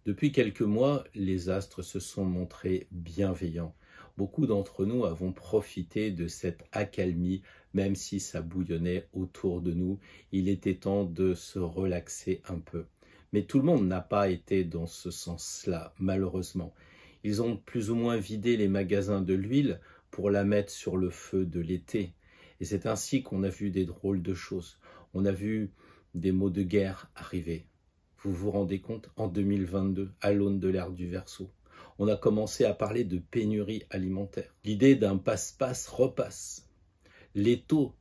Depuis quelques mois, les astres se sont montrés bienveillants. Beaucoup d'entre nous avons profité de cette accalmie, même si ça bouillonnait autour de nous. Il était temps de se relaxer un peu. Mais tout le monde n'a pas été dans ce sens-là, malheureusement. Ils ont plus ou moins vidé les magasins de l'huile pour la mettre sur le feu de l'été. Et c'est ainsi qu'on a vu des drôles de choses. On a vu des maux de guerre arriver. Vous vous rendez compte, en 2022, à l'aune de l'ère du Verseau, on a commencé à parler de pénurie alimentaire. L'idée d'un passe-passe repasse. L'étau,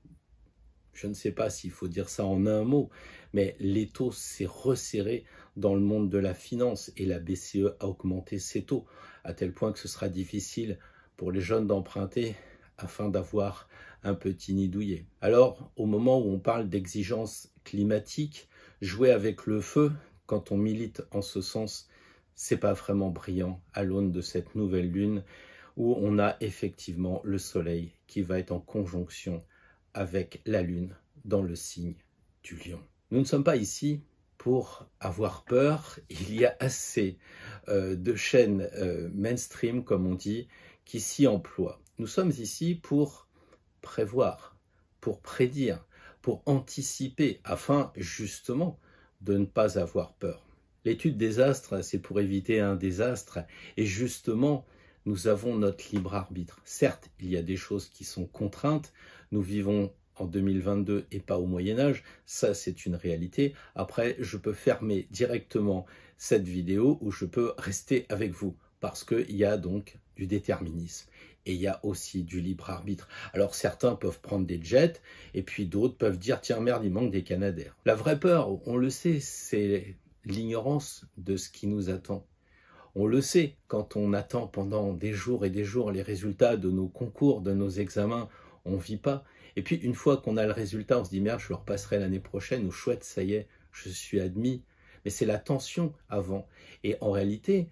je ne sais pas s'il faut dire ça en un mot, mais l'étau s'est resserré dans le monde de la finance et la BCE a augmenté ses taux, à tel point que ce sera difficile pour les jeunes d'emprunter afin d'avoir un petit nid douillet. Alors, au moment où on parle d'exigences climatiques, jouer avec le feu, quand on milite en ce sens, c'est pas vraiment brillant à l'aune de cette nouvelle lune où on a effectivement le soleil qui va être en conjonction avec la lune dans le signe du lion. Nous ne sommes pas ici pour avoir peur. Il y a assez de chaînes mainstream, comme on dit, qui s'y emploient. Nous sommes ici pour prévoir, pour prédire, pour anticiper, afin justement de ne pas avoir peur. L'étude des astres, c'est pour éviter un désastre, et justement, nous avons notre libre arbitre. Certes, il y a des choses qui sont contraintes, nous vivons en 2022 et pas au Moyen-Âge, ça c'est une réalité. Après, je peux fermer directement cette vidéo ou je peux rester avec vous, parce qu'il y a donc du déterminisme. Et il y a aussi du libre arbitre. Alors certains peuvent prendre des jets, et puis d'autres peuvent dire « tiens merde, il manque des Canadair ». La vraie peur, on le sait, c'est l'ignorance de ce qui nous attend. On le sait, quand on attend pendant des jours et des jours les résultats de nos concours, de nos examens, on ne vit pas. Et puis une fois qu'on a le résultat, on se dit « merde, je le repasserai l'année prochaine » ou « chouette, ça y est, je suis admis ». Mais c'est la tension avant. Et en réalité,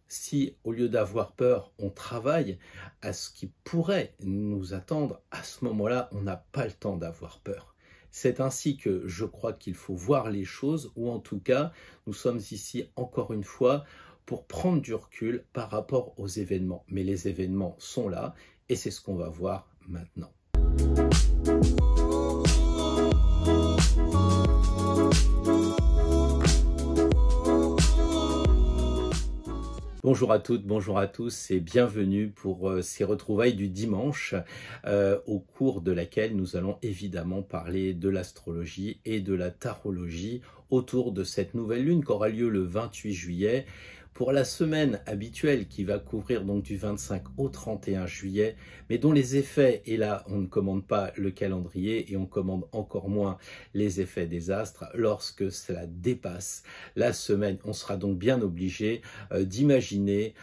si au lieu d'avoir peur, on travaille à ce qui pourrait nous attendre, à ce moment-là, on n'a pas le temps d'avoir peur. C'est ainsi que je crois qu'il faut voir les choses, ou en tout cas, nous sommes ici encore une fois pour prendre du recul par rapport aux événements. Mais les événements sont là, et c'est ce qu'on va voir maintenant. Bonjour à toutes, bonjour à tous et bienvenue pour ces retrouvailles du dimanche au cours de laquelle nous allons évidemment parler de l'astrologie et de la tarologie autour de cette nouvelle lune qui aura lieu le 28 juillet. Pour la semaine habituelle qui va couvrir donc du 25 au 31 juillet, mais dont les effets, et là on ne commande pas le calendrier et on commande encore moins les effets des astres, lorsque cela dépasse la semaine, on sera donc bien obligé d'imaginer,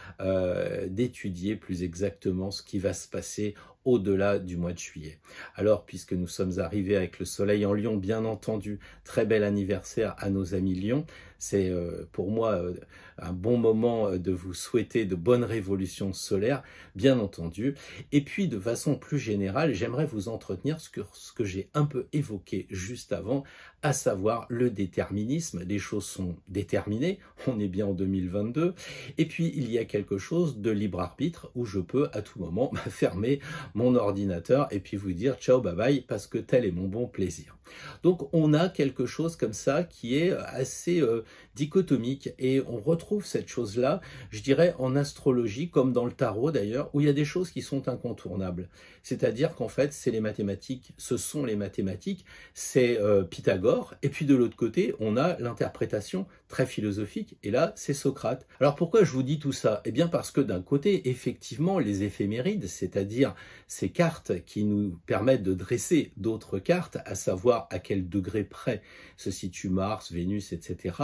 d'étudier plus exactement ce qui va se passer au-delà du mois de juillet. Alors, puisque nous sommes arrivés avec le soleil en Lion, bien entendu, très bel anniversaire à nos amis Lions. C'est pour moi un bon moment de vous souhaiter de bonnes révolutions solaires, bien entendu. Et puis, de façon plus générale, j'aimerais vous entretenir ce que j'ai un peu évoqué juste avant, à savoir le déterminisme. Les choses sont déterminées, on est bien en 2022. Et puis, il y a quelque chose de libre arbitre où je peux à tout moment fermer mon ordinateur et puis vous dire ciao bye bye parce que tel est mon bon plaisir. Donc on a quelque chose comme ça qui est assez dichotomique et on retrouve cette chose-là, je dirais en astrologie comme dans le tarot d'ailleurs, où il y a des choses qui sont incontournables. C'est-à-dire qu'en fait c'est les mathématiques, ce sont les mathématiques, c'est Pythagore et puis de l'autre côté on a l'interprétation très philosophique et là c'est Socrate. Alors pourquoi je vous dis tout ça? Eh bien parce que d'un côté effectivement les éphémérides, c'est-à-dire ces cartes qui nous permettent de dresser d'autres cartes, à savoir à quel degré près se situe Mars, Vénus, etc.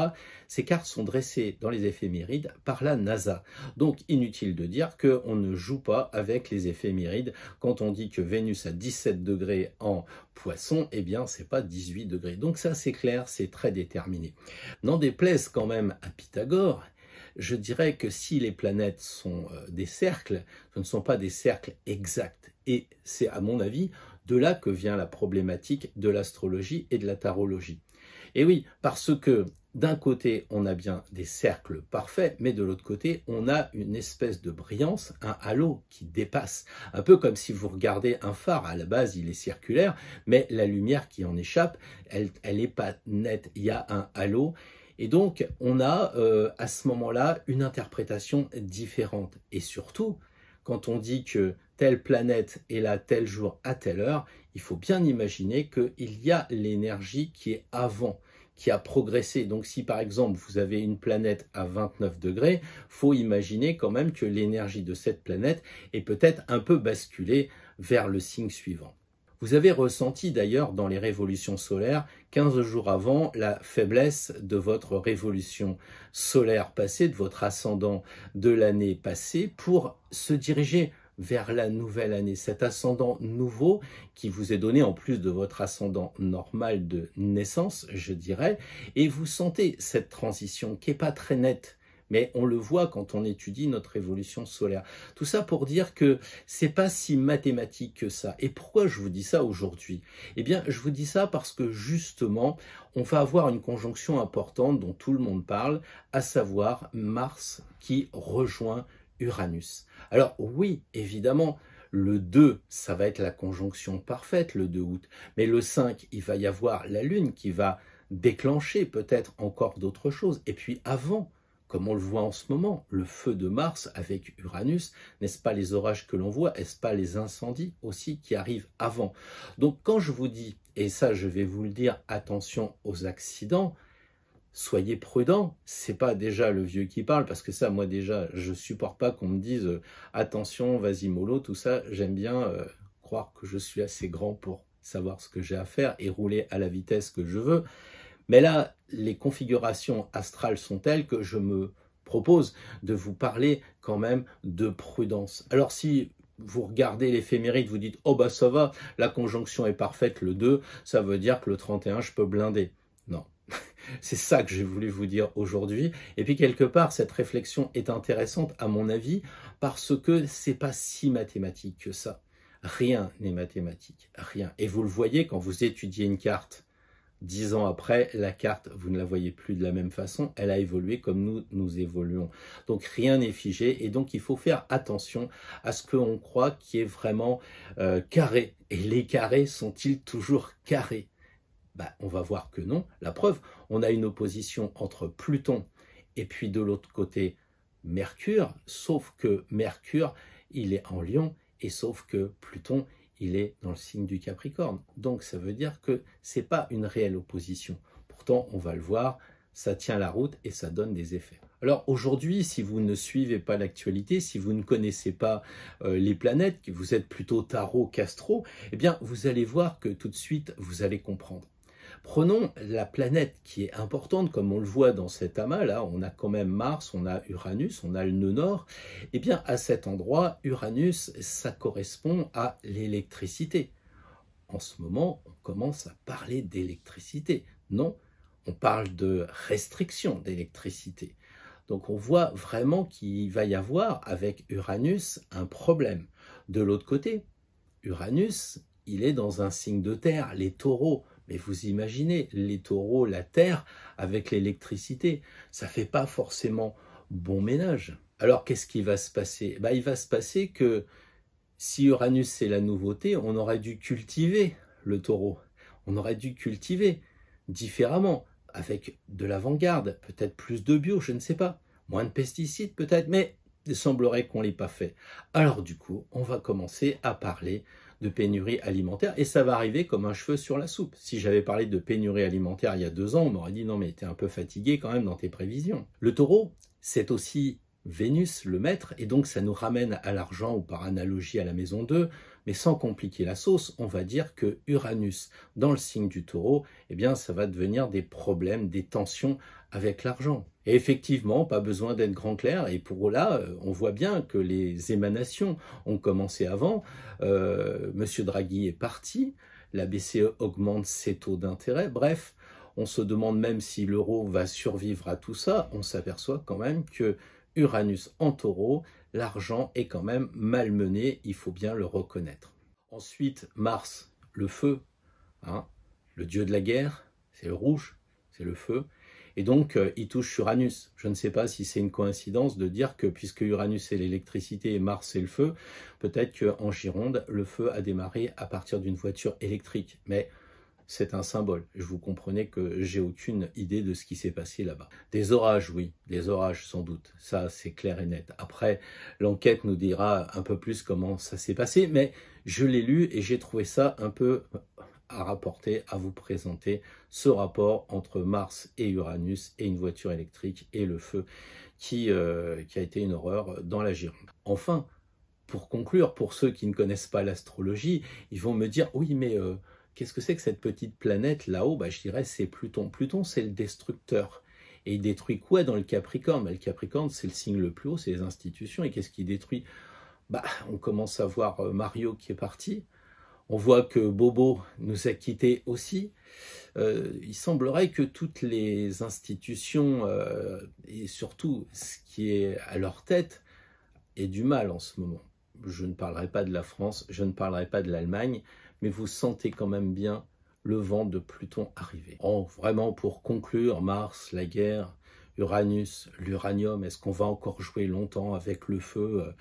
Ces cartes sont dressées dans les éphémérides par la NASA. Donc inutile de dire qu'on ne joue pas avec les éphémérides. Quand on dit que Vénus a 17 degrés en Poisson, eh bien c'est pas 18 degrés. Donc ça c'est clair, c'est très déterminé. N'en déplaise quand même à Pythagore, je dirais que si les planètes sont des cercles, ce ne sont pas des cercles exacts. Et c'est à mon avis de là que vient la problématique de l'astrologie et de la tarologie. Et oui, parce que d'un côté, on a bien des cercles parfaits, mais de l'autre côté, on a une espèce de brillance, un halo qui dépasse. Un peu comme si vous regardez un phare, à la base, il est circulaire, mais la lumière qui en échappe, elle n'est pas nette. Il y a un halo. Et donc, on a à ce moment-là une interprétation différente. Et surtout, quand on dit que telle planète est là tel jour à telle heure, il faut bien imaginer qu'il y a l'énergie qui est avant, qui a progressé. Donc si par exemple vous avez une planète à 29 degrés, faut imaginer quand même que l'énergie de cette planète est peut-être un peu basculée vers le signe suivant. Vous avez ressenti d'ailleurs dans les révolutions solaires, 15 jours avant, la faiblesse de votre révolution solaire passée, de votre ascendant de l'année passée, pour se diriger vers la nouvelle année, cet ascendant nouveau qui vous est donné en plus de votre ascendant normal de naissance, je dirais, et vous sentez cette transition qui n'est pas très nette. Mais on le voit quand on étudie notre évolution solaire. Tout ça pour dire que c'est pas si mathématique que ça. Et pourquoi je vous dis ça aujourd'hui? Eh bien, je vous dis ça parce que justement, on va avoir une conjonction importante dont tout le monde parle, à savoir Mars qui rejoint Uranus. Alors oui, évidemment, le 2, ça va être la conjonction parfaite, le 2 août. Mais le 5, il va y avoir la Lune qui va déclencher peut-être encore d'autres choses. Et puis avant, comme on le voit en ce moment, le feu de Mars avec Uranus, n'est-ce pas les orages que l'on voit, est-ce pas les incendies aussi qui arrivent avant? Donc quand je vous dis, et ça je vais vous le dire, attention aux accidents, soyez prudents, c'est pas déjà le vieux qui parle, parce que ça, moi déjà, je supporte pas qu'on me dise attention, vas-y mollo, tout ça, j'aime bien croire que je suis assez grand pour savoir ce que j'ai à faire et rouler à la vitesse que je veux. Mais là, les configurations astrales sont telles que je me propose de vous parler quand même de prudence. Alors si vous regardez l'éphéméride, vous dites « Oh bah ça va, la conjonction est parfaite le 2, ça veut dire que le 31 je peux blinder ». Non, c'est ça que j'ai voulu vous dire aujourd'hui. Et puis quelque part, cette réflexion est intéressante à mon avis parce que c'est pas si mathématique que ça. Rien n'est mathématique, rien. Et vous le voyez quand vous étudiez une carte. 10 ans après, la carte, vous ne la voyez plus de la même façon, elle a évolué comme nous évoluons. Donc rien n'est figé et donc il faut faire attention à ce qu'on croit qui est vraiment carré. Et les carrés sont-ils toujours carrés? On va voir que non. La preuve, on a une opposition entre Pluton et puis de l'autre côté Mercure, sauf que Mercure, il est en Lion et sauf que Pluton, il est dans le signe du Capricorne. Donc ça veut dire que ce n'est pas une réelle opposition. Pourtant, on va le voir, ça tient la route et ça donne des effets. Alors aujourd'hui, si vous ne suivez pas l'actualité, si vous ne connaissez pas les planètes, que vous êtes plutôt tarot qu'astro, eh bien vous allez voir que tout de suite, vous allez comprendre. Prenons la planète qui est importante, comme on le voit dans cet amas-là, on a quand même Mars, on a Uranus, on a le nœud nord. Eh bien, à cet endroit, Uranus, ça correspond à l'électricité. En ce moment, on commence à parler d'électricité. Non, on parle de restriction d'électricité. Donc on voit vraiment qu'il va y avoir avec Uranus un problème. De l'autre côté, Uranus, il est dans un signe de terre, les taureaux. Mais vous imaginez, les taureaux, la terre, avec l'électricité, ça ne fait pas forcément bon ménage. Alors qu'est-ce qui va se passer? Il va se passer que si Uranus c'est la nouveauté, on aurait dû cultiver le taureau. On aurait dû cultiver différemment, avec de l'avant-garde, peut-être plus de bio, je ne sais pas, moins de pesticides peut-être, mais il semblerait qu'on ne l'ait pas fait. Alors du coup, on va commencer à parler de pénurie alimentaire et ça va arriver comme un cheveu sur la soupe. Si j'avais parlé de pénurie alimentaire il y a 2 ans, on m'aurait dit non mais t'es un peu fatigué quand même dans tes prévisions. Le taureau, c'est aussi Vénus, le maître, et donc ça nous ramène à l'argent ou par analogie à la maison 2, mais sans compliquer la sauce, on va dire que Uranus, dans le signe du taureau, eh bien ça va devenir des problèmes, des tensions avec l'argent. Et effectivement, pas besoin d'être grand clair, et pour là, on voit bien que les émanations ont commencé avant. Monsieur Draghi est parti, la BCE augmente ses taux d'intérêt, bref, on se demande même si l'euro va survivre à tout ça, on s'aperçoit quand même que Uranus en taureau, l'argent est quand même malmené, il faut bien le reconnaître. Ensuite, Mars, le feu, le dieu de la guerre, c'est le rouge, c'est le feu. Et donc, il touche Uranus. Je ne sais pas si c'est une coïncidence de dire que, puisque Uranus c'est l'électricité et Mars c'est le feu, peut-être qu'en Gironde, le feu a démarré à partir d'une voiture électrique. Mais c'est un symbole. Vous comprenez que j'ai aucune idée de ce qui s'est passé là-bas. Des orages, oui, des orages sans doute. Ça, c'est clair et net. Après, l'enquête nous dira un peu plus comment ça s'est passé, mais je l'ai lu et j'ai trouvé ça un peu à rapporter, à vous présenter ce rapport entre Mars et Uranus et une voiture électrique et le feu qui a été une horreur dans la Gironde. Enfin, pour conclure, pour ceux qui ne connaissent pas l'astrologie, ils vont me dire, oui, mais qu'est-ce que c'est que cette petite planète là-haut? Je dirais c'est Pluton. Pluton, c'est le destructeur. Et il détruit quoi dans le Capricorne? Le Capricorne, c'est le signe le plus haut, c'est les institutions. Et qu'est-ce qu'il détruit? On commence à voir Mario qui est parti. On voit que Bobo nous a quittés aussi. Il semblerait que toutes les institutions, et surtout ce qui est à leur tête, aient du mal en ce moment. Je ne parlerai pas de la France, je ne parlerai pas de l'Allemagne, mais vous sentez quand même bien le vent de Pluton arriver. Vraiment, pour conclure, Mars, la guerre, Uranus, l'uranium, est-ce qu'on va encore jouer longtemps avec le feu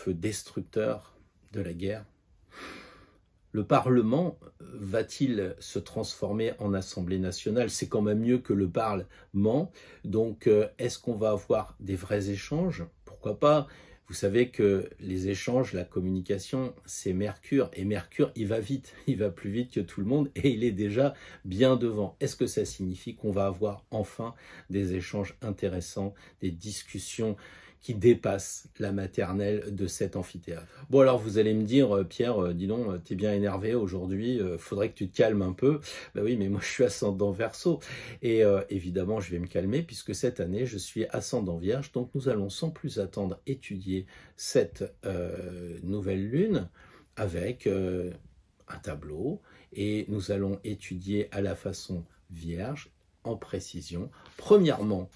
destructeur de la guerre? Le Parlement va-t-il se transformer en Assemblée nationale? C'est quand même mieux que le Parlement. Donc, est-ce qu'on va avoir des vrais échanges? Pourquoi pas? Vous savez que les échanges, la communication, c'est Mercure. Et Mercure, il va vite. Il va plus vite que tout le monde et il est déjà bien devant. Est-ce que ça signifie qu'on va avoir enfin des échanges intéressants, des discussions qui dépasse la maternelle de cet amphithéâtre? Bon, alors vous allez me dire, Pierre, dis donc, t'es bien énervé aujourd'hui, faudrait que tu te calmes un peu. Oui, mais moi je suis ascendant Verseau. Et évidemment, je vais me calmer puisque cette année, je suis ascendant Vierge. Donc nous allons sans plus attendre étudier cette nouvelle lune avec un tableau. Et nous allons étudier à la façon Vierge, en précision. Premièrement,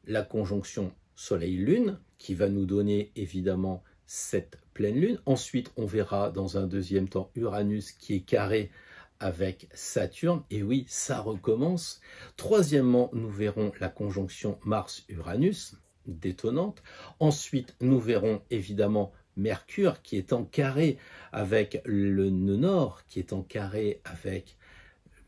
la conjonction Soleil-Lune, qui va nous donner évidemment cette pleine lune. Ensuite, on verra dans un deuxième temps Uranus qui est carré avec Saturne. Et oui, ça recommence. Troisièmement, nous verrons la conjonction Mars-Uranus, détonnante. Ensuite, nous verrons évidemment Mercure qui est en carré avec le nœud nord, qui est en carré avec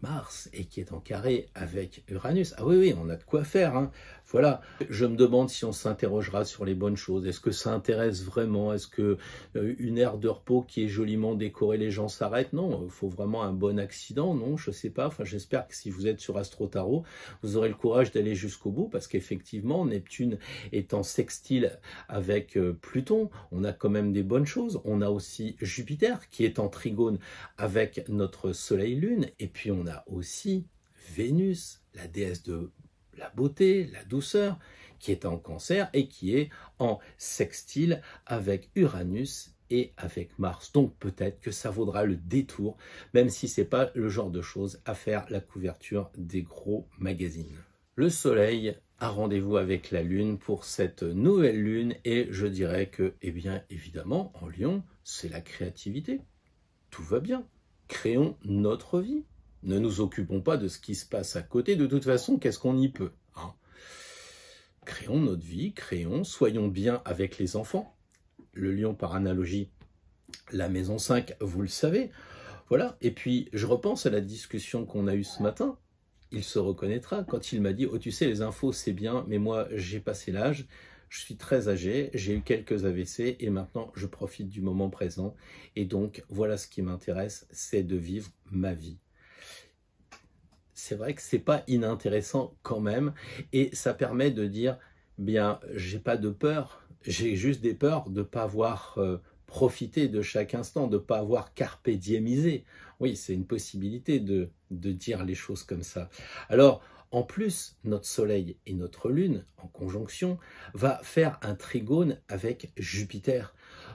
Mars et qui est en carré avec Uranus. Ah oui, on a de quoi faire, hein. Voilà, je me demande si on s'interrogera sur les bonnes choses. Est-ce que ça intéresse vraiment? Est-ce que une aire de repos qui est joliment décorée, les gens s'arrêtent? Non, il faut vraiment un bon accident, non? Je sais pas. Enfin, j'espère que si vous êtes sur Astro Tarot, vous aurez le courage d'aller jusqu'au bout parce qu'effectivement, Neptune est en sextile avec Pluton. On a quand même des bonnes choses. On a aussi Jupiter qui est en trigone avec notre Soleil-Lune. Et puis, on a aussi Vénus, la déesse de la beauté, la douceur, qui est en Cancer et qui est en sextile avec Uranus et avec Mars. Donc peut-être que ça vaudra le détour, même si ce n'est pas le genre de choses à faire la couverture des gros magazines. Le Soleil a rendez-vous avec la Lune pour cette nouvelle Lune et je dirais que, eh bien évidemment, en Lion, c'est la créativité. Tout va bien. Créons notre vie. Ne nous occupons pas de ce qui se passe à côté. De toute façon, qu'est-ce qu'on y peut, hein? Créons notre vie, soyons bien avec les enfants. Le lion, par analogie, la maison 5, vous le savez. Voilà. Et puis, je repense à la discussion qu'on a eue ce matin. Il se reconnaîtra quand il m'a dit « Oh, tu sais, les infos, c'est bien, mais moi, j'ai passé l'âge. Je suis très âgé, j'ai eu quelques AVC et maintenant, je profite du moment présent. Et donc, voilà ce qui m'intéresse, c'est de vivre ma vie. » C'est vrai que c'est pas inintéressant quand même et ça permet de dire bien j'ai pas de peur, j'ai juste des peurs de pas avoir profité de chaque instant, de pas avoir carpe diemisé. Oui, c'est une possibilité de dire les choses comme ça. Alors en plus, notre Soleil et notre Lune en conjonction va faire un trigone avec Jupiter.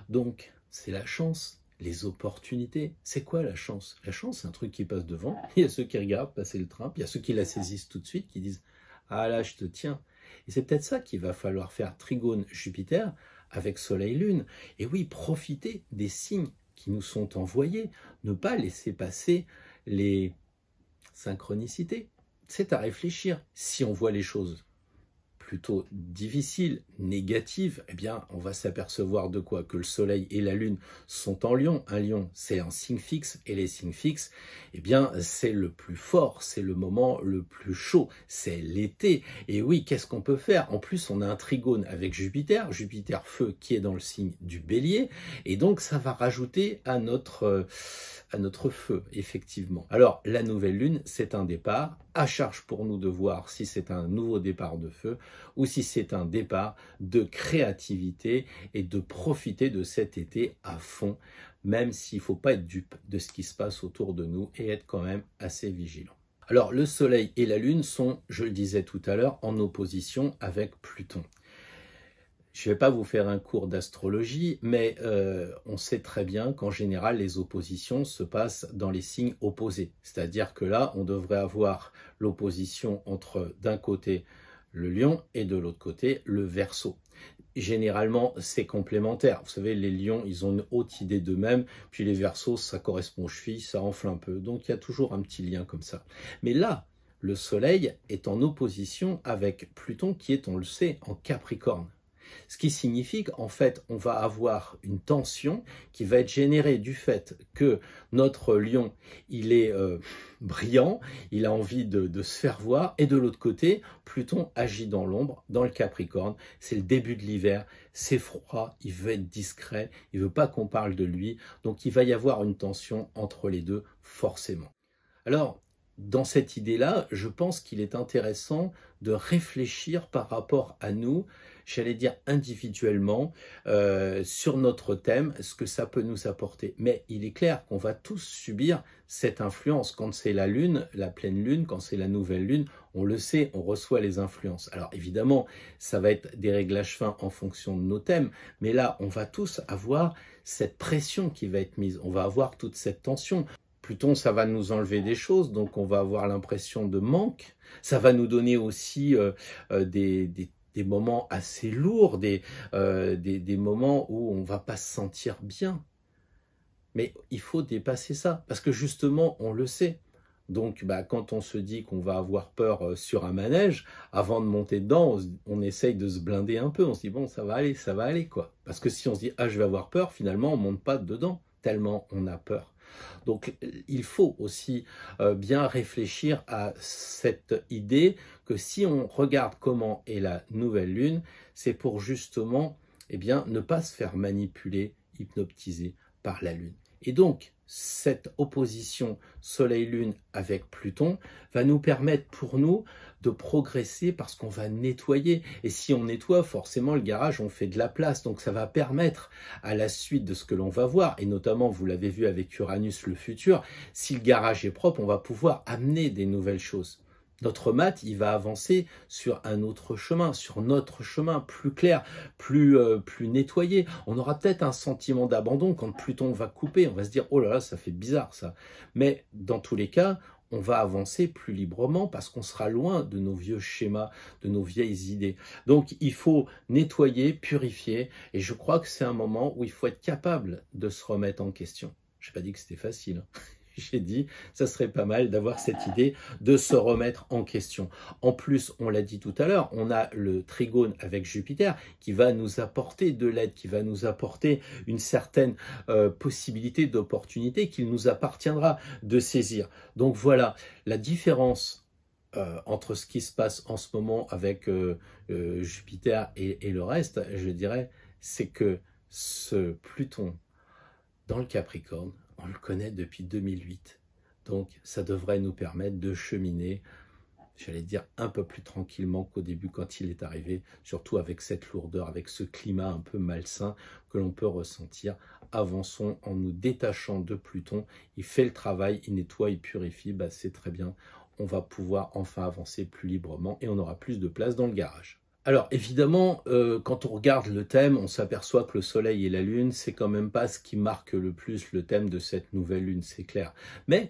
Donc c'est la chance. Les opportunités. C'est quoi la chance? La chance, c'est un truc qui passe devant. Il y a ceux qui regardent passer le train, puis il y a ceux qui la saisissent tout de suite, qui disent « Ah là, je te tiens ». Et c'est peut-être ça qu'il va falloir faire trigone Jupiter avec Soleil-Lune. Et oui, profiter des signes qui nous sont envoyés. Ne pas laisser passer les synchronicité. C'est à réfléchir. Si on voit les choses plutôt difficiles, négatives, eh bien, on va s'apercevoir de quoi? Que le soleil et la lune sont en lion. Un lion, c'est un signe fixe, et les signes fixes, eh bien, c'est le plus fort, c'est le moment le plus chaud, c'est l'été. Et oui, qu'est-ce qu'on peut faire? En plus, on a un trigone avec Jupiter, Jupiter feu qui est dans le signe du bélier, et donc ça va rajouter à notre feu, effectivement. Alors, la nouvelle lune, c'est un départ, à charge pour nous de voir si c'est un nouveau départ de feu, ou si c'est un départ de créativité et de profiter de cet été à fond, même s'il ne faut pas être dupe de ce qui se passe autour de nous et être quand même assez vigilant. Alors, le soleil et la lune sont, je le disais tout à l'heure, en opposition avec Pluton. Je ne vais pas vous faire un cours d'astrologie, mais on sait très bien qu'en général, les oppositions se passent dans les signes opposés. C'est-à-dire que là, on devrait avoir l'opposition entre, d'un côté, le lion et de l'autre côté, le Verseau. Généralement, c'est complémentaire. Vous savez, les lions, ils ont une haute idée d'eux-mêmes, puis les Verseaux, ça correspond aux chevilles, ça enfle un peu. Donc, il y a toujours un petit lien comme ça. Mais là, le Soleil est en opposition avec Pluton, qui est, on le sait, en Capricorne. Ce qui signifie qu'en fait, on va avoir une tension qui va être générée du fait que notre lion, il est brillant, il a envie de se faire voir, et de l'autre côté, Pluton agit dans l'ombre, dans le Capricorne, c'est le début de l'hiver, c'est froid, il veut être discret, il ne veut pas qu'on parle de lui, donc il va y avoir une tension entre les deux, forcément. Alors, dans cette idée-là, je pense qu'il est intéressant de réfléchir par rapport à nous, j'allais dire individuellement, sur notre thème, ce que ça peut nous apporter. Mais il est clair qu'on va tous subir cette influence. Quand c'est la lune, la pleine lune, quand c'est la nouvelle lune, on le sait, on reçoit les influences. Alors évidemment, ça va être des réglages fins en fonction de nos thèmes, mais là, on va tous avoir cette pression qui va être mise, on va avoir toute cette tension. Pluton, ça va nous enlever des choses, donc on va avoir l'impression de manque. Ça va nous donner aussi des moments assez lourds, des moments où on ne va pas se sentir bien. Mais il faut dépasser ça, parce que justement, on le sait. Donc, quand on se dit qu'on va avoir peur sur un manège, avant de monter dedans, on essaye de se blinder un peu. On se dit, bon, ça va aller, quoi. Parce que si on se dit, ah, je vais avoir peur, finalement, on ne monte pas dedans, tellement on a peur. Donc, il faut aussi bien réfléchir à cette idée que si on regarde comment est la nouvelle lune, c'est pour justement ne pas se faire manipuler, hypnotiser par la lune. Et donc, cette opposition Soleil-Lune avec Pluton va nous permettre pour nous de progresser parce qu'on va nettoyer. Et si on nettoie, forcément, le garage, on fait de la place. Donc, ça va permettre à la suite de ce que l'on va voir, et notamment, vous l'avez vu avec Uranus, le futur, si le garage est propre, on va pouvoir amener des nouvelles choses. Notre mat, il va avancer sur un autre chemin, sur notre chemin plus clair, plus nettoyé. On aura peut-être un sentiment d'abandon quand Pluton va couper. On va se dire, oh là là, ça fait bizarre ça. Mais dans tous les cas, on va avancer plus librement parce qu'on sera loin de nos vieux schémas, de nos vieilles idées. Donc, il faut nettoyer, purifier. Et je crois que c'est un moment où il faut être capable de se remettre en question. Je n'ai pas dit que c'était facile, hein. J'ai dit, ça serait pas mal d'avoir cette idée de se remettre en question. En plus, on l'a dit tout à l'heure, on a le trigone avec Jupiter qui va nous apporter de l'aide, qui va nous apporter une certaine possibilité d'opportunité qu'il nous appartiendra de saisir. Donc voilà, la différence entre ce qui se passe en ce moment avec Jupiter et le reste, je dirais, c'est que ce Pluton dans le Capricorne, on le connaît depuis 2008, donc ça devrait nous permettre de cheminer, j'allais dire, un peu plus tranquillement qu'au début quand il est arrivé, surtout avec cette lourdeur, avec ce climat un peu malsain que l'on peut ressentir. Avançons en nous détachant de Pluton, il fait le travail, il nettoie, il purifie, c'est très bien, on va pouvoir enfin avancer plus librement et on aura plus de place dans le garage. Alors évidemment, quand on regarde le thème, on s'aperçoit que le soleil et la lune, c'est quand même pas ce qui marque le plus le thème de cette nouvelle lune, c'est clair. Mais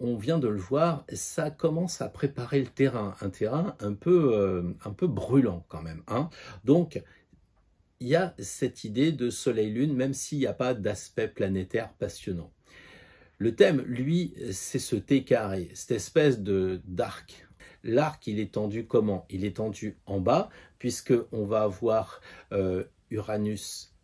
on vient de le voir, ça commence à préparer le terrain, un terrain un peu brûlant quand même, hein. Donc, il y a cette idée de soleil-lune, même s'il n'y a pas d'aspect planétaire passionnant. Le thème, lui, c'est ce T carré, cette espèce d'arc. L'arc, il est tendu comment? Il est tendu en bas, puisqu'on va avoir Uranus,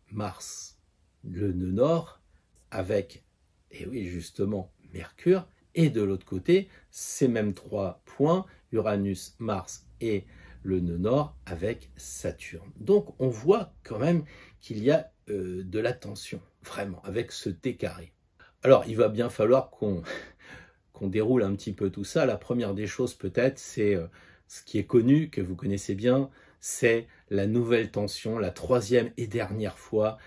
Mars, le nœud nord, avec, et oui, justement, Mercure, et de l'autre côté, ces mêmes 3 points, Uranus, Mars et le nœud nord, avec Saturne. Donc, on voit quand même qu'il y a de la tension, vraiment, avec ce T carré. Alors, il va bien falloir qu'on déroule un petit peu tout ça. La première des choses, peut-être, c'est ce qui est connu, que vous connaissez bien, c'est la nouvelle tension, la 3e et dernière fois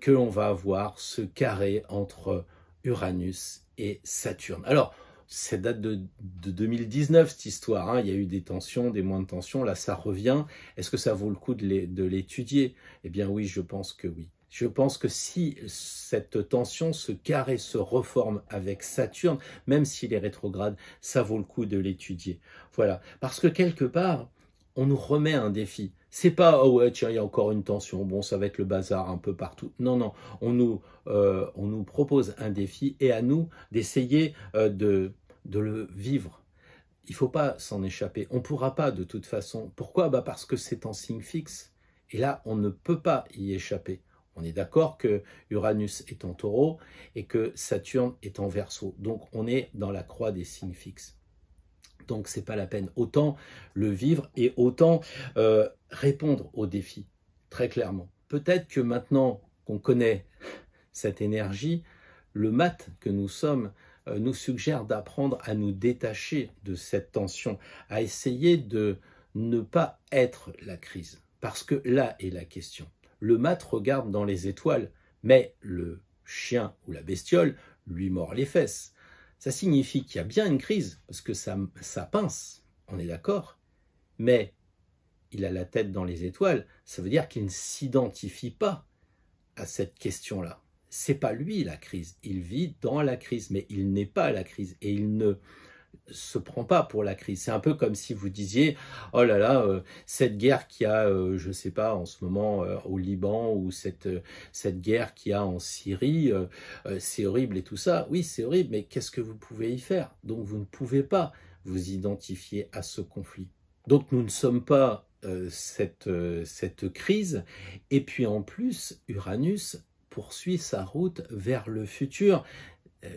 que l'on va avoir ce carré entre Uranus et Saturne. Alors, ça date de 2019, cette histoire, hein. Il y a eu des tensions, des moins de tensions, là ça revient. Est-ce que ça vaut le coup de l'étudier? Eh bien oui, je pense que oui. Je pense que si cette tension, ce carré se reforme avec Saturne, même s'il est rétrograde, ça vaut le coup de l'étudier. Voilà, parce que quelque part, on nous remet un défi. C'est pas, oh ouais, tiens, il y a encore une tension, bon, ça va être le bazar un peu partout. Non, non, on nous propose un défi et à nous d'essayer de le vivre. Il ne faut pas s'en échapper. On ne pourra pas de toute façon. Pourquoi? Parce que c'est en signe fixe. Et là, on ne peut pas y échapper. On est d'accord que Uranus est en Taureau et que Saturne est en Verseau. Donc, on est dans la croix des signes fixes. Donc, ce n'est pas la peine. Autant le vivre et autant répondre aux défis, très clairement. Peut-être que maintenant qu'on connaît cette énergie, le maths que nous sommes nous suggère d'apprendre à nous détacher de cette tension, à essayer de ne pas être la crise. Parce que là est la question. Le maths regarde dans les étoiles, mais le chien ou la bestiole lui mord les fesses. Ça signifie qu'il y a bien une crise, parce que ça pince, on est d'accord, mais il a la tête dans les étoiles, ça veut dire qu'il ne s'identifie pas à cette question-là. C'est pas lui la crise, il vit dans la crise, mais il n'est pas la crise et il ne se prend pas pour la crise. C'est un peu comme si vous disiez, oh là là, cette guerre qu'il y a, je sais pas, en ce moment au Liban, ou cette guerre qu'il y a en Syrie, c'est horrible et tout ça. Oui, c'est horrible, mais qu'est-ce que vous pouvez y faire? Donc vous ne pouvez pas vous identifier à ce conflit. Donc nous ne sommes pas cette crise, et puis en plus, Uranus poursuit sa route vers le futur.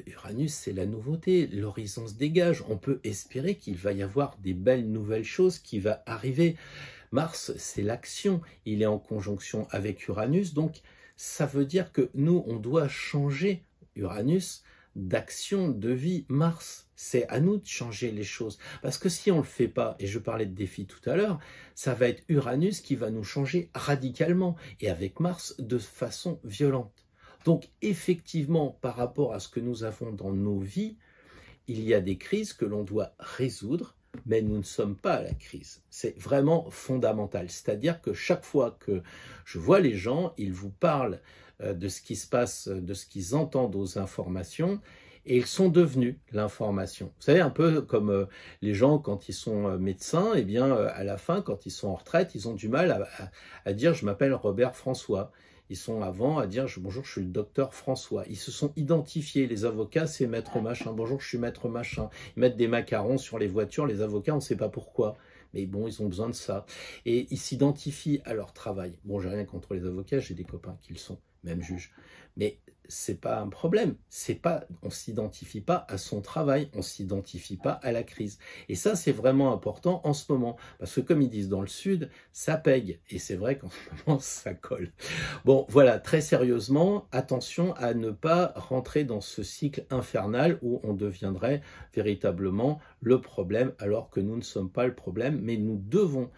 Uranus, c'est la nouveauté, l'horizon se dégage, on peut espérer qu'il va y avoir des belles nouvelles choses qui vont arriver. Mars, c'est l'action, il est en conjonction avec Uranus, donc ça veut dire que nous, on doit changer Uranus d'action, de vie. Mars, c'est à nous de changer les choses, parce que si on ne le fait pas, et je parlais de défi tout à l'heure, ça va être Uranus qui va nous changer radicalement, et avec Mars, de façon violente. Donc effectivement, par rapport à ce que nous avons dans nos vies, il y a des crises que l'on doit résoudre, mais nous ne sommes pas à la crise. C'est vraiment fondamental. C'est-à-dire que chaque fois que je vois les gens, ils vous parlent de ce qui se passe, de ce qu'ils entendent aux informations, et ils sont devenus l'information. Vous savez, un peu comme les gens quand ils sont médecins, eh bien à la fin, quand ils sont en retraite, ils ont du mal à dire « je m'appelle Robert François ». Ils sont avant à dire « bonjour, je suis le docteur François ». Ils se sont identifiés. Les avocats, c'est maître machin. « Bonjour, je suis maître machin ». Ils mettent des macarons sur les voitures. Les avocats, on ne sait pas pourquoi. Mais bon, ils ont besoin de ça. Et ils s'identifient à leur travail. Bon, j'ai rien contre les avocats, j'ai des copains qui le sont, même juges. Mais c'est pas un problème. C'est pas, on s'identifie pas à son travail, on s'identifie pas à la crise. Et ça, c'est vraiment important en ce moment. Parce que comme ils disent dans le Sud, ça paye. Et c'est vrai qu'en ce moment, ça colle. Bon, voilà, très sérieusement, attention à ne pas rentrer dans ce cycle infernal où on deviendrait véritablement le problème, alors que nous ne sommes pas le problème, mais nous devons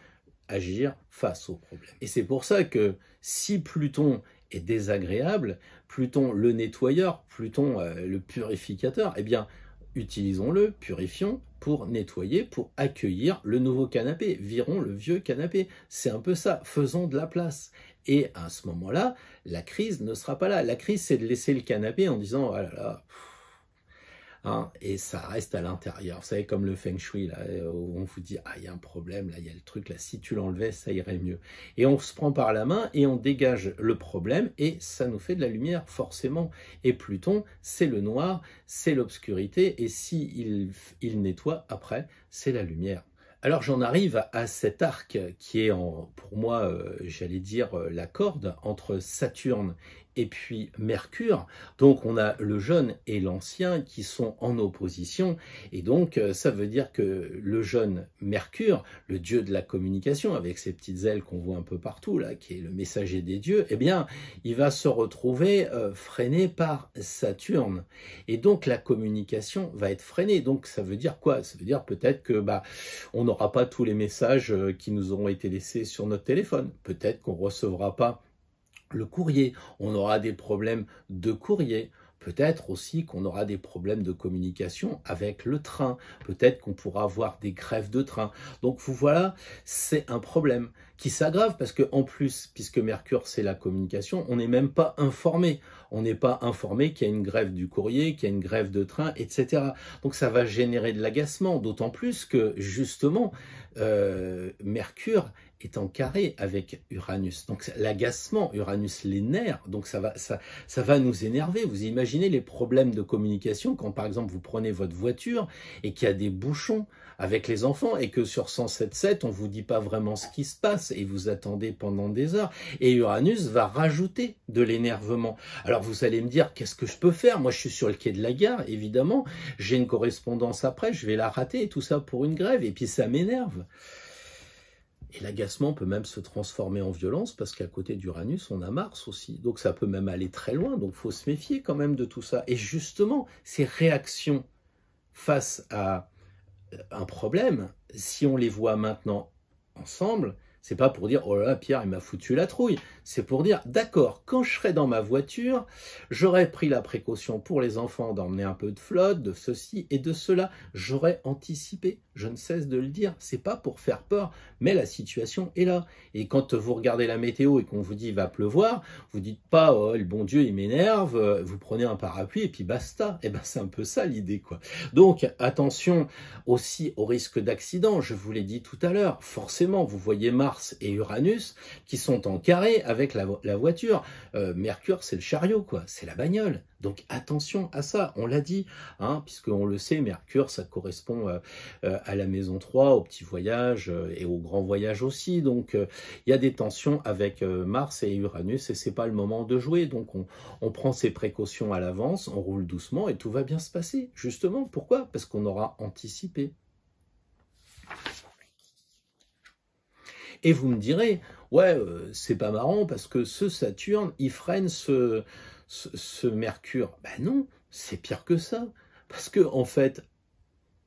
agir face au problème. Et c'est pour ça que si Pluton est désagréable, Pluton le nettoyeur, Pluton le purificateur, eh bien, utilisons-le, purifions pour nettoyer, pour accueillir le nouveau canapé, virons le vieux canapé. C'est un peu ça, faisons de la place. Et à ce moment-là, la crise ne sera pas là. La crise, c'est de laisser le canapé en disant « oh là là, hein, et ça reste à l'intérieur. Vous savez, comme le feng shui, là, où on vous dit, ah, il y a un problème, là, il y a le truc, là, si tu l'enlevais, ça irait mieux. Et on se prend par la main et on dégage le problème et ça nous fait de la lumière, forcément. Et Pluton, c'est le noir, c'est l'obscurité, et si il nettoie après, c'est la lumière. Alors j'en arrive à cet arc qui est pour moi, j'allais dire, la corde entre Saturne et puis Mercure. Donc on a le jeune et l'ancien qui sont en opposition, et donc ça veut dire que le jeune Mercure, le dieu de la communication, avec ses petites ailes qu'on voit un peu partout là, qui est le messager des dieux, eh bien il va se retrouver freiné par Saturne, et donc la communication va être freinée. Donc ça veut dire quoi? Ça veut dire peut-être que on n'aura pas tous les messages qui nous auront été laissés sur notre téléphone, peut-être qu'on ne recevra pas le courrier, on aura des problèmes de courrier, peut-être aussi qu'on aura des problèmes de communication avec le train, peut-être qu'on pourra avoir des grèves de train. Donc vous voilà, c'est un problème qui s'aggrave parce que en plus, puisque Mercure c'est la communication, on n'est même pas informé. On n'est pas informé qu'il y a une grève du courrier, qu'il y a une grève de train, etc. Donc ça va générer de l'agacement, d'autant plus que justement, Mercure est en carré avec Uranus. Donc l'agacement, Uranus, les nerfs, donc ça va nous énerver. Vous imaginez les problèmes de communication quand par exemple vous prenez votre voiture et qu'il y a des bouchons avec les enfants et que sur 107.7 on vous dit pas vraiment ce qui se passe et vous attendez pendant des heures, et Uranus va rajouter de l'énervement. Alors vous allez me dire, qu'est-ce que je peux faire? Moi je suis sur le quai de la gare, évidemment, j'ai une correspondance après, je vais la rater, et tout ça pour une grève, et puis ça m'énerve. Et l'agacement peut même se transformer en violence parce qu'à côté d'Uranus, on a Mars aussi. Donc ça peut même aller très loin, donc il faut se méfier quand même de tout ça. Et justement, ces réactions face à un problème, si on les voit maintenant ensemble, c'est pas pour dire « Oh là là, Pierre, il m'a foutu la trouille ». C'est pour dire « D'accord, quand je serai dans ma voiture, j'aurais pris la précaution pour les enfants d'emmener un peu de flotte, de ceci et de cela. J'aurais anticipé. » Je ne cesse de le dire. C'est pas pour faire peur, mais la situation est là. Et quand vous regardez la météo et qu'on vous dit « Il va pleuvoir », vous dites pas « Oh, le bon Dieu, il m'énerve », vous prenez un parapluie et puis basta. Eh ben, c'est un peu ça l'idée, quoi. Donc, attention aussi au risque d'accident. Je vous l'ai dit tout à l'heure. Forcément, vous voyez Mars et Uranus qui sont en carré avec la voiture. Mercure, c'est le chariot, quoi, c'est la bagnole. Donc attention à ça, on l'a dit, hein, puisqu'on le sait, Mercure, ça correspond à la maison 3, au petit voyage et au grand voyage aussi. Donc il y a des tensions avec Mars et Uranus et c'est pas le moment de jouer. Donc on prend ses précautions à l'avance, on roule doucement et tout va bien se passer. Justement, pourquoi? Parce qu'on aura anticipé. Et vous me direz, ouais, c'est pas marrant parce que ce Saturne, il freine ce Mercure. Ben non, c'est pire que ça. Parce que, en fait,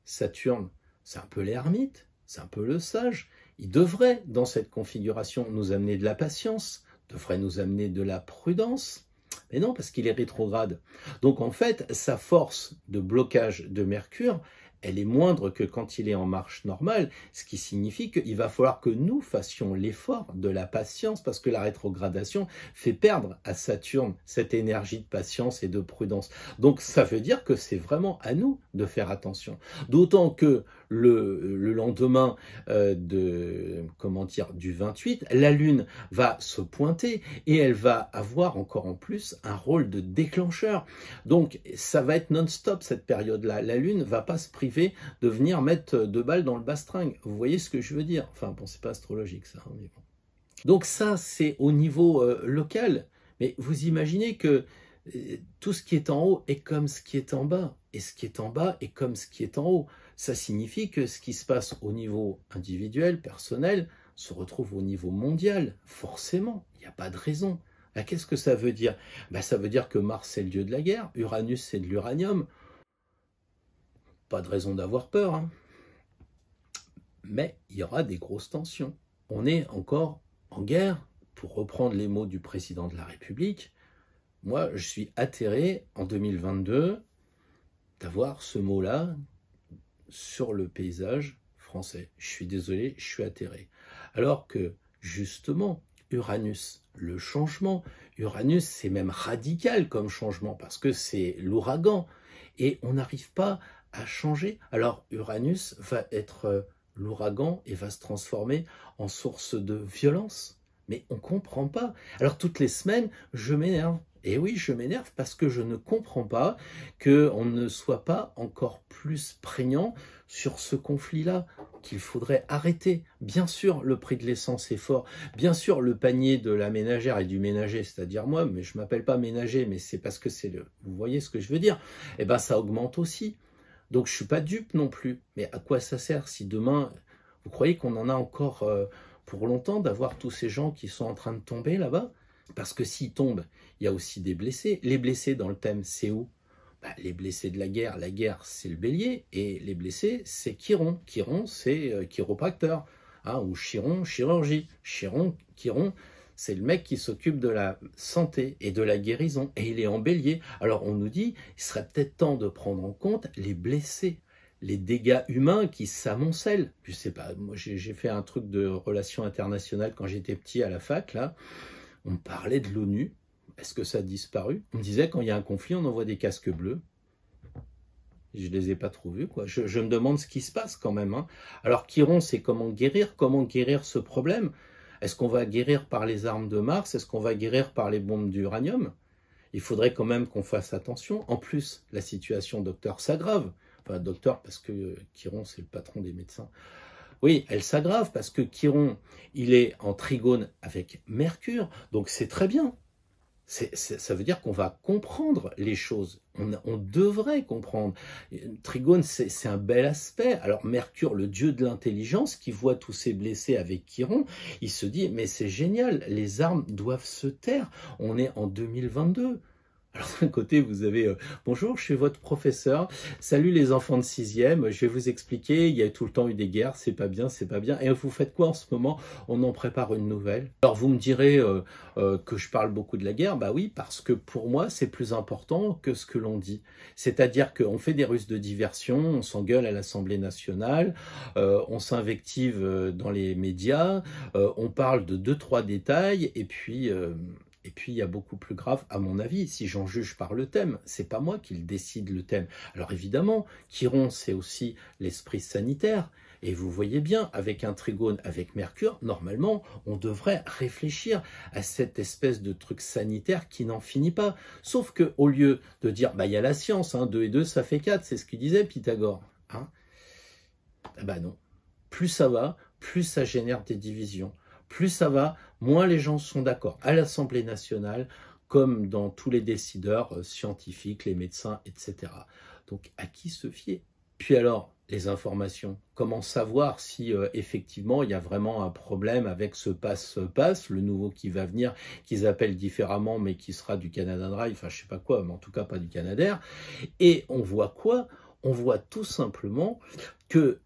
Saturne, c'est un peu l'ermite, c'est un peu le sage. Il devrait, dans cette configuration, nous amener de la patience, devrait nous amener de la prudence. Mais non, parce qu'il est rétrograde. Donc, en fait, sa force de blocage de Mercure, elle est moindre que quand il est en marche normale, ce qui signifie qu'il va falloir que nous fassions l'effort de la patience, parce que la rétrogradation fait perdre à Saturne cette énergie de patience et de prudence. Donc ça veut dire que c'est vraiment à nous de faire attention. D'autant que le lendemain du 28, la Lune va se pointer et elle va avoir encore en plus un rôle de déclencheur. Donc ça va être non-stop cette période-là. La Lune va pas se priver de venir mettre 2 balles dans le bastringue. Vous voyez ce que je veux dire? Enfin bon, c'est pas astrologique ça. Hein, mais bon. Donc ça, c'est au niveau local. Mais vous imaginez que tout ce qui est en haut est comme ce qui est en bas. Et ce qui est en bas est comme ce qui est en haut. Ça signifie que ce qui se passe au niveau individuel, personnel, se retrouve au niveau mondial. Forcément, il n'y a pas de raison. Qu'est-ce que ça veut dire? Ça veut dire que Mars, c'est le dieu de la guerre. Uranus, c'est de l'uranium. Pas de raison d'avoir peur. Hein. Mais il y aura des grosses tensions. On est encore en guerre, pour reprendre les mots du président de la République. Moi, je suis atterré en 2022 d'avoir ce mot-là sur le paysage français. Je suis désolé, je suis atterré. Alors que, justement, Uranus, le changement, Uranus, c'est même radical comme changement, parce que c'est l'ouragan. et on n'arrive pas à changer. Alors Uranus va être l'ouragan et va se transformer en source de violence. Mais on ne comprend pas. Alors toutes les semaines, je m'énerve. Et oui, je m'énerve parce que je ne comprends pas qu'on ne soit pas encore plus prégnant sur ce conflit-là, qu'il faudrait arrêter. Bien sûr, le prix de l'essence est fort. Bien sûr, le panier de la ménagère et du ménager, c'est-à-dire moi, mais je ne m'appelle pas ménager, mais c'est parce que c'est le... Vous voyez ce que je veux dire? Eh bien, ça augmente aussi. Donc, je ne suis pas dupe non plus. Mais à quoi ça sert si demain, vous croyez qu'on en a encore pour longtemps d'avoir tous ces gens qui sont en train de tomber là-bas? Parce que s'ils tombent, il y a aussi des blessés. Les blessés dans le thème, c'est où? Les blessés de la guerre, c'est le bélier, et les blessés, c'est Chiron. Chiron, c'est chiropracteur, hein, ou Chiron, chirurgie. Chiron, c'est le mec qui s'occupe de la santé et de la guérison, et il est en bélier. Alors on nous dit, il serait peut-être temps de prendre en compte les blessés, les dégâts humains qui s'amoncellent. Je sais pas, moi j'ai fait un truc de relations internationales quand j'étais petit à la fac, là. On parlait de l'ONU. Est-ce que ça a disparu? On me disait, quand il y a un conflit, on envoie des casques bleus. Je ne les ai pas trop vus, quoi. Je me demande ce qui se passe quand même, hein. Alors, Chiron, c'est comment guérir ce problème? Est-ce qu'on va guérir par les armes de Mars? Est-ce qu'on va guérir par les bombes d'uranium? Il faudrait quand même qu'on fasse attention. En plus, la situation docteur s'aggrave. Enfin, docteur, parce que Chiron, c'est le patron des médecins. Oui, elle s'aggrave parce que Chiron, il est en trigone avec Mercure, donc c'est très bien. Ça veut dire qu'on va comprendre les choses. On devrait comprendre. Trigone, c'est un bel aspect. Alors Mercure, le dieu de l'intelligence, qui voit tous ces blessés avec Chiron, il se dit, mais c'est génial, les armes doivent se taire. On est en 2022. Alors d'un côté, vous avez bonjour, je suis votre professeur. Salut les enfants de 6e. Je vais vous expliquer. Il y a tout le temps eu des guerres. C'est pas bien, c'est pas bien. Et vous faites quoi en ce moment? On en prépare une nouvelle. Alors vous me direz que je parle beaucoup de la guerre. Bah oui, parce que pour moi, c'est plus important que ce que l'on dit. C'est-à-dire qu'on fait des ruses de diversion, on s'engueule à l'Assemblée nationale, on s'invective dans les médias, on parle de 2-3 détails, et puis, il y a beaucoup plus grave, à mon avis, si j'en juge par le thème. C'est pas moi qui le décide, le thème. Alors évidemment, Chiron, c'est aussi l'esprit sanitaire. Et vous voyez bien, avec un trigone avec Mercure, normalement, on devrait réfléchir à cette espèce de truc sanitaire qui n'en finit pas. Sauf qu'au lieu de dire, il y a la science, hein, 2 et 2, ça fait 4, c'est ce qu'il disait Pythagore. Hein, non. Plus ça va, plus ça génère des divisions. Plus ça va, moins les gens sont d'accord à l'Assemblée nationale, comme dans tous les décideurs scientifiques, les médecins, etc. Donc, à qui se fier? Puis alors, les informations. Comment savoir si effectivement il y a vraiment un problème avec ce passe-passe, le nouveau qui va venir, qu'ils appellent différemment, mais qui sera du Canada Dry, enfin je sais pas quoi, mais en tout cas pas du Canadair. Et on voit quoi? On voit tout simplement que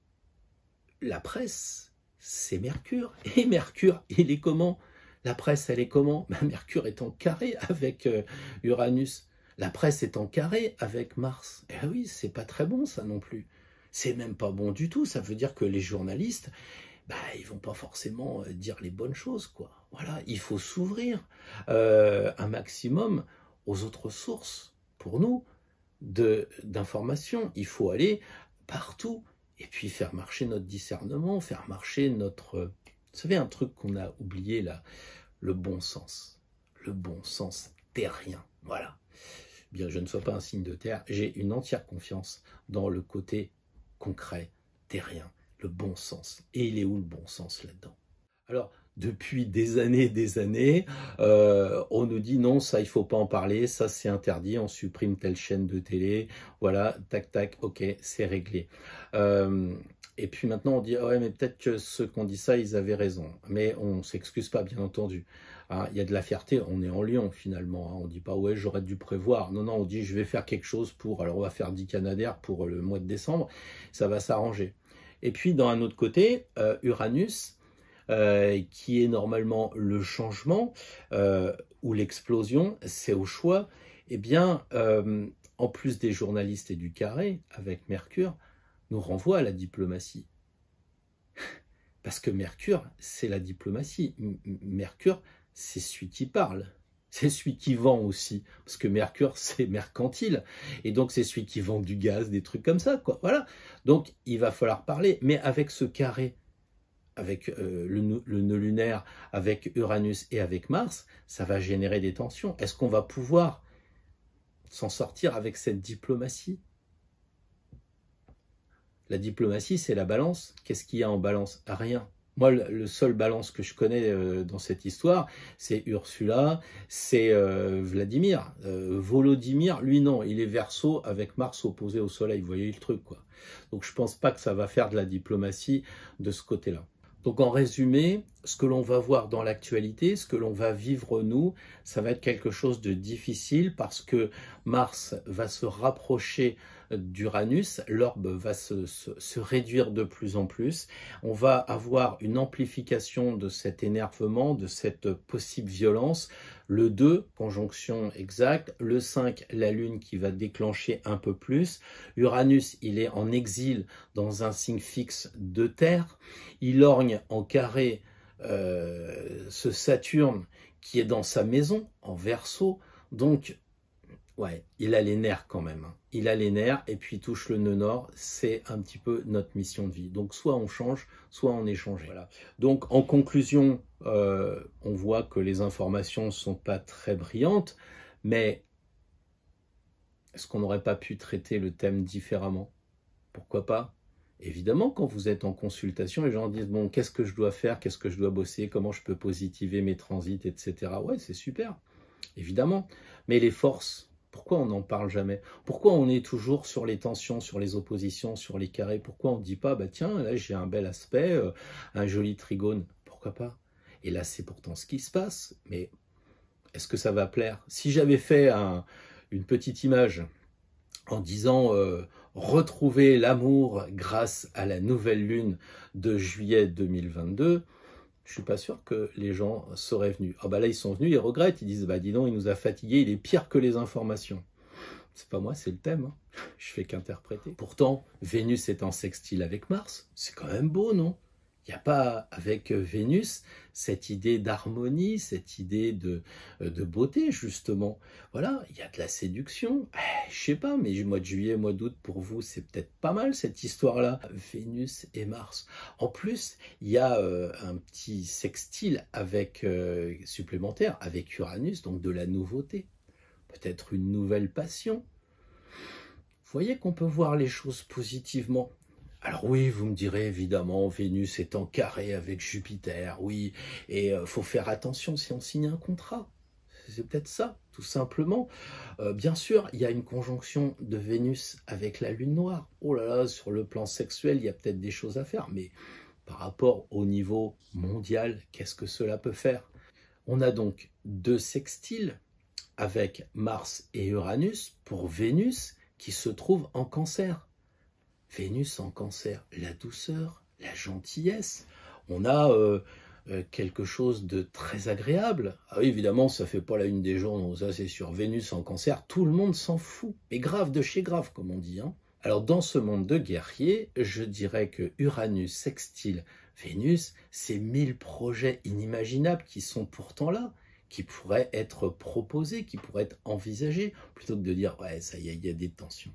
la presse, c'est Mercure. Et Mercure, il est comment? La presse, elle est comment? Mercure est en carré avec Uranus. La presse est en carré avec Mars. Eh oui, c'est pas très bon ça non plus. C'est même pas bon du tout. Ça veut dire que les journalistes, ils vont pas forcément dire les bonnes choses, quoi. Voilà, il faut s'ouvrir un maximum aux autres sources pour nous d'informations. Il faut aller partout. Et puis faire marcher notre discernement, faire marcher notre... Vous savez, un truc qu'on a oublié là, le bon sens. Le bon sens terrien, voilà. Bien, je ne sois pas un signe de terre, j'ai une entière confiance dans le côté concret, terrien, le bon sens. Et il est où le bon sens là-dedans? Alors, depuis des années, on nous dit non, ça il faut pas en parler, ça c'est interdit, on supprime telle chaîne de télé, voilà, tac tac, ok, c'est réglé. Et puis maintenant on dit ouais mais peut-être que ceux qui ont dit ça ils avaient raison, mais on s'excuse pas bien entendu. Hein, il y a de la fierté, on est en Lyon finalement, hein, on dit pas ouais j'aurais dû prévoir, non on dit je vais faire quelque chose pour, alors on va faire 10 Canadair pour le mois de décembre, ça va s'arranger. Et puis dans un autre côté, Uranus, qui est normalement le changement ou l'explosion, c'est au choix, eh bien, en plus des journalistes et du carré, avec Mercure, nous renvoie à la diplomatie. Parce que Mercure, c'est la diplomatie. Mercure, c'est celui qui parle. C'est celui qui vend aussi, parce que Mercure, c'est mercantile. Et donc, c'est celui qui vend du gaz, des trucs comme ça, quoi. Voilà. Donc, il va falloir parler. Mais avec ce carré, avec le nœud lunaire, avec Uranus et avec Mars, ça va générer des tensions. Est-ce qu'on va pouvoir s'en sortir avec cette diplomatie? La diplomatie, c'est la balance. Qu'est-ce qu'il y a en balance? Rien. Moi, le seul balance que je connais dans cette histoire, c'est Ursula, c'est Vladimir. Volodymyr, lui, non, il est Verseau avec Mars opposé au Soleil. Vous voyez le truc, quoi. Donc, je pense pas que ça va faire de la diplomatie de ce côté-là. Donc, en résumé, ce que l'on va voir dans l'actualité, ce que l'on va vivre nous, ça va être quelque chose de difficile parce que Mars va se rapprocher d'Uranus, l'orbe va se réduire de plus en plus. On va avoir une amplification de cet énervement, de cette possible violence. Le 2, conjonction exacte. Le 5, la Lune qui va déclencher un peu plus. Uranus, il est en exil dans un signe fixe de Terre. Il orgne en carré ce Saturne qui est dans sa maison, en Verseau. Donc, ouais, il a les nerfs quand même. Il a les nerfs et puis il touche le nœud nord. C'est un petit peu notre mission de vie. Donc, soit on change, soit on est changé. Voilà. Donc, en conclusion, on voit que les informations ne sont pas très brillantes, mais est-ce qu'on n'aurait pas pu traiter le thème différemment? Pourquoi pas? Évidemment, quand vous êtes en consultation, les gens disent « Bon, qu'est-ce que je dois faire? Qu'est-ce que je dois bosser? Comment je peux positiver mes transits, etc. » Ouais, c'est super, évidemment. Mais les forces, pourquoi on n'en parle jamais? Pourquoi on est toujours sur les tensions, sur les oppositions, sur les carrés? Pourquoi on ne dit pas « Bah tiens, là j'ai un bel aspect, un joli trigone. » Pourquoi pas? Et là, c'est pourtant ce qui se passe. Mais est-ce que ça va plaire? Si j'avais fait une petite image en disant retrouver l'amour grâce à la nouvelle lune de juillet 2022, je suis pas sûr que les gens seraient venus. Ah bah là, ils sont venus, ils regrettent, ils disent bah dis donc, il nous a fatigués, il est pire que les informations. C'est pas moi, c'est le thème. Hein. Je fais qu'interpréter. Pourtant, Vénus est en sextile avec Mars. C'est quand même beau, non? Il n'y a pas, avec Vénus, cette idée d'harmonie, cette idée de beauté, justement. Voilà, il y a de la séduction. Je sais pas, mais mois de juillet, mois d'août, pour vous, c'est peut-être pas mal, cette histoire-là. Vénus et Mars. En plus, il y a un petit sextile avec, supplémentaire avec Uranus, donc de la nouveauté. Peut-être une nouvelle passion. Vous voyez qu'on peut voir les choses positivement. Alors oui, vous me direz évidemment, Vénus est en carré avec Jupiter, oui, et faut faire attention si on signe un contrat. C'est peut-être ça, tout simplement. Bien sûr, il y a une conjonction de Vénus avec la Lune noire. Oh là là, sur le plan sexuel, il y a peut-être des choses à faire, mais par rapport au niveau mondial, qu'est-ce que cela peut faire? On a donc deux sextiles avec Mars et Uranus pour Vénus qui se trouve en Cancer. Vénus en Cancer, la douceur, la gentillesse. On a quelque chose de très agréable. Ah oui, évidemment, ça fait pas la une des journaux, ça c'est sûr. Vénus en Cancer, tout le monde s'en fout. Mais grave de chez grave, comme on dit. Hein. Alors, dans ce monde de guerriers, je dirais que Uranus sextile Vénus, c'est 1000 projets inimaginables qui sont pourtant là, qui pourraient être proposés, qui pourraient être envisagés, plutôt que de dire « ouais, ça y est, il y a des tensions ».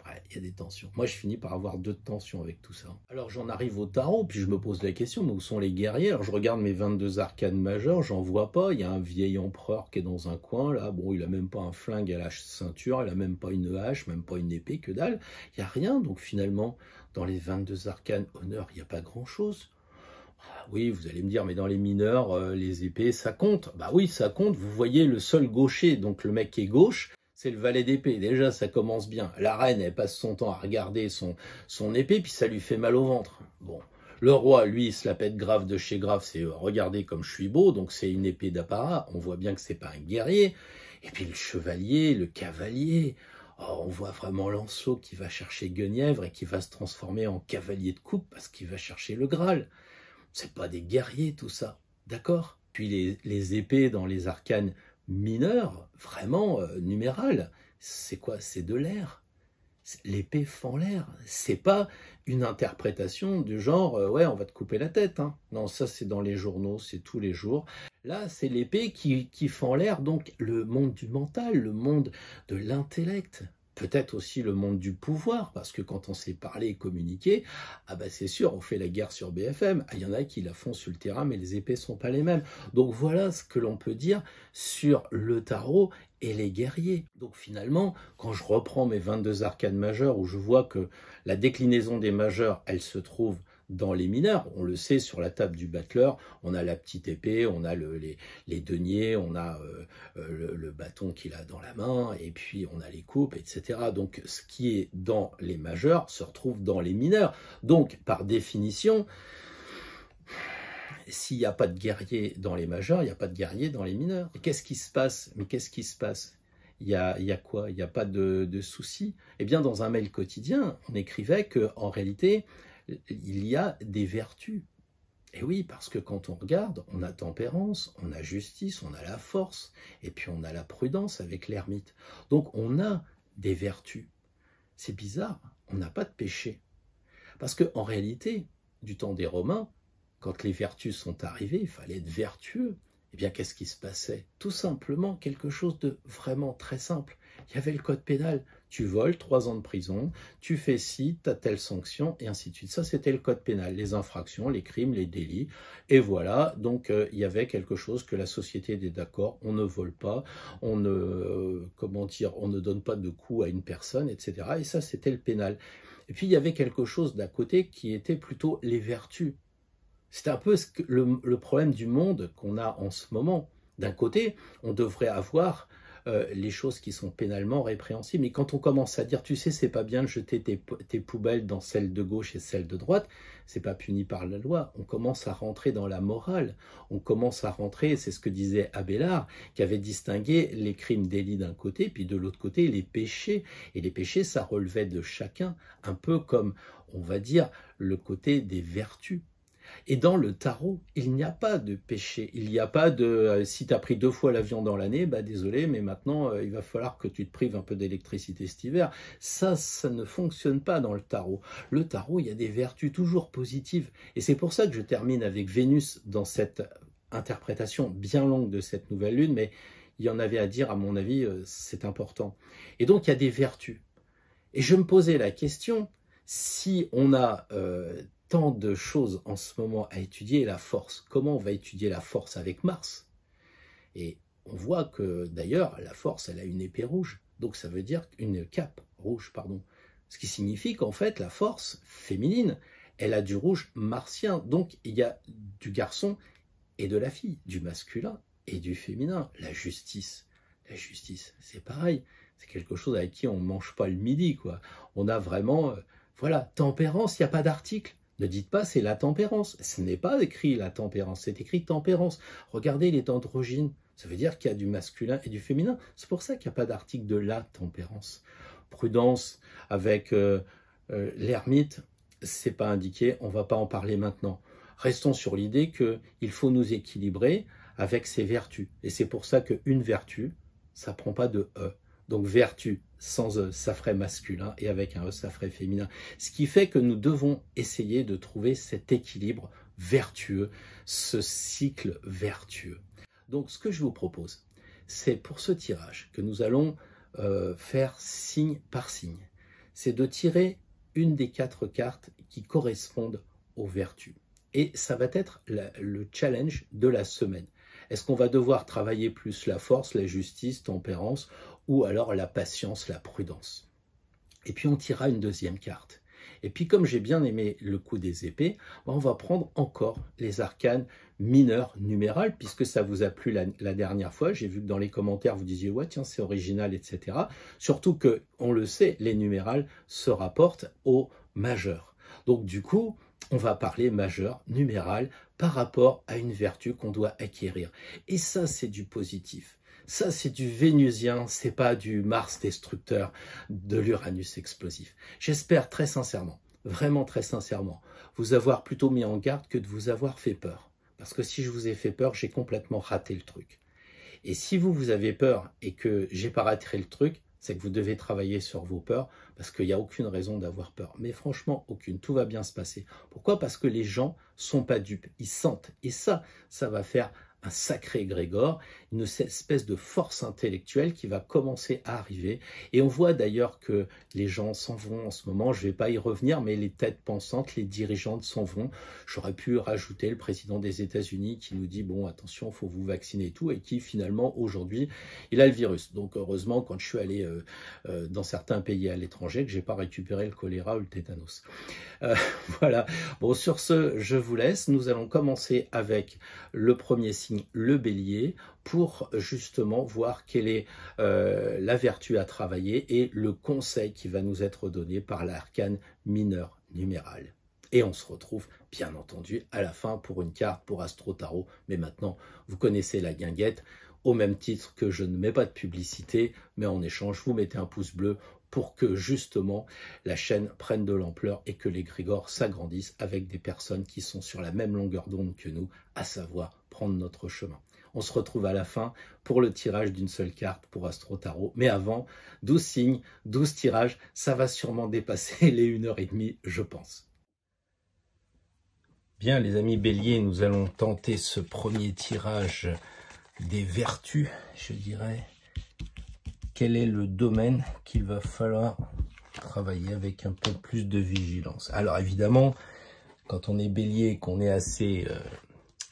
Ouais, il y a des tensions. Moi, je finis par avoir 2 tensions avec tout ça. Alors, j'en arrive au tarot, puis je me pose la question, mais où sont les guerriers? Alors, je regarde mes 22 arcanes majeures, j'en vois pas. Il y a un vieil empereur qui est dans un coin, là. Bon, il a même pas un flingue à la ceinture, il a même pas une hache, même pas une épée, que dalle. Il y a rien. Donc, finalement, dans les 22 arcanes honneur, il n'y a pas grand-chose. Ah, oui, vous allez me dire, mais dans les mineurs, les épées, ça compte. Bah oui, ça compte. Vous voyez le seul gaucher, donc le mec qui est gauche, c'est le valet d'épée. Déjà, ça commence bien. La reine, elle passe son temps à regarder son épée, puis ça lui fait mal au ventre. Bon. Le roi, lui, il se la pète grave de chez grave. C'est regardez comme je suis beau. Donc, c'est une épée d'apparat. On voit bien que c'est pas un guerrier. Et puis, le chevalier, le cavalier. Oh, on voit vraiment Lancelot qui va chercher Guenièvre et qui va se transformer en cavalier de coupe parce qu'il va chercher le Graal. C'est pas des guerriers, tout ça. D'accord? Puis, les épées dans les arcanes mineur, vraiment numéral, c'est quoi? C'est de l'air. L'épée fend l'air. C'est pas une interprétation du genre ouais, on va te couper la tête, hein. Non, ça c'est dans les journaux, c'est tous les jours. Là, c'est l'épée qui fend l'air, donc le monde du mental, le monde de l'intellect. Peut-être aussi le monde du pouvoir, parce que quand on sait parler et communiquer, ah bah c'est sûr, on fait la guerre sur BFM. Ah, il y en a qui la font sur le terrain, mais les épées ne sont pas les mêmes. Donc voilà ce que l'on peut dire sur le tarot et les guerriers. Donc finalement, quand je reprends mes 22 arcanes majeures, où je vois que la déclinaison des majeurs, elle se trouve dans les mineurs, on le sait, sur la table du battleur, on a la petite épée, on a les deniers, on a le bâton qu'il a dans la main, et puis on a les coupes, etc. Donc ce qui est dans les majeurs se retrouve dans les mineurs. Donc par définition, s'il n'y a pas de guerrier dans les majeurs, il n'y a pas de guerrier dans les mineurs. Qu'est-ce qui se passe? Mais qu'est-ce qui se passe? Il y a quoi? Il n'y a pas de souci? Eh bien, dans un mail quotidien, on écrivait qu'en réalité, il y a des vertus. Et oui, parce que quand on regarde, on a tempérance, on a justice, on a la force, et puis on a la prudence avec l'ermite. Donc on a des vertus. C'est bizarre, on n'a pas de péché. Parce qu'en réalité, du temps des Romains, quand les vertus sont arrivées, il fallait être vertueux. Eh bien, qu'est-ce qui se passait? Tout simplement quelque chose de vraiment très simple. Il y avait le code pénal. Tu voles, 3 ans de prison, tu fais ci, tu as telle sanction, et ainsi de suite. Ça, c'était le code pénal, les infractions, les crimes, les délits. Et voilà, donc il y avait quelque chose que la société était d'accord, on ne vole pas, on ne donne pas de coups à une personne, etc. Et ça, c'était le pénal. Et puis, il y avait quelque chose d'à côté qui était plutôt les vertus. C'est un peu le problème du monde qu'on a en ce moment. D'un côté, on devrait avoir les choses qui sont pénalement répréhensibles. Mais quand on commence à dire, tu sais, c'est pas bien de jeter tes poubelles dans celle de gauche et celle de droite, c'est pas puni par la loi. On commence à rentrer dans la morale. On commence à rentrer, c'est ce que disait Abélard, qui avait distingué les crimes délits d'un côté, puis de l'autre côté, les péchés. Et les péchés, ça relevait de chacun, un peu comme, on va dire, le côté des vertus. Et dans le tarot, il n'y a pas de péché. Il n'y a pas de si tu as pris 2 fois l'avion dans l'année, bah désolé, mais maintenant il va falloir que tu te prives un peu d'électricité cet hiver. Ça ne fonctionne pas dans le tarot. Le tarot, il y a des vertus toujours positives. Et c'est pour ça que je termine avec Vénus dans cette interprétation bien longue de cette nouvelle lune, mais il y en avait à dire, à mon avis, c'est important. Et donc il y a des vertus. Et je me posais la question, si on a tant de choses en ce moment à étudier, la force. Comment on va étudier la force avec Mars? Et on voit que d'ailleurs, la force, elle a une épée rouge. Donc ça veut dire une cape rouge, pardon. Ce qui signifie qu'en fait, la force féminine, elle a du rouge martien. Donc il y a du garçon et de la fille, du masculin et du féminin. La justice, c'est pareil. C'est quelque chose avec qui on ne mange pas le midi, quoi. On a vraiment, voilà, tempérance, il n'y a pas d'article. Ne dites pas c'est la tempérance. Ce n'est pas écrit la tempérance, c'est écrit tempérance. Regardez, il est androgyne. Ça veut dire qu'il y a du masculin et du féminin. C'est pour ça qu'il n'y a pas d'article de la tempérance. Prudence avec l'ermite, c'est pas indiqué, on ne va pas en parler maintenant. Restons sur l'idée qu'il faut nous équilibrer avec ses vertus. Et c'est pour ça qu'une vertu, ça ne prend pas de E. Donc vertu sans E, ça ferait masculin, et avec un E, ça ferait féminin. Ce qui fait que nous devons essayer de trouver cet équilibre vertueux, ce cycle vertueux. Donc ce que je vous propose, c'est pour ce tirage que nous allons faire signe par signe, c'est de tirer une des 4 cartes qui correspondent aux vertus. Et ça va être le challenge de la semaine. Est-ce qu'on va devoir travailler plus la force, la justice, tempérance, ou alors la patience, la prudence? Et puis on tirera une deuxième carte. Et puis comme j'ai bien aimé le coup des épées, on va prendre encore les arcanes mineures numérales, puisque ça vous a plu la dernière fois. J'ai vu que dans les commentaires vous disiez ouais tiens c'est original, etc. Surtout que on le sait, les numérales se rapportent aux majeurs. Donc du coup, on va parler majeur, numéral, par rapport à une vertu qu'on doit acquérir. Et ça, c'est du positif. Ça, c'est du vénusien, c'est pas du Mars destructeur, de l'Uranus explosif. J'espère très sincèrement, vraiment très sincèrement, vous avoir plutôt mis en garde que de vous avoir fait peur. Parce que si je vous ai fait peur, j'ai complètement raté le truc. Et si vous avez peur et que j'ai pas raté le truc, c'est que vous devez travailler sur vos peurs, parce qu'il n'y a aucune raison d'avoir peur. Mais franchement, aucune. Tout va bien se passer. Pourquoi? Parce que les gens sont pas dupes. Ils sentent. Et ça va faire un sacré égrégore, une espèce de force intellectuelle qui va commencer à arriver. Et on voit d'ailleurs que les gens s'en vont en ce moment, je ne vais pas y revenir, mais les têtes pensantes, les dirigeantes s'en vont. J'aurais pu rajouter le président des États-Unis qui nous dit, bon, attention, il faut vous vacciner et tout, et qui finalement, aujourd'hui, il a le virus. Donc heureusement, quand je suis allé dans certains pays à l'étranger, que je n'ai pas récupéré le choléra ou le tétanos. Voilà. Bon, sur ce, je vous laisse. Nous allons commencer avec le premier signe, le bélier, pour justement voir quelle est la vertu à travailler et le conseil qui va nous être donné par l'arcane mineur numéral. Et on se retrouve bien entendu à la fin pour une carte pour Astro Tarot. Mais maintenant, vous connaissez la guinguette, au même titre que je ne mets pas de publicité, mais en échange, vous mettez un pouce bleu pour que justement la chaîne prenne de l'ampleur et que les l'égrégore s'agrandisse avec des personnes qui sont sur la même longueur d'onde que nous, à savoir prendre notre chemin. On se retrouve à la fin pour le tirage d'une seule carte pour Astro Tarot. Mais avant, 12 signes, 12 tirages, ça va sûrement dépasser les 1h30, je pense. Bien les amis béliers, nous allons tenter ce premier tirage des vertus, je dirais. Quel est le domaine qu'il va falloir travailler avec un peu plus de vigilance? Alors évidemment, quand on est bélier et qu'on est assez,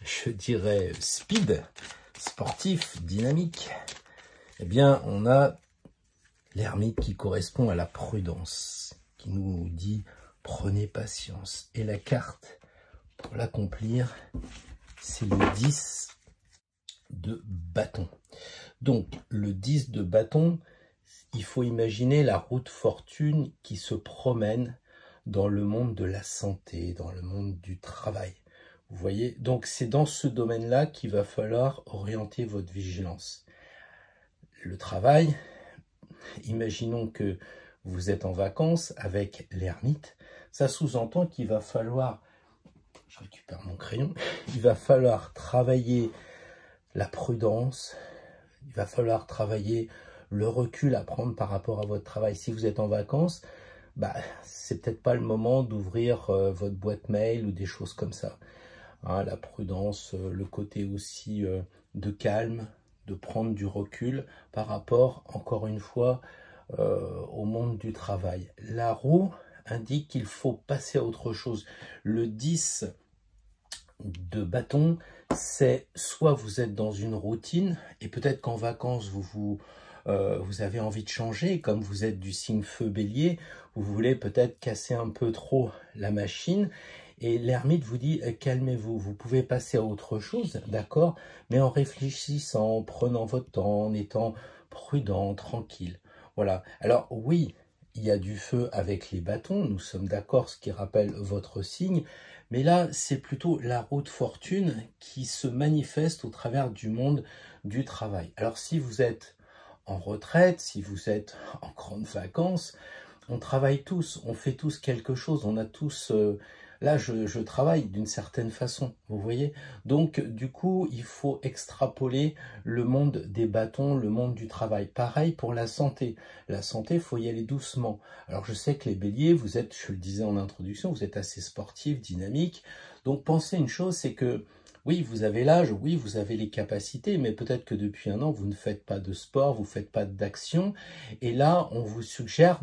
je dirais, speed, sportif, dynamique, eh bien on a l'ermite qui correspond à la prudence, qui nous dit prenez patience. Et la carte, pour l'accomplir, c'est le 10 de bâton. Donc, le 10 de bâton, il faut imaginer la roue de fortune qui se promène dans le monde de la santé, dans le monde du travail. Vous voyez? Donc, c'est dans ce domaine-là qu'il va falloir orienter votre vigilance. Le travail, imaginons que vous êtes en vacances avec l'ermite, ça sous-entend qu'il va falloir, je récupère mon crayon, il va falloir travailler la prudence, il va falloir travailler le recul à prendre par rapport à votre travail. Si vous êtes en vacances, bah, c'est peut-être pas le moment d'ouvrir votre boîte mail ou des choses comme ça. Hein, la prudence, le côté aussi de calme, de prendre du recul par rapport, encore une fois, au monde du travail. La roue indique qu'il faut passer à autre chose. Le 10 de bâton, c'est soit vous êtes dans une routine et peut-être qu'en vacances vous avez envie de changer, comme vous êtes du signe feu bélier, vous voulez peut-être casser un peu trop la machine et l'ermite vous dit calmez-vous, vous pouvez passer à autre chose, d'accord, mais en réfléchissant, en prenant votre temps, en étant prudent, tranquille. Voilà, alors oui, il y a du feu avec les bâtons, nous sommes d'accord, ce qui rappelle votre signe, mais là, c'est plutôt la roue de fortune qui se manifeste au travers du monde du travail. Alors, si vous êtes en retraite, si vous êtes en grandes vacances, on travaille tous, on fait tous quelque chose, on a tous... là, je travaille d'une certaine façon, vous voyez. Donc, du coup, il faut extrapoler le monde des bâtons, le monde du travail. Pareil pour la santé. La santé, il faut y aller doucement. Alors, je sais que les béliers, vous êtes, je le disais en introduction, vous êtes assez sportifs, dynamiques. Donc, pensez une chose, c'est que oui, vous avez l'âge, oui, vous avez les capacités, mais peut-être que depuis un an, vous ne faites pas de sport, vous ne faites pas d'action. Et là, on vous suggère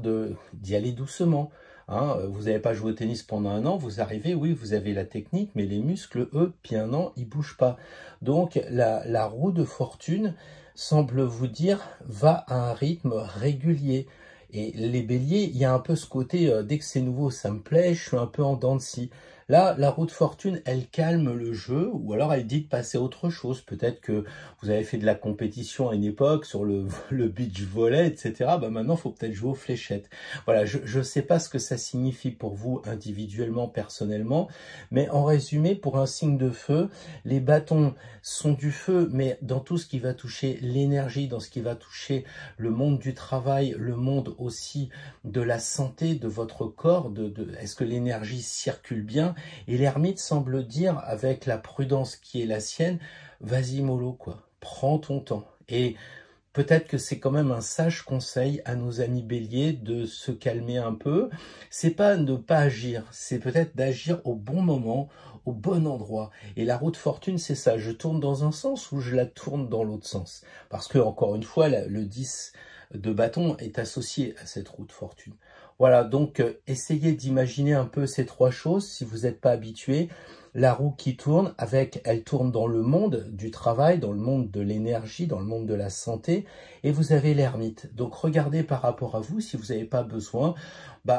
d'y aller doucement. Hein, vous n'avez pas joué au tennis pendant un an, vous arrivez, oui, vous avez la technique, mais les muscles, eux, depuis un an, ils ne bougent pas. Donc, la roue de fortune semble vous dire, va à un rythme régulier. Et les béliers, il y a un peu ce côté, dès que c'est nouveau, ça me plaît, je suis un peu en dents de scie. Là, la roue de fortune, elle calme le jeu, ou alors elle dit de passer à autre chose. Peut-être que vous avez fait de la compétition à une époque sur le beach volley, etc. Bah maintenant, il faut peut-être jouer aux fléchettes. Voilà, je ne sais pas ce que ça signifie pour vous individuellement, personnellement, mais en résumé, pour un signe de feu, les bâtons sont du feu, mais dans tout ce qui va toucher l'énergie, dans ce qui va toucher le monde du travail, le monde aussi de la santé, de votre corps, est-ce que l'énergie circule bien? Et l'ermite semble dire, avec la prudence qui est la sienne, vas-y mollo, quoi, prends ton temps. Et peut-être que c'est quand même un sage conseil à nos amis béliers de se calmer un peu. C'est pas ne pas agir, c'est peut-être d'agir au bon moment, au bon endroit. Et la roue de fortune, c'est ça. Je tourne dans un sens ou je la tourne dans l'autre sens. Parce que, encore une fois, le 10 de bâton est associé à cette roue de fortune. Voilà, donc essayez d'imaginer un peu ces trois choses si vous n'êtes pas habitué. La roue qui tourne, elle tourne dans le monde du travail, dans le monde de l'énergie, dans le monde de la santé, et vous avez l'ermite. Donc regardez par rapport à vous, si vous n'avez pas besoin,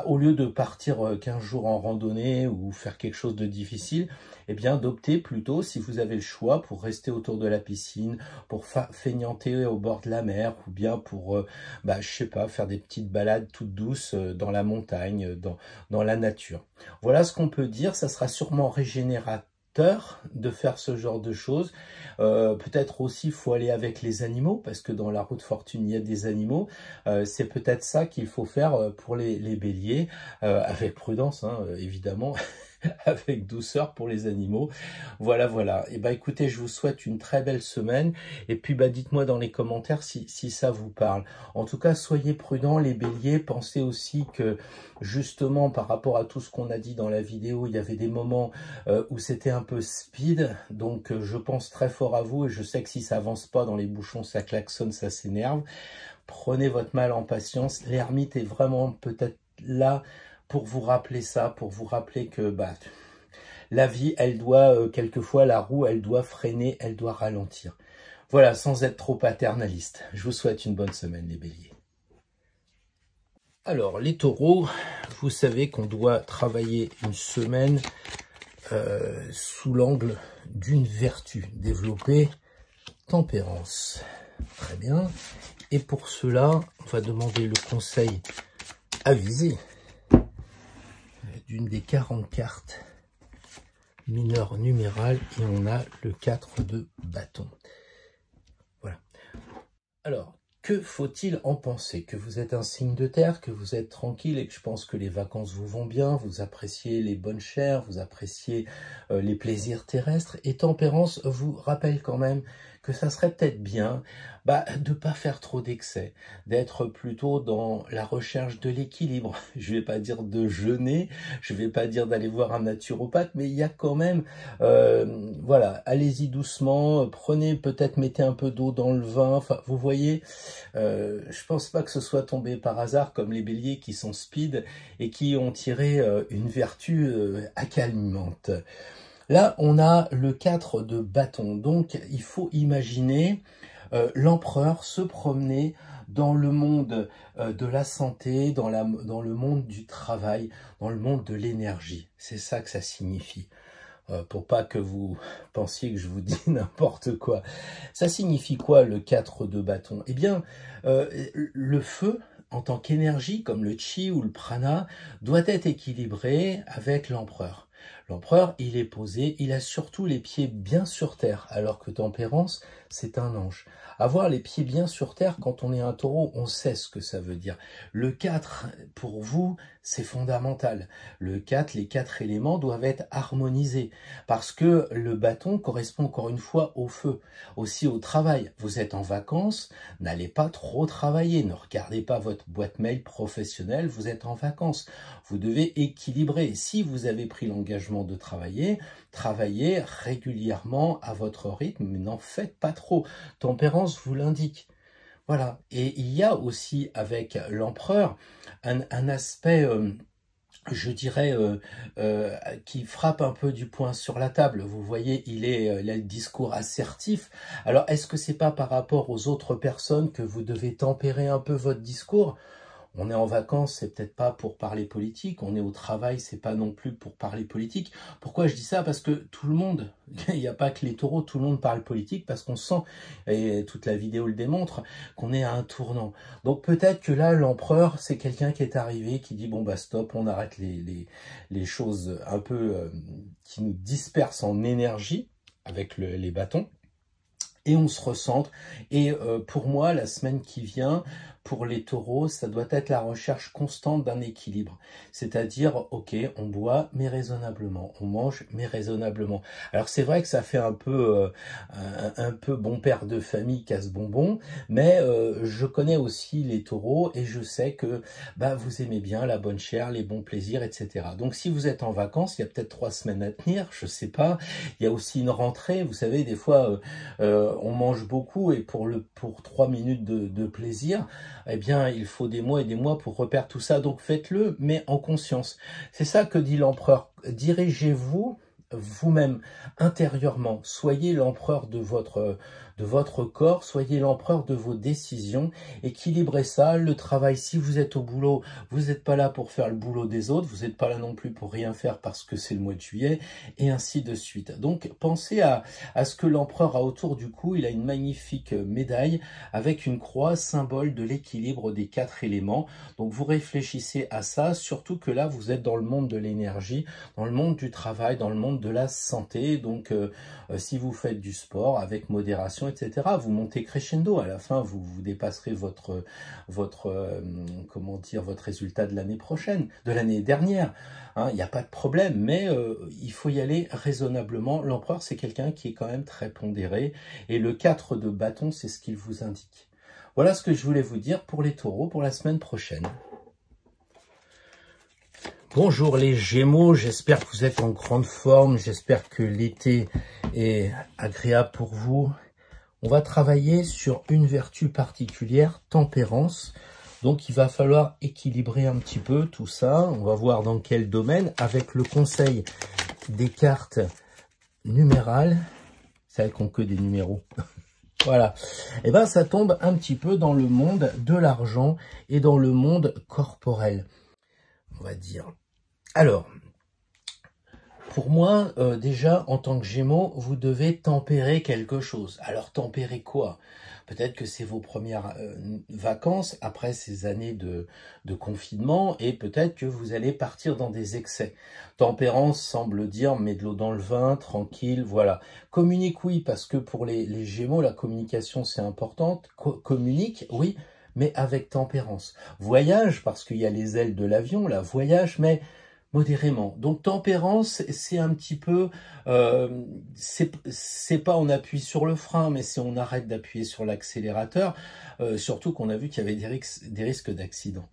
au lieu de partir 15 jours en randonnée ou faire quelque chose de difficile, eh bien d'opter plutôt, si vous avez le choix, pour rester autour de la piscine, pour feignanter au bord de la mer, ou bien pour, je sais pas, faire des petites balades toutes douces dans la montagne, dans la nature. Voilà ce qu'on peut dire, ça sera sûrement régénérateur de faire ce genre de choses. Peut-être aussi il faut aller avec les animaux, parce que dans la roue de fortune il y a des animaux. C'est peut-être ça qu'il faut faire pour les béliers, avec prudence hein, évidemment. Avec douceur pour les animaux. Voilà, voilà. Et écoutez, je vous souhaite une très belle semaine. Et puis dites-moi dans les commentaires si ça vous parle. En tout cas, soyez prudents les béliers. Pensez aussi que justement par rapport à tout ce qu'on a dit dans la vidéo, il y avait des moments où c'était un peu speed. Donc je pense très fort à vous et je sais que si ça avance pas dans les bouchons, ça klaxonne, ça s'énerve. Prenez votre mal en patience. L'ermite est vraiment peut-être là pour vous rappeler ça, pour vous rappeler que la vie, elle doit, quelquefois, la roue, elle doit freiner, elle doit ralentir. Voilà, sans être trop paternaliste. Je vous souhaite une bonne semaine, les béliers. Alors, les taureaux, vous savez qu'on doit travailler une semaine sous l'angle d'une vertu, développer tempérance. Très bien. Et pour cela, on va demander le conseil avisé d'une des 40 cartes mineures numérales et on a le 4 de bâton. Voilà. Alors, que faut-il en penser? Que vous êtes un signe de terre, que vous êtes tranquille et que je pense que les vacances vous vont bien, vous appréciez les bonnes chairs, vous appréciez les plaisirs terrestres et Tempérance vous rappelle quand même que ça serait peut-être bien de ne pas faire trop d'excès, d'être plutôt dans la recherche de l'équilibre. Je ne vais pas dire de jeûner, je ne vais pas dire d'aller voir un naturopathe, mais il y a quand même, voilà, allez-y doucement, prenez, peut-être mettez un peu d'eau dans le vin, enfin, vous voyez, je pense pas que ce soit tombé par hasard comme les béliers qui sont speed et qui ont tiré une vertu accalmante. Là, on a le 4 de bâton, donc il faut imaginer l'empereur se promener dans le monde de la santé, dans le monde du travail, dans le monde de l'énergie. C'est ça que ça signifie. Pour pas que vous pensiez que je vous dis n'importe quoi. Ça signifie quoi le 4 de bâton? Eh bien, le feu, en tant qu'énergie, comme le chi ou le prana, doit être équilibré avec l'empereur. L'empereur, il est posé, il a surtout les pieds bien sur terre, alors que Tempérance, c'est un ange. Avoir les pieds bien sur terre, quand on est un taureau, on sait ce que ça veut dire. Le 4, pour vous, c'est fondamental. Le 4, les 4 éléments doivent être harmonisés, parce que le bâton correspond encore une fois au feu, aussi au travail. Vous êtes en vacances, n'allez pas trop travailler, ne regardez pas votre boîte mail professionnelle, vous êtes en vacances. Vous devez équilibrer. Si vous avez pris l'engagement de travailler, travaillez régulièrement à votre rythme, mais n'en faites pas trop. Tempérance vous l'indique. Voilà. Et il y a aussi avec l'empereur un aspect, je dirais, qui frappe un peu du poing sur la table. Vous voyez, il a le discours assertif. Alors, est-ce que c'est pas par rapport aux autres personnes que vous devez tempérer un peu votre discours ? On est en vacances, c'est peut-être pas pour parler politique. On est au travail, c'est pas non plus pour parler politique. Pourquoi je dis ça? Parce que tout le monde, il n'y a pas que les taureaux, tout le monde parle politique parce qu'on sent, et toute la vidéo le démontre, qu'on est à un tournant. Donc peut-être que là, l'empereur, c'est quelqu'un qui est arrivé, qui dit, bon stop, on arrête les choses un peu qui nous dispersent en énergie avec les bâtons. Et on se recentre. Et pour moi, la semaine qui vient pour les taureaux, ça doit être la recherche constante d'un équilibre. C'est-à-dire, ok, on boit, mais raisonnablement. On mange, mais raisonnablement. Alors c'est vrai que ça fait un peu bon père de famille casse-bonbon, mais je connais aussi les taureaux et je sais que vous aimez bien la bonne chère, les bons plaisirs, etc. Donc si vous êtes en vacances, il y a peut-être 3 semaines à tenir, je sais pas. Il y a aussi une rentrée, vous savez, des fois on mange beaucoup et pour 3 minutes de plaisir, eh bien il faut des mois et des mois pour repérer tout ça. Donc faites-le, mais en conscience. C'est ça que dit l'empereur. Dirigez-vous vous-même intérieurement. Soyez l'empereur de votre corps, soyez l'empereur de vos décisions, équilibrez ça, le travail, si vous êtes au boulot, vous n'êtes pas là pour faire le boulot des autres, vous n'êtes pas là non plus pour rien faire parce que c'est le mois de juillet, et ainsi de suite. Donc pensez à ce que l'empereur a autour du cou, il a une magnifique médaille avec une croix, symbole de l'équilibre des 4 éléments. Donc vous réfléchissez à ça, surtout que là vous êtes dans le monde de l'énergie, dans le monde du travail, dans le monde de la santé, donc si vous faites du sport avec modération, etc., vous montez crescendo. À la fin, vous dépasserez votre résultat de l'année prochaine, de l'année dernière. Hein, il n'y a pas de problème, mais il faut y aller raisonnablement. L'empereur, c'est quelqu'un qui est quand même très pondéré, et le 4 de bâton, c'est ce qu'il vous indique. Voilà ce que je voulais vous dire pour les taureaux pour la semaine prochaine. Bonjour les Gémeaux, j'espère que vous êtes en grande forme, j'espère que l'été est agréable pour vous. On va travailler sur une vertu particulière, tempérance. Donc il va falloir équilibrer un petit peu tout ça. On va voir dans quel domaine avec le conseil des cartes numérales. Celles qui n'ont que des numéros. Voilà. Et bien ça tombe un petit peu dans le monde de l'argent et dans le monde corporel, on va dire. Alors, pour moi, déjà, en tant que Gémeaux, vous devez tempérer quelque chose. Alors, tempérer quoi? Peut-être que c'est vos premières vacances après ces années de confinement, et peut-être que vous allez partir dans des excès. Tempérance semble dire, mets de l'eau dans le vin, tranquille, voilà. Communique, oui, parce que pour les Gémeaux, la communication, c'est important. Communique, oui, mais avec tempérance. Voyage, parce qu'il y a les ailes de l'avion, là, voyage, mais modérément. Donc tempérance, c'est un petit peu, c'est pas on appuie sur le frein, mais c'est on arrête d'appuyer sur l'accélérateur, surtout qu'on a vu qu'il y avait des risques d'accident.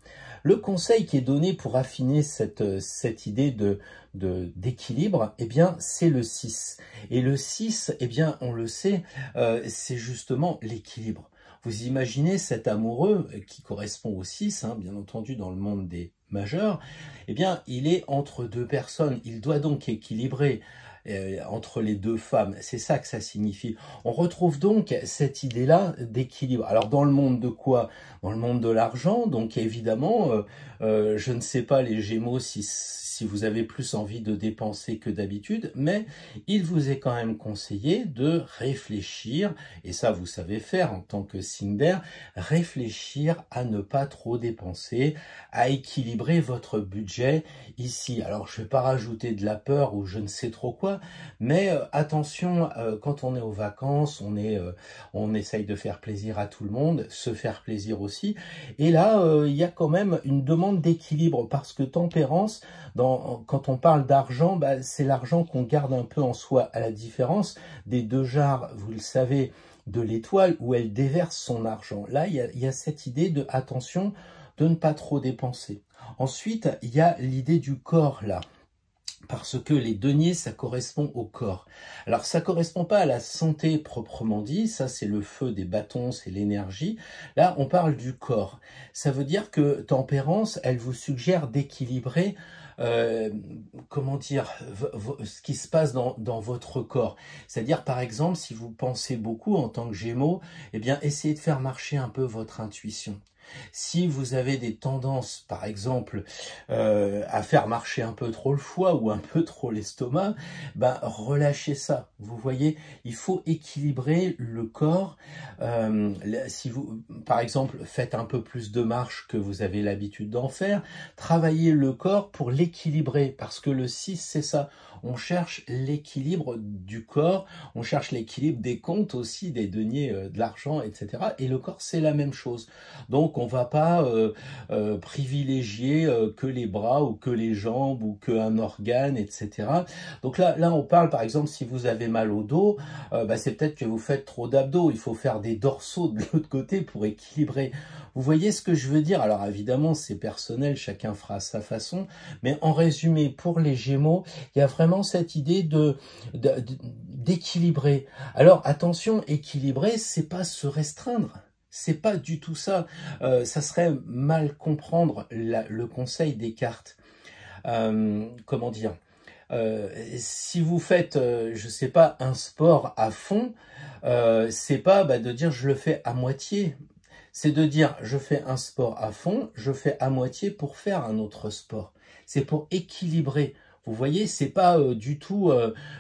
Le conseil qui est donné pour affiner cette idée d'équilibre, eh bien, c'est le 6. Et le 6, eh bien, on le sait, c'est justement l'équilibre. Vous imaginez cet amoureux qui correspond au 6, hein, bien entendu dans le monde des majeurs, eh bien, il est entre 2 personnes. Il doit donc équilibrer entre les 2 femmes. C'est ça que ça signifie. On retrouve donc cette idée-là d'équilibre. Alors, dans le monde de quoi? Dans le monde de l'argent. Donc, évidemment, je ne sais pas les Gémeaux si vous avez plus envie de dépenser que d'habitude, mais il vous est quand même conseillé de réfléchir, et ça vous savez faire en tant que signe d'air, réfléchir à ne pas trop dépenser, à équilibrer votre budget ici. Alors je ne vais pas rajouter de la peur ou je ne sais trop quoi, mais attention, quand on est aux vacances, on essaye de faire plaisir à tout le monde, se faire plaisir aussi, et là il y a quand même une demande d'équilibre, parce que tempérance, quand on parle d'argent, c'est l'argent qu'on garde un peu en soi, à la différence des 2 jarres, vous le savez, de l'étoile, où elle déverse son argent. Là, il y a cette idée de attention, de ne pas trop dépenser. Ensuite, il y a l'idée du corps, là. Parce que les deniers, ça correspond au corps. Alors, ça correspond pas à la santé proprement dit, ça c'est le feu des bâtons, c'est l'énergie. Là, on parle du corps. Ça veut dire que tempérance, elle vous suggère d'équilibrer comment dire, ce qui se passe dans votre corps. C'est-à-dire, par exemple, si vous pensez beaucoup en tant que Gémeaux, eh bien, essayez de faire marcher un peu votre intuition. Si vous avez des tendances, par exemple, à faire marcher un peu trop le foie ou un peu trop l'estomac, relâchez ça. Vous voyez, il faut équilibrer le corps. Si vous, par exemple, faites un peu plus de marche que vous avez l'habitude d'en faire, travaillez le corps pour l'équilibrer, parce que le 6, c'est ça. On cherche l'équilibre du corps, on cherche l'équilibre des comptes aussi, des deniers, de l'argent, etc. Et le corps, c'est la même chose. Donc, qu'on va pas privilégier que les bras ou que les jambes ou qu'un organe, etc. Donc là, on parle, par exemple, si vous avez mal au dos, c'est peut-être que vous faites trop d'abdos. Il faut faire des dorsaux de l'autre côté pour équilibrer. Vous voyez ce que je veux dire? Alors évidemment, c'est personnel, chacun fera à sa façon, mais en résumé, pour les Gémeaux, il y a vraiment cette idée d'équilibrer. Alors attention, équilibrer, c'est pas se restreindre. C'est pas du tout ça. Ça serait mal comprendre le conseil des cartes. Comment dire? Si vous faites, je sais pas, un sport à fond, c'est pas de dire je le fais à moitié. C'est de dire je fais un sport à fond, je fais à moitié pour faire un autre sport. C'est pour équilibrer. Vous voyez, c'est pas du tout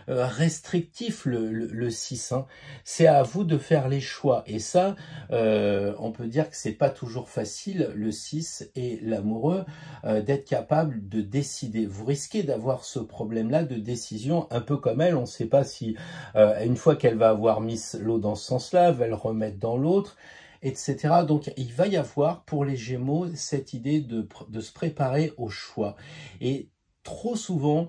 restrictif le 6. Hein. C'est à vous de faire les choix. Et ça, on peut dire que c'est pas toujours facile, le 6 et l'amoureux, d'être capable de décider. Vous risquez d'avoir ce problème-là de décision, un peu comme elle. On ne sait pas si, une fois qu'elle va avoir mis l'eau dans ce sens-là, elle va le remettre dans l'autre, etc. Donc, il va y avoir pour les Gémeaux cette idée de se préparer au choix. Et trop souvent,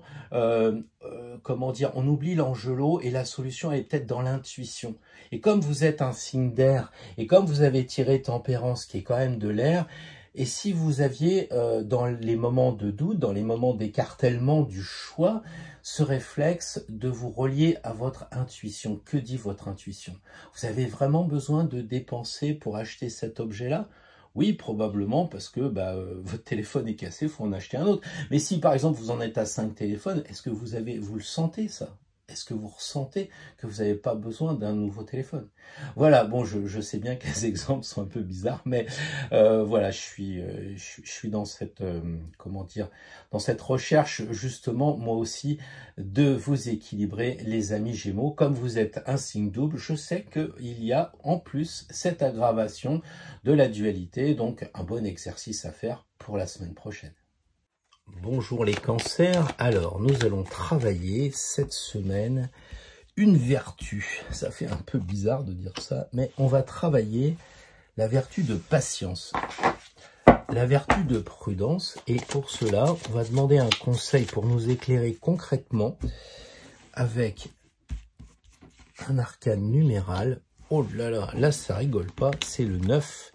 comment dire, on oublie l'angelot et la solution elle est peut-être dans l'intuition. Et comme vous êtes un signe d'air, et comme vous avez tiré tempérance qui est quand même de l'air, et si vous aviez dans les moments de doute, dans les moments d'écartèlement du choix, ce réflexe de vous relier à votre intuition. Que dit votre intuition? Vous avez vraiment besoin de dépenser pour acheter cet objet-là? Oui, probablement, parce que votre téléphone est cassé, il faut en acheter un autre. Mais si, par exemple, vous en êtes à 5 téléphones, est-ce que vous le sentez, ça? Est-ce que vous ressentez que vous n'avez pas besoin d'un nouveau téléphone? Voilà, bon, je sais bien que les exemples sont un peu bizarres, mais voilà, je suis dans cette, comment dire, dans cette recherche, justement, moi aussi, de vous équilibrer, les amis Gémeaux. Comme vous êtes un signe double, je sais qu'il y a en plus cette aggravation de la dualité, donc un bon exercice à faire pour la semaine prochaine. Bonjour les cancers, alors nous allons travailler cette semaine une vertu. Ça fait un peu bizarre de dire ça, mais on va travailler la vertu de patience, la vertu de prudence, et pour cela, on va demander un conseil pour nous éclairer concrètement avec un arcane numéral. Oh là là, là ça rigole pas, c'est le 9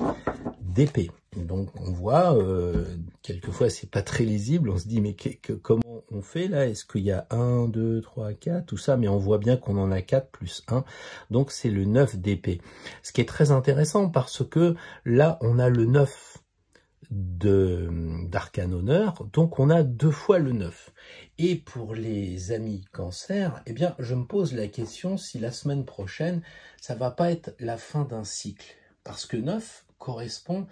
d'épée. Donc on voit, quelquefois c'est pas très lisible, on se dit mais comment on fait là? Est-ce qu'il y a 1, 2, 3, 4, tout ça? Mais on voit bien qu'on en a 4 plus 1, donc c'est le 9 d'épée. Ce qui est très intéressant parce que là on a le 9 d'arcane honneur, donc on a 2 fois le 9. Et pour les amis cancer, eh bien je me pose la question si la semaine prochaine, ça va pas être la fin d'un cycle. Parce que 9 correspond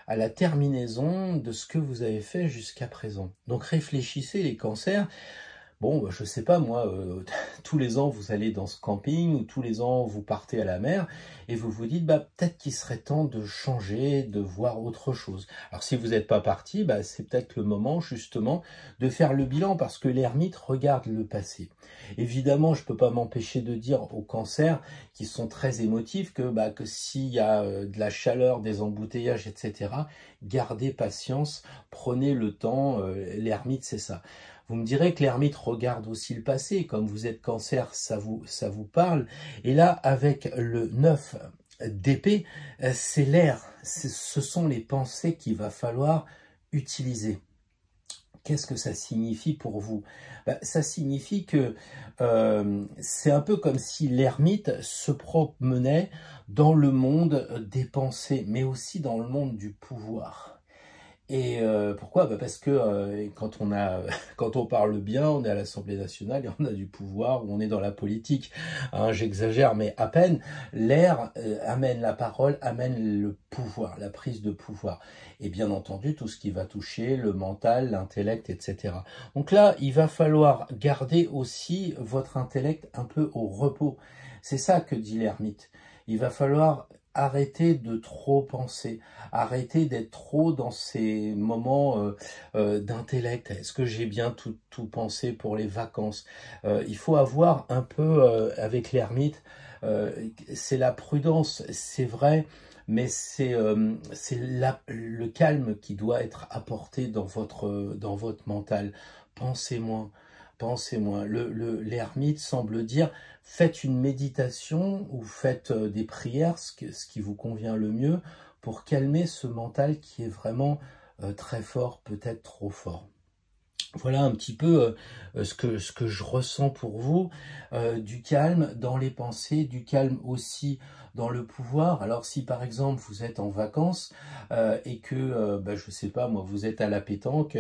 à la terminaison de ce que vous avez fait jusqu'à présent. Donc réfléchissez les cancers. Bon, je sais pas moi, tous les ans vous allez dans ce camping ou tous les ans vous partez à la mer et vous vous dites peut-être qu'il serait temps de changer, de voir autre chose. Alors si vous n'êtes pas parti, c'est peut-être le moment justement de faire le bilan parce que l'ermite regarde le passé. Évidemment, je peux pas m'empêcher de dire aux cancers qui sont très émotifs que s'il y a de la chaleur, des embouteillages, etc., gardez patience, prenez le temps, l'ermite c'est ça. Vous me direz que l'ermite regarde aussi le passé, comme vous êtes cancer, ça vous parle. Et là, avec le 9 d'épée, c'est l'air, ce sont les pensées qu'il va falloir utiliser. Qu'est-ce que ça signifie pour vous? Ça signifie que c'est un peu comme si l'ermite se promenait dans le monde des pensées, mais aussi dans le monde du pouvoir. Et pourquoi? Parce que quand on parle bien, on est à l'Assemblée nationale et on a du pouvoir, ou on est dans la politique. Hein, j'exagère, mais à peine. L'air amène la parole, amène le pouvoir, la prise de pouvoir. Et bien entendu, tout ce qui va toucher le mental, l'intellect, etc. Donc là, il va falloir garder aussi votre intellect un peu au repos. C'est ça que dit l'ermite. Il va falloir arrêter de trop penser, arrêter d'être trop dans ces moments d'intellect. Est-ce que j'ai bien tout pensé pour les vacances? Il faut avoir un peu, avec l'ermite, c'est la prudence, c'est vrai, mais c'est le calme qui doit être apporté dans votre mental. Pensez moins, pensez moins. L'ermite semble dire, faites une méditation ou faites des prières, ce qui vous convient le mieux, pour calmer ce mental qui est vraiment très fort, peut-être trop fort. Voilà un petit peu ce que je ressens pour vous, du calme dans les pensées, du calme aussi dans le pouvoir. Alors si par exemple vous êtes en vacances et que, je sais pas moi, vous êtes à la pétanque,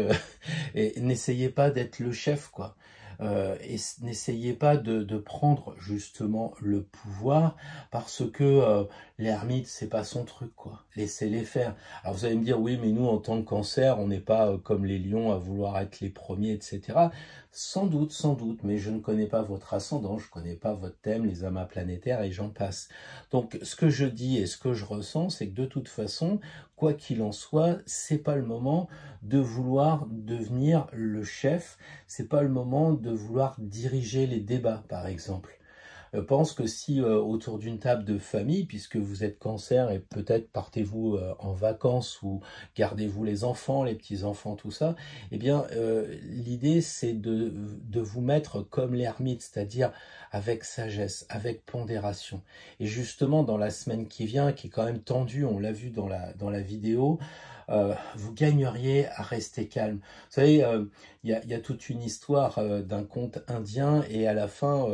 et n'essayez pas d'être le chef, quoi. Et n'essayez pas de prendre justement le pouvoir, parce que l'ermite, c'est pas son truc, quoi. Laissez-les faire. Alors vous allez me dire, oui, mais nous, en tant que Cancer, on n'est pas comme les lions à vouloir être les premiers, etc. Sans doute, mais je ne connais pas votre ascendant, je ne connais pas votre thème, les amas planétaires, et j'en passe. Donc, ce que je dis et ce que je ressens, c'est que de toute façon, quoi qu'il en soit, c'est pas le moment de vouloir devenir le chef, c'est pas le moment de vouloir diriger les débats, par exemple. Je pense que si autour d'une table de famille, puisque vous êtes Cancer et peut-être partez-vous en vacances ou gardez-vous les enfants, les petits-enfants, tout ça, eh bien l'idée c'est de vous mettre comme l'ermite, c'est-à-dire avec sagesse, avec pondération. Et justement dans la semaine qui vient, qui est quand même tendue, on l'a vu dans la vidéo, vous gagneriez à rester calme. Vous savez, il y a toute une histoire d'un conte indien et à la fin,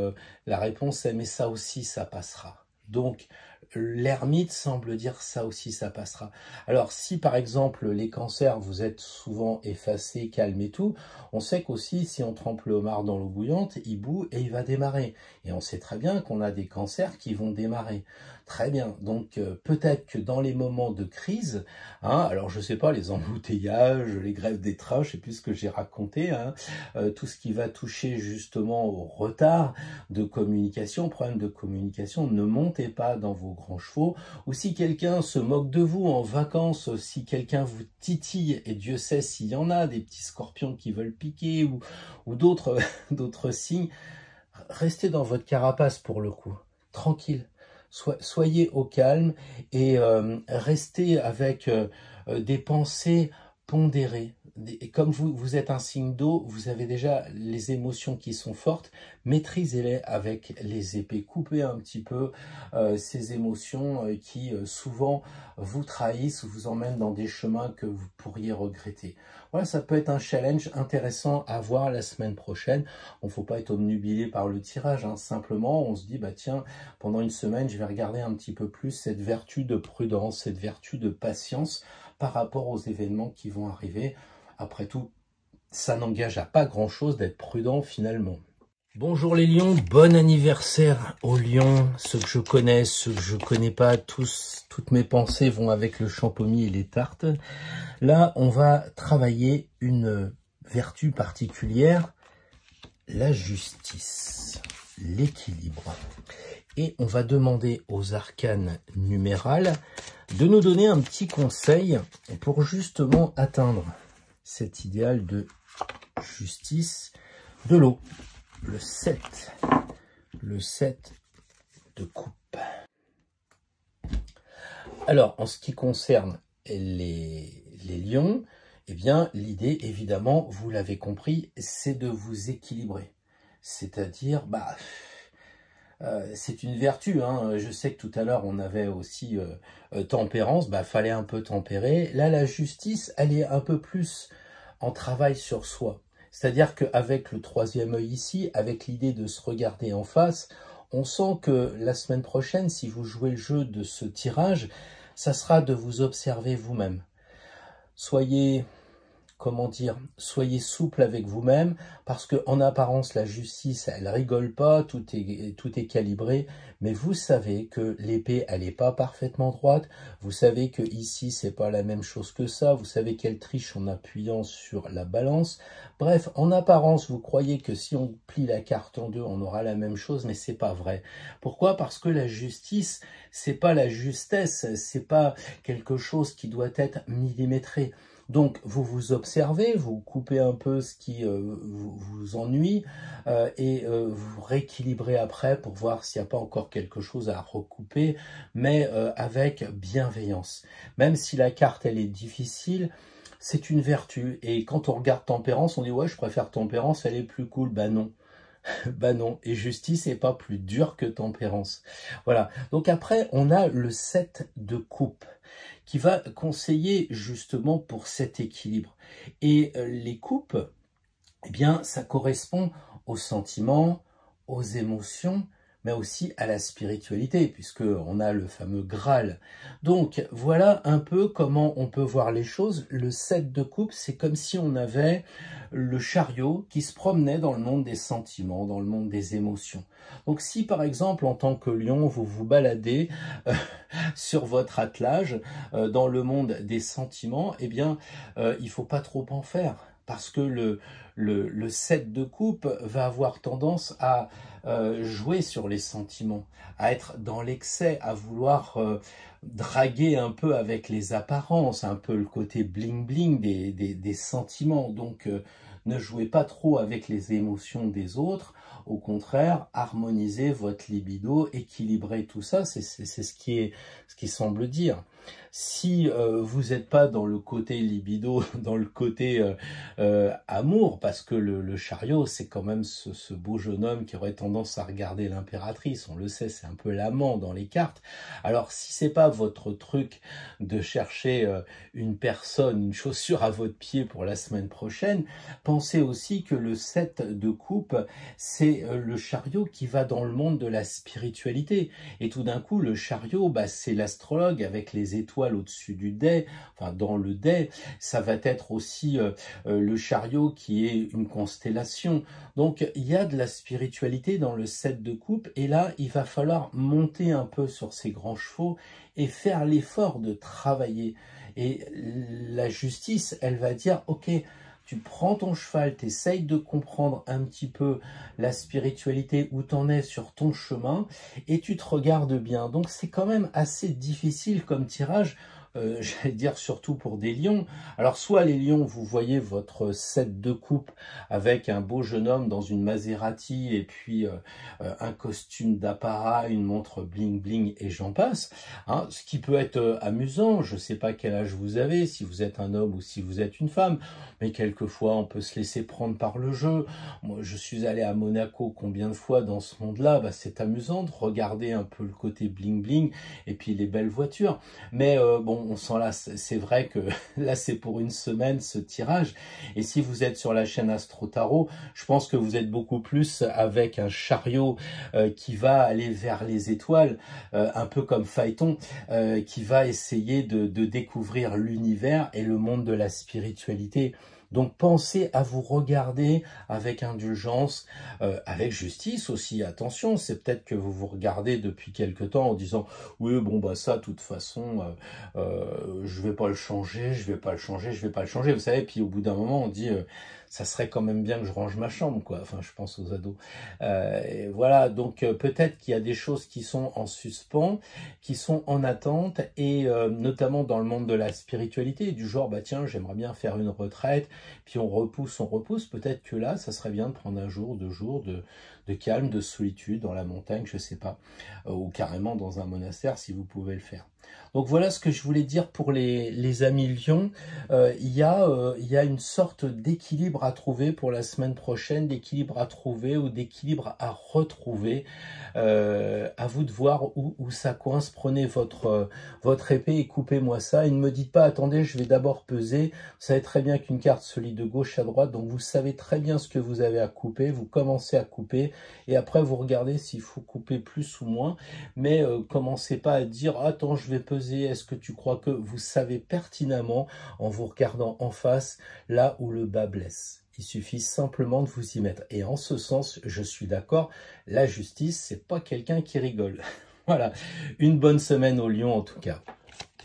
la réponse est « mais ça aussi, ça passera ». Donc, l'ermite semble dire « ça aussi, ça passera ». Alors, si par exemple, les cancers, vous êtes souvent effacés, calmes et tout, on sait qu'aussi, si on trempe le homard dans l'eau bouillante, il bout et il va démarrer. Et on sait très bien qu'on a des cancers qui vont démarrer. Très bien, donc peut-être que dans les moments de crise, alors je sais pas, les embouteillages, les grèves des trains, je sais plus ce que j'ai raconté, tout ce qui va toucher justement au retard de communication, problème de communication, ne montez pas dans vos grands chevaux, ou si quelqu'un se moque de vous en vacances, si quelqu'un vous titille, et Dieu sait s'il y en a, des petits scorpions qui veulent piquer, ou d'autres signes, restez dans votre carapace pour le coup, tranquille. Soyez au calme et restez avec des pensées pondérées. Et comme vous êtes un signe d'eau, vous avez déjà les émotions qui sont fortes, maîtrisez-les avec les épées. Coupez un petit peu ces émotions qui souvent vous trahissent ou vous emmènent dans des chemins que vous pourriez regretter. Voilà, ça peut être un challenge intéressant à voir la semaine prochaine. Il ne faut pas être obnubilé par le tirage, simplement on se dit, bah tiens, pendant une semaine, je vais regarder un petit peu plus cette vertu de prudence, cette vertu de patience par rapport aux événements qui vont arriver. Après tout, ça n'engage à pas grand-chose d'être prudent finalement. Bonjour les lions, bon anniversaire aux lions, ceux que je connais, ceux que je connais pas, toutes mes pensées vont avec le champomis et les tartes. Là, on va travailler une vertu particulière, la justice, l'équilibre. Et on va demander aux arcanes numérales de nous donner un petit conseil pour justement atteindre cet idéal de justice de l'eau. Le 7 de coupe. Alors, en ce qui concerne les lions, eh bien, l'idée, évidemment, vous l'avez compris, c'est de vous équilibrer. C'est-à-dire, c'est une vertu, je sais que tout à l'heure on avait aussi tempérance, fallait un peu tempérer. Là la justice, elle est un peu plus en travail sur soi. C'est-à-dire qu'avec le troisième œil ici, avec l'idée de se regarder en face, on sent que la semaine prochaine, si vous jouez le jeu de ce tirage, ça sera de vous observer vous-même. Soyez... comment dire, soyez souple avec vous-même, parce que en apparence, la justice, elle rigole pas, tout est calibré, mais vous savez que l'épée, elle n'est pas parfaitement droite, vous savez que ici, c'est pas la même chose que ça, vous savez qu'elle triche en appuyant sur la balance. Bref, en apparence, vous croyez que si on plie la carte en deux, on aura la même chose, mais c'est pas vrai. Pourquoi? Parce que la justice, c'est pas la justesse, c'est pas quelque chose qui doit être millimétré. Donc, vous vous observez, vous coupez un peu ce qui vous ennuie et vous rééquilibrez après pour voir s'il n'y a pas encore quelque chose à recouper, mais avec bienveillance. Même si la carte, elle est difficile, c'est une vertu. Et quand on regarde Tempérance, on dit « ouais, je préfère Tempérance, elle est plus cool ». Ben non. Ben non, et Justice n'est pas plus dur que Tempérance. Voilà, donc après, on a le 7 de coupe qui va conseiller justement pour cet équilibre. Et les coupes, eh bien, ça correspond aux sentiments, aux émotions, mais aussi à la spiritualité, puisqu'on a le fameux Graal. Donc, voilà un peu comment on peut voir les choses. Le 7 de coupe, c'est comme si on avait le chariot qui se promenait dans le monde des sentiments, dans le monde des émotions. Donc, si par exemple, en tant que lion, vous vous baladez sur votre attelage dans le monde des sentiments, eh bien, il ne faut pas trop en faire. Parce que le 7 de coupe va avoir tendance à jouer sur les sentiments, à être dans l'excès, à vouloir draguer un peu avec les apparences, un peu le côté bling-bling des sentiments. Donc, ne jouez pas trop avec les émotions des autres. Au contraire, harmonisez votre libido, équilibrez tout ça, c'est ce qui semble dire. Si vous n'êtes pas dans le côté libido, dans le côté amour, parce que le chariot, c'est quand même ce beau jeune homme qui aurait tendance à regarder l'impératrice, on le sait, c'est un peu l'amant dans les cartes. Alors, si c'est pas votre truc de chercher une personne, une chaussure à votre pied pour la semaine prochaine, pensez aussi que le 7 de coupe, c'est le chariot qui va dans le monde de la spiritualité. Et tout d'un coup, le chariot, bah, c'est l'astrologue avec les étoiles au-dessus du dais, enfin dans le dais. Ça va être aussi le chariot qui est une constellation. Donc, il y a de la spiritualité dans le 7 de coupe. Et là, il va falloir monter un peu sur ces grands chevaux et faire l'effort de travailler. Et la justice, elle va dire, ok, tu prends ton cheval, tu essayes de comprendre un petit peu la spiritualité, où tu en es sur ton chemin, et tu te regardes bien. Donc c'est quand même assez difficile comme tirage, j'allais dire surtout pour des lions. Alors soit les lions, vous voyez votre 7 de coupe avec un beau jeune homme dans une Maserati et puis un costume d'apparat, une montre bling bling et j'en passe, hein, ce qui peut être amusant. Je ne sais pas quel âge vous avez, si vous êtes un homme ou si vous êtes une femme, mais quelquefois on peut se laisser prendre par le jeu. Moi je suis allé à Monaco combien de fois dans ce monde-là, bah, c'est amusant de regarder un peu le côté bling bling et puis les belles voitures, mais bon, on s'en lasse. C'est vrai que là, c'est pour une semaine ce tirage. Et si vous êtes sur la chaîne Astro Tarot, je pense que vous êtes beaucoup plus avec un chariot qui va aller vers les étoiles, un peu comme Phaéton, qui va essayer de découvrir l'univers et le monde de la spiritualité. Donc pensez à vous regarder avec indulgence, avec justice aussi. Attention, c'est peut-être que vous vous regardez depuis quelque temps en disant « Oui, bon, bah ça, de toute façon, je vais pas le changer, je vais pas le changer, je vais pas le changer. » Vous savez, puis au bout d'un moment, on dit ça serait quand même bien que je range ma chambre, quoi. Enfin, je pense aux ados. Et voilà, donc peut-être qu'il y a des choses qui sont en suspens, qui sont en attente, et notamment dans le monde de la spiritualité, du genre, bah tiens, j'aimerais bien faire une retraite, puis on repousse. Peut-être que là, ça serait bien de prendre un jour, 2 jours de calme, de solitude dans la montagne, je sais pas, ou carrément dans un monastère si vous pouvez le faire. Donc voilà ce que je voulais dire pour les amis lions. Il y a une sorte d'équilibre à trouver pour la semaine prochaine, d'équilibre à trouver ou d'équilibre à retrouver. À vous de voir où ça coince. Prenez votre épée et coupez-moi ça. Et ne me dites pas, attendez, je vais d'abord peser. Vous savez très bien qu'une carte se lit de gauche à droite, donc vous savez très bien ce que vous avez à couper. Vous commencez à couper et après vous regardez s'il faut couper plus ou moins. Mais commencez pas à dire, attends, je vais peser. Est-ce que tu crois que vous savez pertinemment en vous regardant en face là où le bas blesse? Il suffit simplement de vous y mettre. Et en ce sens, je suis d'accord, la justice, c'est pas quelqu'un qui rigole. Voilà, une bonne semaine au Lion en tout cas.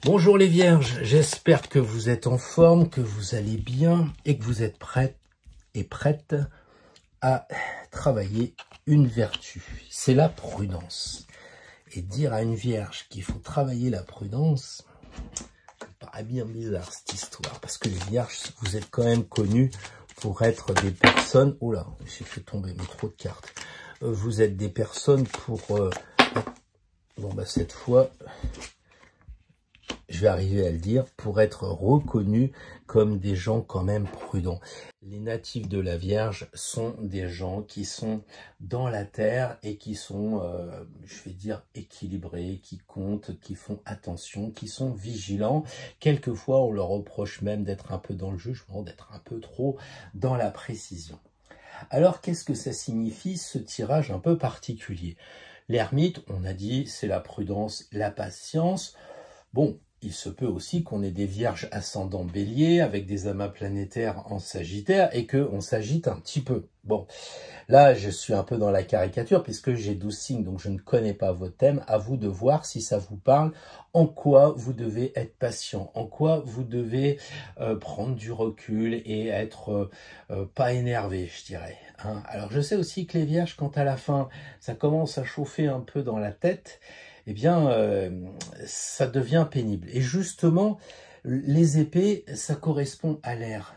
Bonjour les Vierges, j'espère que vous êtes en forme, que vous allez bien et que vous êtes prêtes et prêtes à travailler une vertu. C'est la prudence. Et dire à une Vierge qu'il faut travailler la prudence, bien bizarre cette histoire, parce que les vierges, vous êtes quand même connus pour être des personnes... Oula, j'ai fait tomber mais trop de cartes. Vous êtes des personnes pour... Bon, bah cette fois, je vais arriver à le dire, pour être reconnus comme des gens quand même prudents. Les natifs de la Vierge sont des gens qui sont dans la terre et qui sont, je vais dire, équilibrés, qui comptent, qui font attention, qui sont vigilants. Quelquefois, on leur reproche même d'être un peu dans le jugement, d'être un peu trop dans la précision. Alors, qu'est-ce que ça signifie, ce tirage un peu particulier? L'ermite, on a dit, c'est la prudence, la patience. Bon, il se peut aussi qu'on ait des vierges ascendant bélier avec des amas planétaires en sagittaire et qu'on s'agite un petit peu. Bon, là, je suis un peu dans la caricature puisque j'ai 12 signes, donc je ne connais pas votre thème. À vous de voir si ça vous parle, en quoi vous devez être patient, en quoi vous devez prendre du recul et être pas énervé, je dirais. Hein. Alors, je sais aussi que les vierges, quand à la fin, ça commence à chauffer un peu dans la tête, eh bien, ça devient pénible. Et justement, les épées, ça correspond à l'air.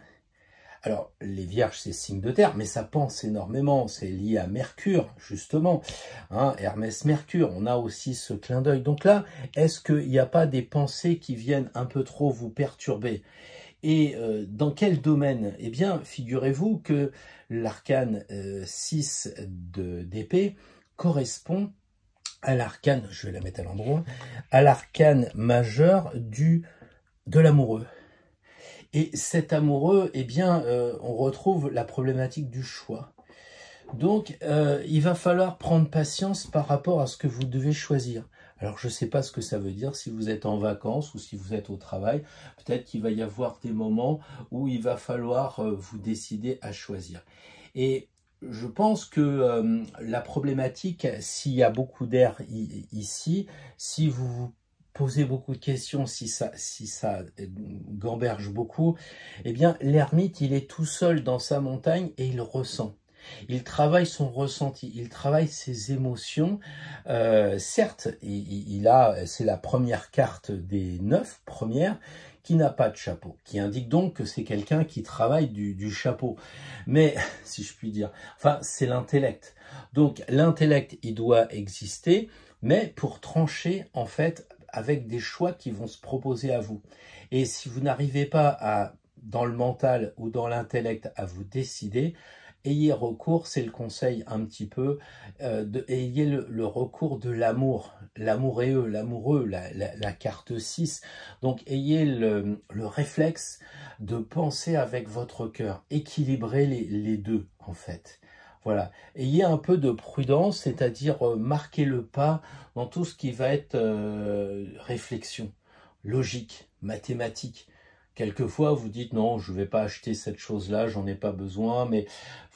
Alors, les vierges, c'est signe de terre, mais ça pense énormément. C'est lié à Mercure, justement. Hein, Hermès-Mercure, on a aussi ce clin d'œil. Donc là, est-ce qu'il n'y a pas des pensées qui viennent un peu trop vous perturber? Et dans quel domaine? Eh bien, figurez-vous que l'arcane 6 d'épée correspond à l'arcane, je vais la mettre à l'endroit, à l'arcane majeur de l'amoureux. Et cet amoureux, eh bien, on retrouve la problématique du choix. Donc, il va falloir prendre patience par rapport à ce que vous devez choisir. Alors, je ne sais pas ce que ça veut dire, si vous êtes en vacances ou si vous êtes au travail. Peut-être qu'il va y avoir des moments où il va falloir vous décider à choisir. Et je pense que la problématique, s'il y a beaucoup d'air ici, si vous vous posez beaucoup de questions, si ça gamberge beaucoup, eh bien l'ermite, il est tout seul dans sa montagne et il ressent. Il travaille son ressenti, il travaille ses émotions. Certes, c'est la première carte des 9 premières qui n'a pas de chapeau, qui indique donc que c'est quelqu'un qui travaille du chapeau. Mais, si je puis dire, enfin, c'est l'intellect. Donc, l'intellect, il doit exister, mais pour trancher, en fait, avec des choix qui vont se proposer à vous. Et si vous n'arrivez pas dans le mental ou dans l'intellect, à vous décider, ayez recours, c'est le conseil un petit peu, ayez le recours de l'amour, l'amoureux, la carte 6. Donc ayez le réflexe de penser avec votre cœur, équilibrez les deux en fait. Voilà, ayez un peu de prudence, c'est-à-dire marquez le pas dans tout ce qui va être réflexion, logique, mathématique. Quelquefois, vous dites non, je ne vais pas acheter cette chose-là, j'en ai pas besoin, mais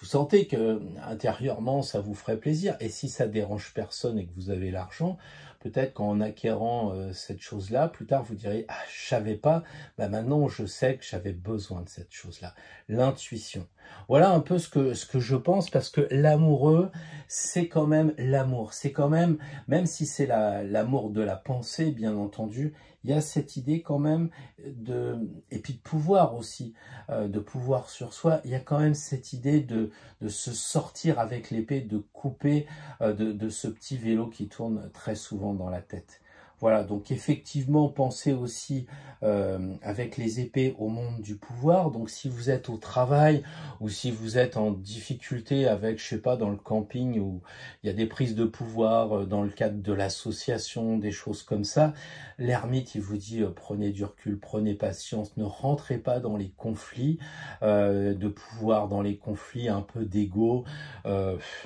vous sentez que intérieurement, ça vous ferait plaisir. Et si ça dérange personne et que vous avez l'argent, peut-être qu'en acquérant cette chose-là, plus tard, vous direz « Ah, je savais pas, bah maintenant, je sais que j'avais besoin de cette chose-là. » L'intuition. Voilà un peu ce que je pense, parce que l'amoureux, c'est quand même l'amour. C'est quand même si c'est l'amour de la pensée, bien entendu, il y a cette idée quand même et puis de pouvoir aussi, de pouvoir sur soi. Il y a quand même cette idée de se sortir avec l'épée, de couper de ce petit vélo qui tourne très souvent dans la tête. Voilà, donc effectivement, pensez aussi avec les épées au monde du pouvoir. Donc si vous êtes au travail ou si vous êtes en difficulté avec, je sais pas, dans le camping où il y a des prises de pouvoir dans le cadre de l'association, des choses comme ça, l'ermite, il vous dit prenez du recul, prenez patience, ne rentrez pas dans les conflits de pouvoir, dans les conflits un peu d'ego,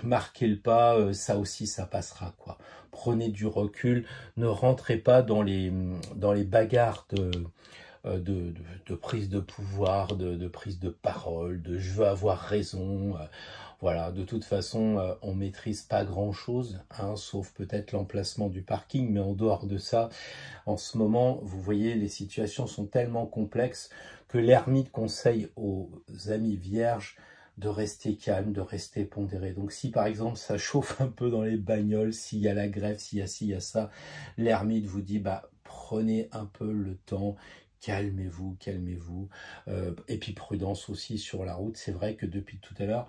marquez le pas, ça aussi ça passera quoi. Prenez du recul, ne rentrez pas dans les bagarres de prise de pouvoir, de prise de parole, de je veux avoir raison. Voilà, de toute façon, on maîtrise pas grand-chose, hein, sauf peut-être l'emplacement du parking, mais en dehors de ça, en ce moment, vous voyez, les situations sont tellement complexes que l'ermite conseille aux amis vierges de rester calme, de rester pondéré. Donc si par exemple ça chauffe un peu dans les bagnoles, s'il y a la grève, s'il y a ci, il y a ça, l'ermite vous dit bah prenez un peu le temps, calmez-vous, calmez-vous. Et puis prudence aussi sur la route. C'est vrai que depuis tout à l'heure,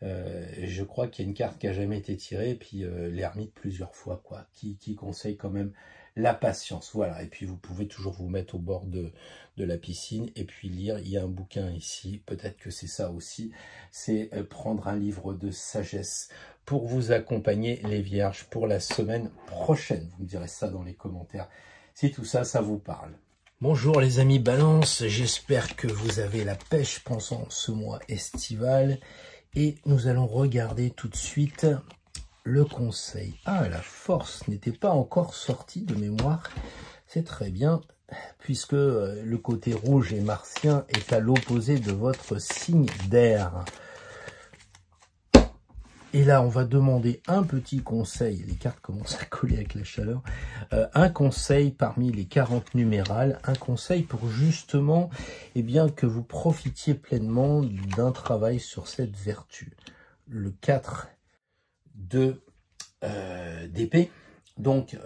je crois qu'il y a une carte qui n'a jamais été tirée, et puis l'ermite plusieurs fois, quoi, qui conseille quand même la patience. Voilà, et puis vous pouvez toujours vous mettre au bord de la piscine et puis lire. Il y a un bouquin ici, peut-être que c'est ça aussi, c'est prendre un livre de sagesse pour vous accompagner, les vierges, pour la semaine prochaine. Vous me direz ça dans les commentaires si tout ça, ça vous parle. Bonjour les amis Balance, j'espère que vous avez la pêche pendant ce mois estival. Et nous allons regarder tout de suite le conseil. Ah, la force n'était pas encore sortie de mémoire. C'est très bien, puisque le côté rouge et martien est à l'opposé de votre signe d'air. Et là, on va demander un petit conseil. Les cartes commencent à coller avec la chaleur. Un conseil parmi les 40 numérales. Un conseil pour justement, eh bien, que vous profitiez pleinement d'un travail sur cette vertu. Le 4 d'épée. Donc,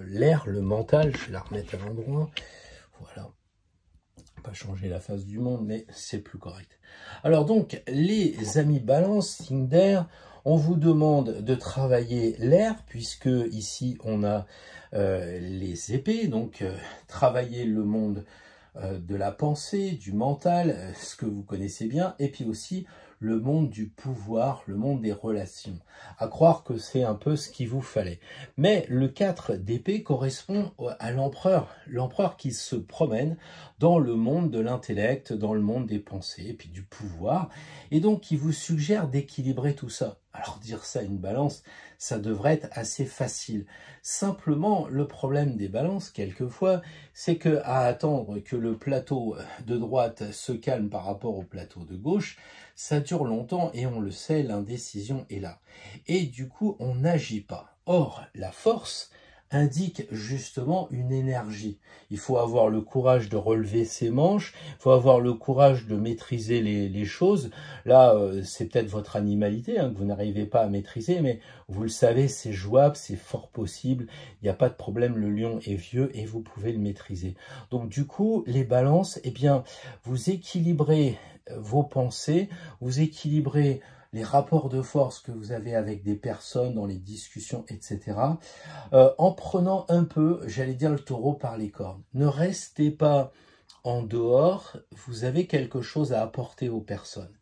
l'air, le mental, je vais la remettre à l'endroit. Voilà. Pas changer la face du monde, mais c'est plus correct. Alors donc, les amis Balance, signe d'air, on vous demande de travailler l'air, puisque ici on a les épées, donc travailler le monde de la pensée, du mental, ce que vous connaissez bien, et puis aussi le monde du pouvoir, le monde des relations. À croire que c'est un peu ce qu'il vous fallait. Mais le 4 d'épée correspond à l'empereur, l'empereur qui se promène dans le monde de l'intellect, dans le monde des pensées, et puis du pouvoir, et donc qui vous suggère d'équilibrer tout ça. Alors dire ça à une balance, ça devrait être assez facile. Simplement, le problème des balances, quelquefois, c'est que à attendre que le plateau de droite se calme par rapport au plateau de gauche, ça dure longtemps et on le sait, l'indécision est là. Et du coup, on n'agit pas. Or, la force indique justement une énergie. Il faut avoir le courage de relever ses manches, il faut avoir le courage de maîtriser les choses. Là, c'est peut-être votre animalité que vous n'arrivez pas à maîtriser, mais vous le savez, c'est jouable, c'est fort possible, il n'y a pas de problème, le lion est vieux et vous pouvez le maîtriser. Donc du coup, les balances, eh bien, vous équilibrez vos pensées, vous équilibrez les rapports de force que vous avez avec des personnes dans les discussions, etc. En prenant un peu, j'allais dire, le taureau par les cornes. Ne restez pas en dehors, vous avez quelque chose à apporter aux personnes.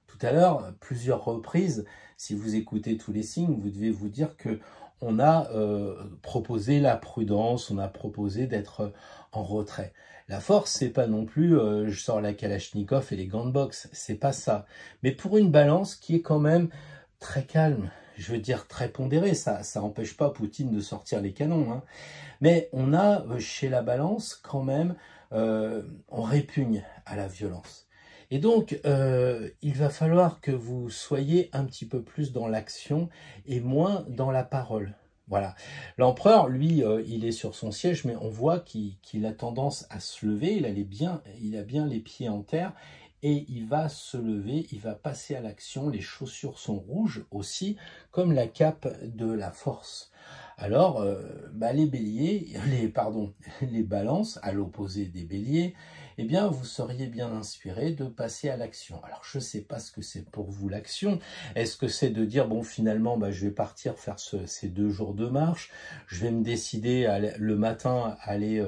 Tout à l'heure, plusieurs reprises, si vous écoutez tous les signes, vous devez vous dire que on a proposé la prudence, on a proposé d'être en retrait. La force, c'est pas non plus je sors la Kalachnikov et les gants de boxe, c'est pas ça. Mais pour une balance qui est quand même très calme, je veux dire très pondérée, ça n'empêche pas Poutine de sortir les canons, hein. Mais on a chez la balance quand même, on répugne à la violence. Et donc, il va falloir que vous soyez un petit peu plus dans l'action et moins dans la parole. Voilà. L'empereur, lui, il est sur son siège, mais on voit qu'il a tendance à se lever, il a bien les pieds en terre, et il va se lever, il va passer à l'action, les chaussures sont rouges aussi, comme la cape de la force. Alors, les béliers, les balances, à l'opposé des béliers, eh bien, vous seriez bien inspiré de passer à l'action. Alors, je ne sais pas ce que c'est pour vous l'action. Est-ce que c'est de dire, bon, finalement, je vais partir faire ces 2 jours de marche, je vais me décider le matin à aller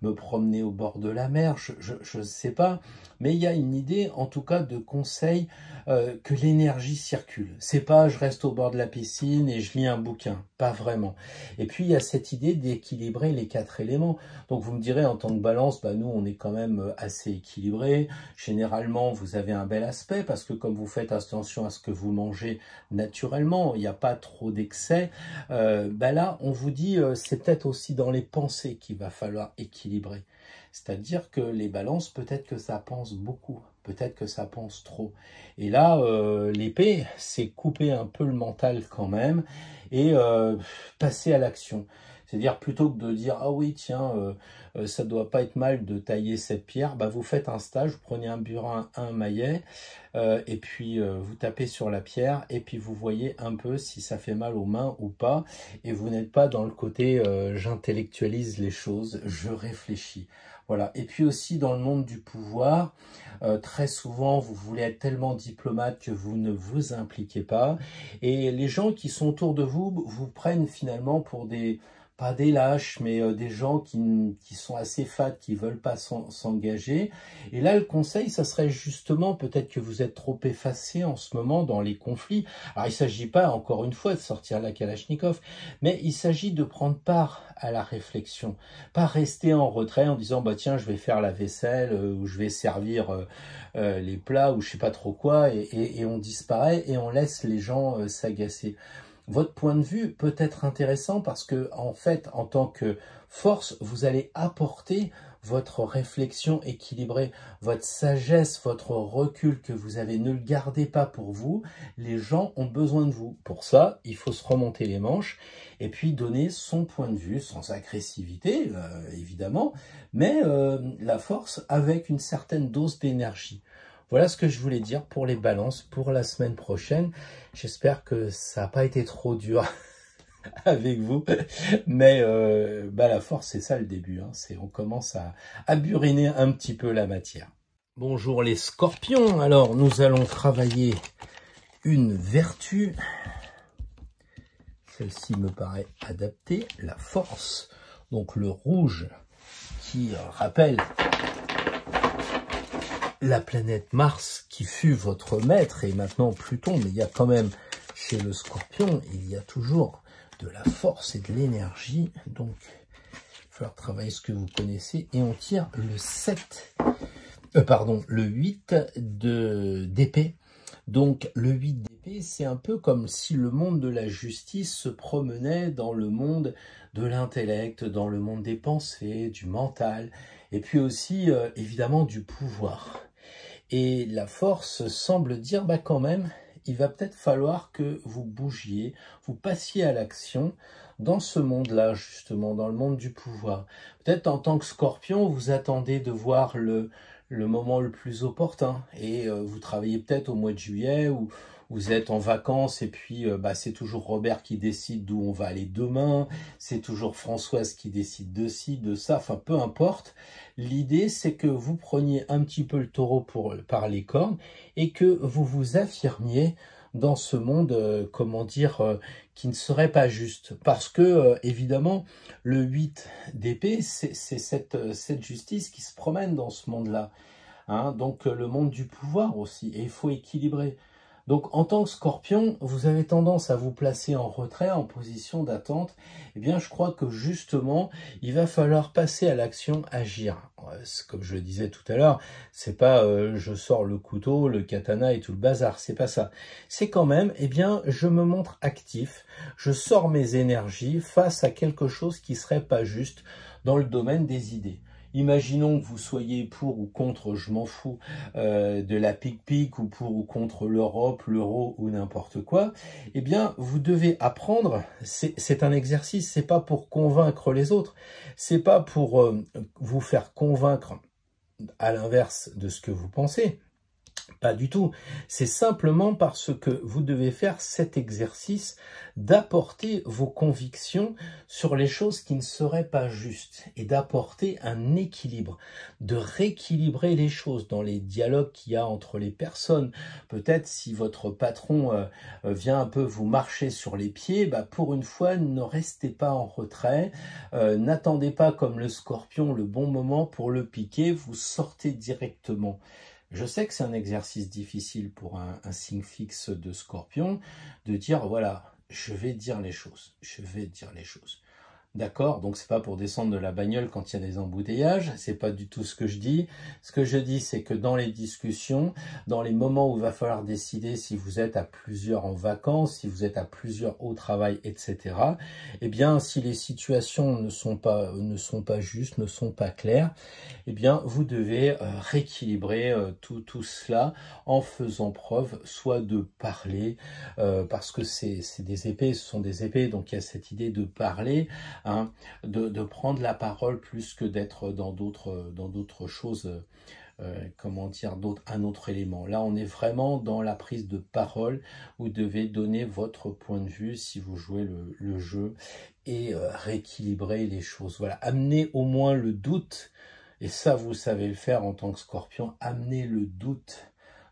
me promener au bord de la mer, je ne sais pas. Mais il y a une idée, en tout cas, de conseil que l'énergie circule. C'est pas, je reste au bord de la piscine et je lis un bouquin. Pas vraiment. Et puis, il y a cette idée d'équilibrer les 4 éléments. Donc, vous me direz, en tant que balance, nous, on est quand même assez équilibré. Généralement, vous avez un bel aspect parce que comme vous faites attention à ce que vous mangez naturellement, il n'y a pas trop d'excès. Là, on vous dit, c'est peut-être aussi dans les pensées qu'il va falloir équilibrer. C'est-à-dire que les balances, peut-être que ça pense beaucoup, peut-être que ça pense trop. Et là, l'épée, c'est couper un peu le mental quand même et passer à l'action. C'est-à-dire, plutôt que de dire, ah oui, tiens, ça doit pas être mal de tailler cette pierre, bah, vous faites un stage, vous prenez un burin, un maillet, et puis vous tapez sur la pierre, et puis vous voyez un peu si ça fait mal aux mains ou pas, et vous n'êtes pas dans le côté j'intellectualise les choses, je réfléchis. Voilà. Et puis aussi dans le monde du pouvoir, très souvent vous voulez être tellement diplomate que vous ne vous impliquez pas, et les gens qui sont autour de vous vous prennent finalement pour pas des lâches, mais des gens qui sont assez fades, qui veulent pas s'engager. Et là, le conseil, ça serait justement, peut-être que vous êtes trop effacé en ce moment dans les conflits. Alors, il ne s'agit pas, encore une fois, de sortir la Kalachnikov, mais il s'agit de prendre part à la réflexion. Pas rester en retrait en disant, bah tiens, je vais faire la vaisselle, ou je vais servir les plats, ou je sais pas trop quoi, et on disparaît, et on laisse les gens s'agacer. Votre point de vue peut être intéressant parce que, en fait, en tant que force, vous allez apporter votre réflexion équilibrée, votre sagesse, votre recul que vous avez. Ne le gardez pas pour vous. Les gens ont besoin de vous. Pour ça, il faut se remonter les manches et puis donner son point de vue, sans agressivité, évidemment, mais la force avec une certaine dose d'énergie. Voilà ce que je voulais dire pour les balances pour la semaine prochaine. J'espère que ça n'a pas été trop dur avec vous. Mais la force, c'est ça le début. Hein. On commence à buriner un petit peu la matière. Bonjour les scorpions. Alors, nous allons travailler une vertu. Celle-ci me paraît adaptée. La force. Donc, le rouge qui rappelle la planète Mars qui fut votre maître et maintenant Pluton, mais il y a quand même chez le Scorpion, il y a toujours de la force et de l'énergie, donc il va falloir travailler ce que vous connaissez et on tire le 8 d'épée. Donc le 8 d'épée, c'est un peu comme si le monde de la justice se promenait dans le monde de l'intellect, dans le monde des pensées, du mental, et puis aussi évidemment du pouvoir. Et la force semble dire, bah quand même, il va peut-être falloir que vous bougiez, vous passiez à l'action dans ce monde-là, justement, dans le monde du pouvoir. Peut-être en tant que Scorpion, vous attendez de voir le moment le plus opportun. Et vous travaillez peut-être au mois de juillet ou vous êtes en vacances et puis c'est toujours Robert qui décide d'où on va aller demain. C'est toujours Françoise qui décide de ci, de ça, enfin peu importe. L'idée, c'est que vous preniez un petit peu le taureau par les cornes et que vous vous affirmiez dans ce monde, qui ne serait pas juste. Parce que, évidemment, le 8 d'épée, c'est cette justice qui se promène dans ce monde-là. Hein, donc, le monde du pouvoir aussi. Et il faut équilibrer. Donc, en tant que Scorpion, vous avez tendance à vous placer en retrait, en position d'attente. Eh bien, je crois que justement, il va falloir passer à l'action, agir. Comme je le disais tout à l'heure, c'est pas je sors le couteau, le katana et tout le bazar, c'est pas ça. C'est quand même, eh bien, je me montre actif, je sors mes énergies face à quelque chose qui serait pas juste dans le domaine des idées. Imaginons que vous soyez pour ou contre, je m'en fous, de la pique-pique ou pour ou contre l'Europe, l'euro ou n'importe quoi. Eh bien, vous devez apprendre, c'est un exercice, c'est pas pour convaincre les autres, c'est pas pour vous faire convaincre à l'inverse de ce que vous pensez. Pas du tout. C'est simplement parce que vous devez faire cet exercice d'apporter vos convictions sur les choses qui ne seraient pas justes et d'apporter un équilibre, de rééquilibrer les choses dans les dialogues qu'il y a entre les personnes. Peut-être si votre patron vient un peu vous marcher sur les pieds, pour une fois, ne restez pas en retrait, n'attendez pas comme le Scorpion le bon moment pour le piquer, vous sortez directement. Je sais que c'est un exercice difficile pour un signe fixe de Scorpion, de dire, voilà, je vais dire les choses, je vais dire les choses. D'accord, donc c'est pas pour descendre de la bagnole quand il y a des embouteillages, c'est pas du tout ce que je dis. Ce que je dis, c'est que dans les discussions, dans les moments où il va falloir décider si vous êtes à plusieurs en vacances, si vous êtes à plusieurs au travail, etc. Eh bien, si les situations ne sont pas justes, ne sont pas claires, eh bien, vous devez rééquilibrer tout cela en faisant preuve soit de parler, parce que c'est des épées, ce sont des épées, donc il y a cette idée de parler, hein, de prendre la parole plus que d'être dans d'autres choses, comment dire, un autre élément. Là, on est vraiment dans la prise de parole. Vous devez donner votre point de vue si vous jouez le jeu et rééquilibrer les choses. Voilà, amener au moins le doute, et ça, vous savez le faire en tant que Scorpion, amener le doute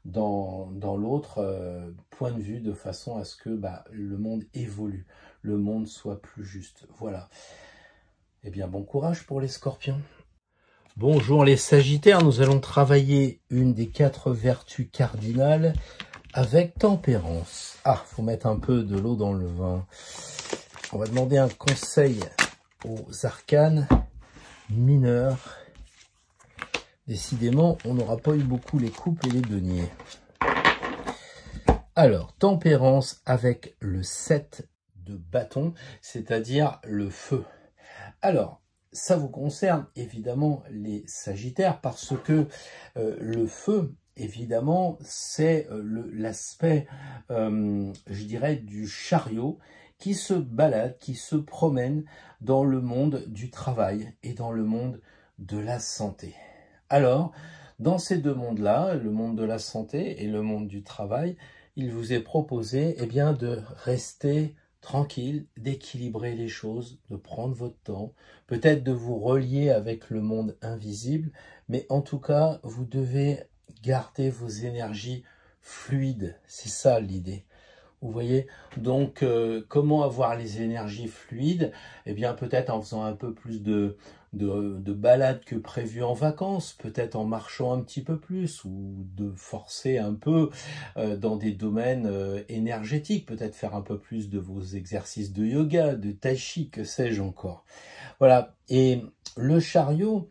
dans l'autre point de vue de façon à ce que le monde évolue, le monde soit plus juste. Voilà. Eh bien, bon courage pour les Scorpions. Bonjour les Sagittaires, nous allons travailler une des 4 vertus cardinales avec tempérance. Ah, faut mettre un peu de l'eau dans le vin. On va demander un conseil aux arcanes mineurs. Décidément, on n'aura pas eu beaucoup les coupes et les deniers. Alors, tempérance avec le 7 de bâton, c'est-à-dire le feu. Alors, ça vous concerne évidemment les Sagittaires parce que le feu, évidemment, c'est l'aspect, je dirais, du chariot qui se balade, qui se promène dans le monde du travail et dans le monde de la santé. Alors, dans ces deux mondes-là, le monde de la santé et le monde du travail, il vous est proposé bien, de rester tranquille, d'équilibrer les choses, de prendre votre temps, peut-être de vous relier avec le monde invisible, mais en tout cas, vous devez garder vos énergies fluides. C'est ça l'idée. Vous voyez, donc comment avoir les énergies fluides? Eh bien, peut-être en faisant un peu plus de balades que prévu en vacances, peut-être en marchant un petit peu plus ou de forcer un peu dans des domaines énergétiques, peut-être faire un peu plus de vos exercices de yoga, de tai chi, que sais-je encore. Voilà, et le chariot,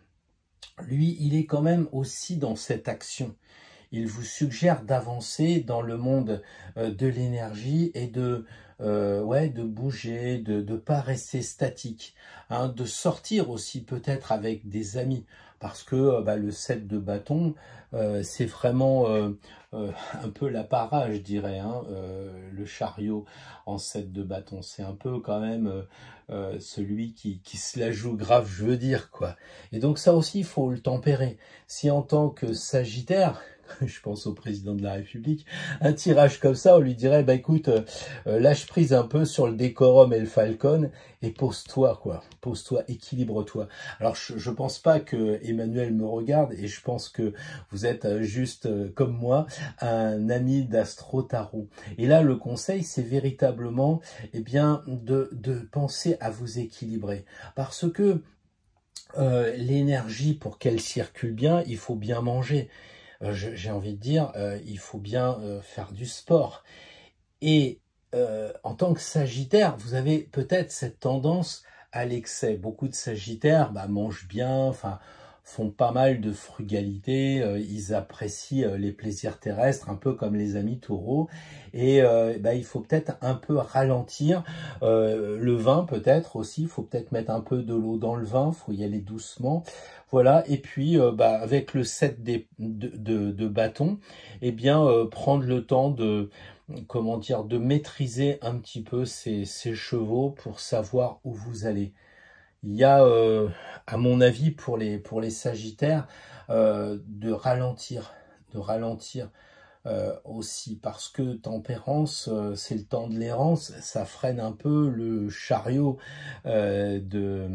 lui, il est quand même aussi dans cette action. Il vous suggère d'avancer dans le monde de l'énergie et de bouger, de ne pas rester statique, hein, de sortir aussi peut-être avec des amis, parce que le 7 de bâton, c'est vraiment un peu l'apparat, je dirais, hein, le chariot en 7 de bâton. C'est un peu quand même celui qui se la joue grave, je veux dire, quoi. Et donc ça aussi, il faut le tempérer. Si en tant que Sagittaire, je pense au président de la République, un tirage comme ça, on lui dirait, écoute, lâche prise un peu sur le décorum et le falcon et pose-toi, quoi. Pose-toi, équilibre-toi. Alors, je pense pas que Emmanuel me regarde et je pense que vous êtes juste, comme moi, un ami d'Astro Tarot. Et là, le conseil, c'est véritablement, de penser à vous équilibrer. Parce que l'énergie, pour qu'elle circule bien, il faut bien manger. J'ai envie de dire, il faut bien faire du sport. Et en tant que Sagittaire, vous avez peut-être cette tendance à l'excès. Beaucoup de Sagittaires mangent bien, font pas mal de frugalité, ils apprécient les plaisirs terrestres, un peu comme les amis taureaux. Et il faut peut-être un peu ralentir. Le vin peut-être aussi, il faut peut-être mettre un peu de l'eau dans le vin, il faut y aller doucement. Voilà, et puis avec le 7 de bâton, prendre le temps de maîtriser un petit peu ces chevaux pour savoir où vous allez. Il y a, à mon avis, pour les Sagittaires, de ralentir aussi, parce que tempérance, c'est le temps de l'errance, ça freine un peu le chariot des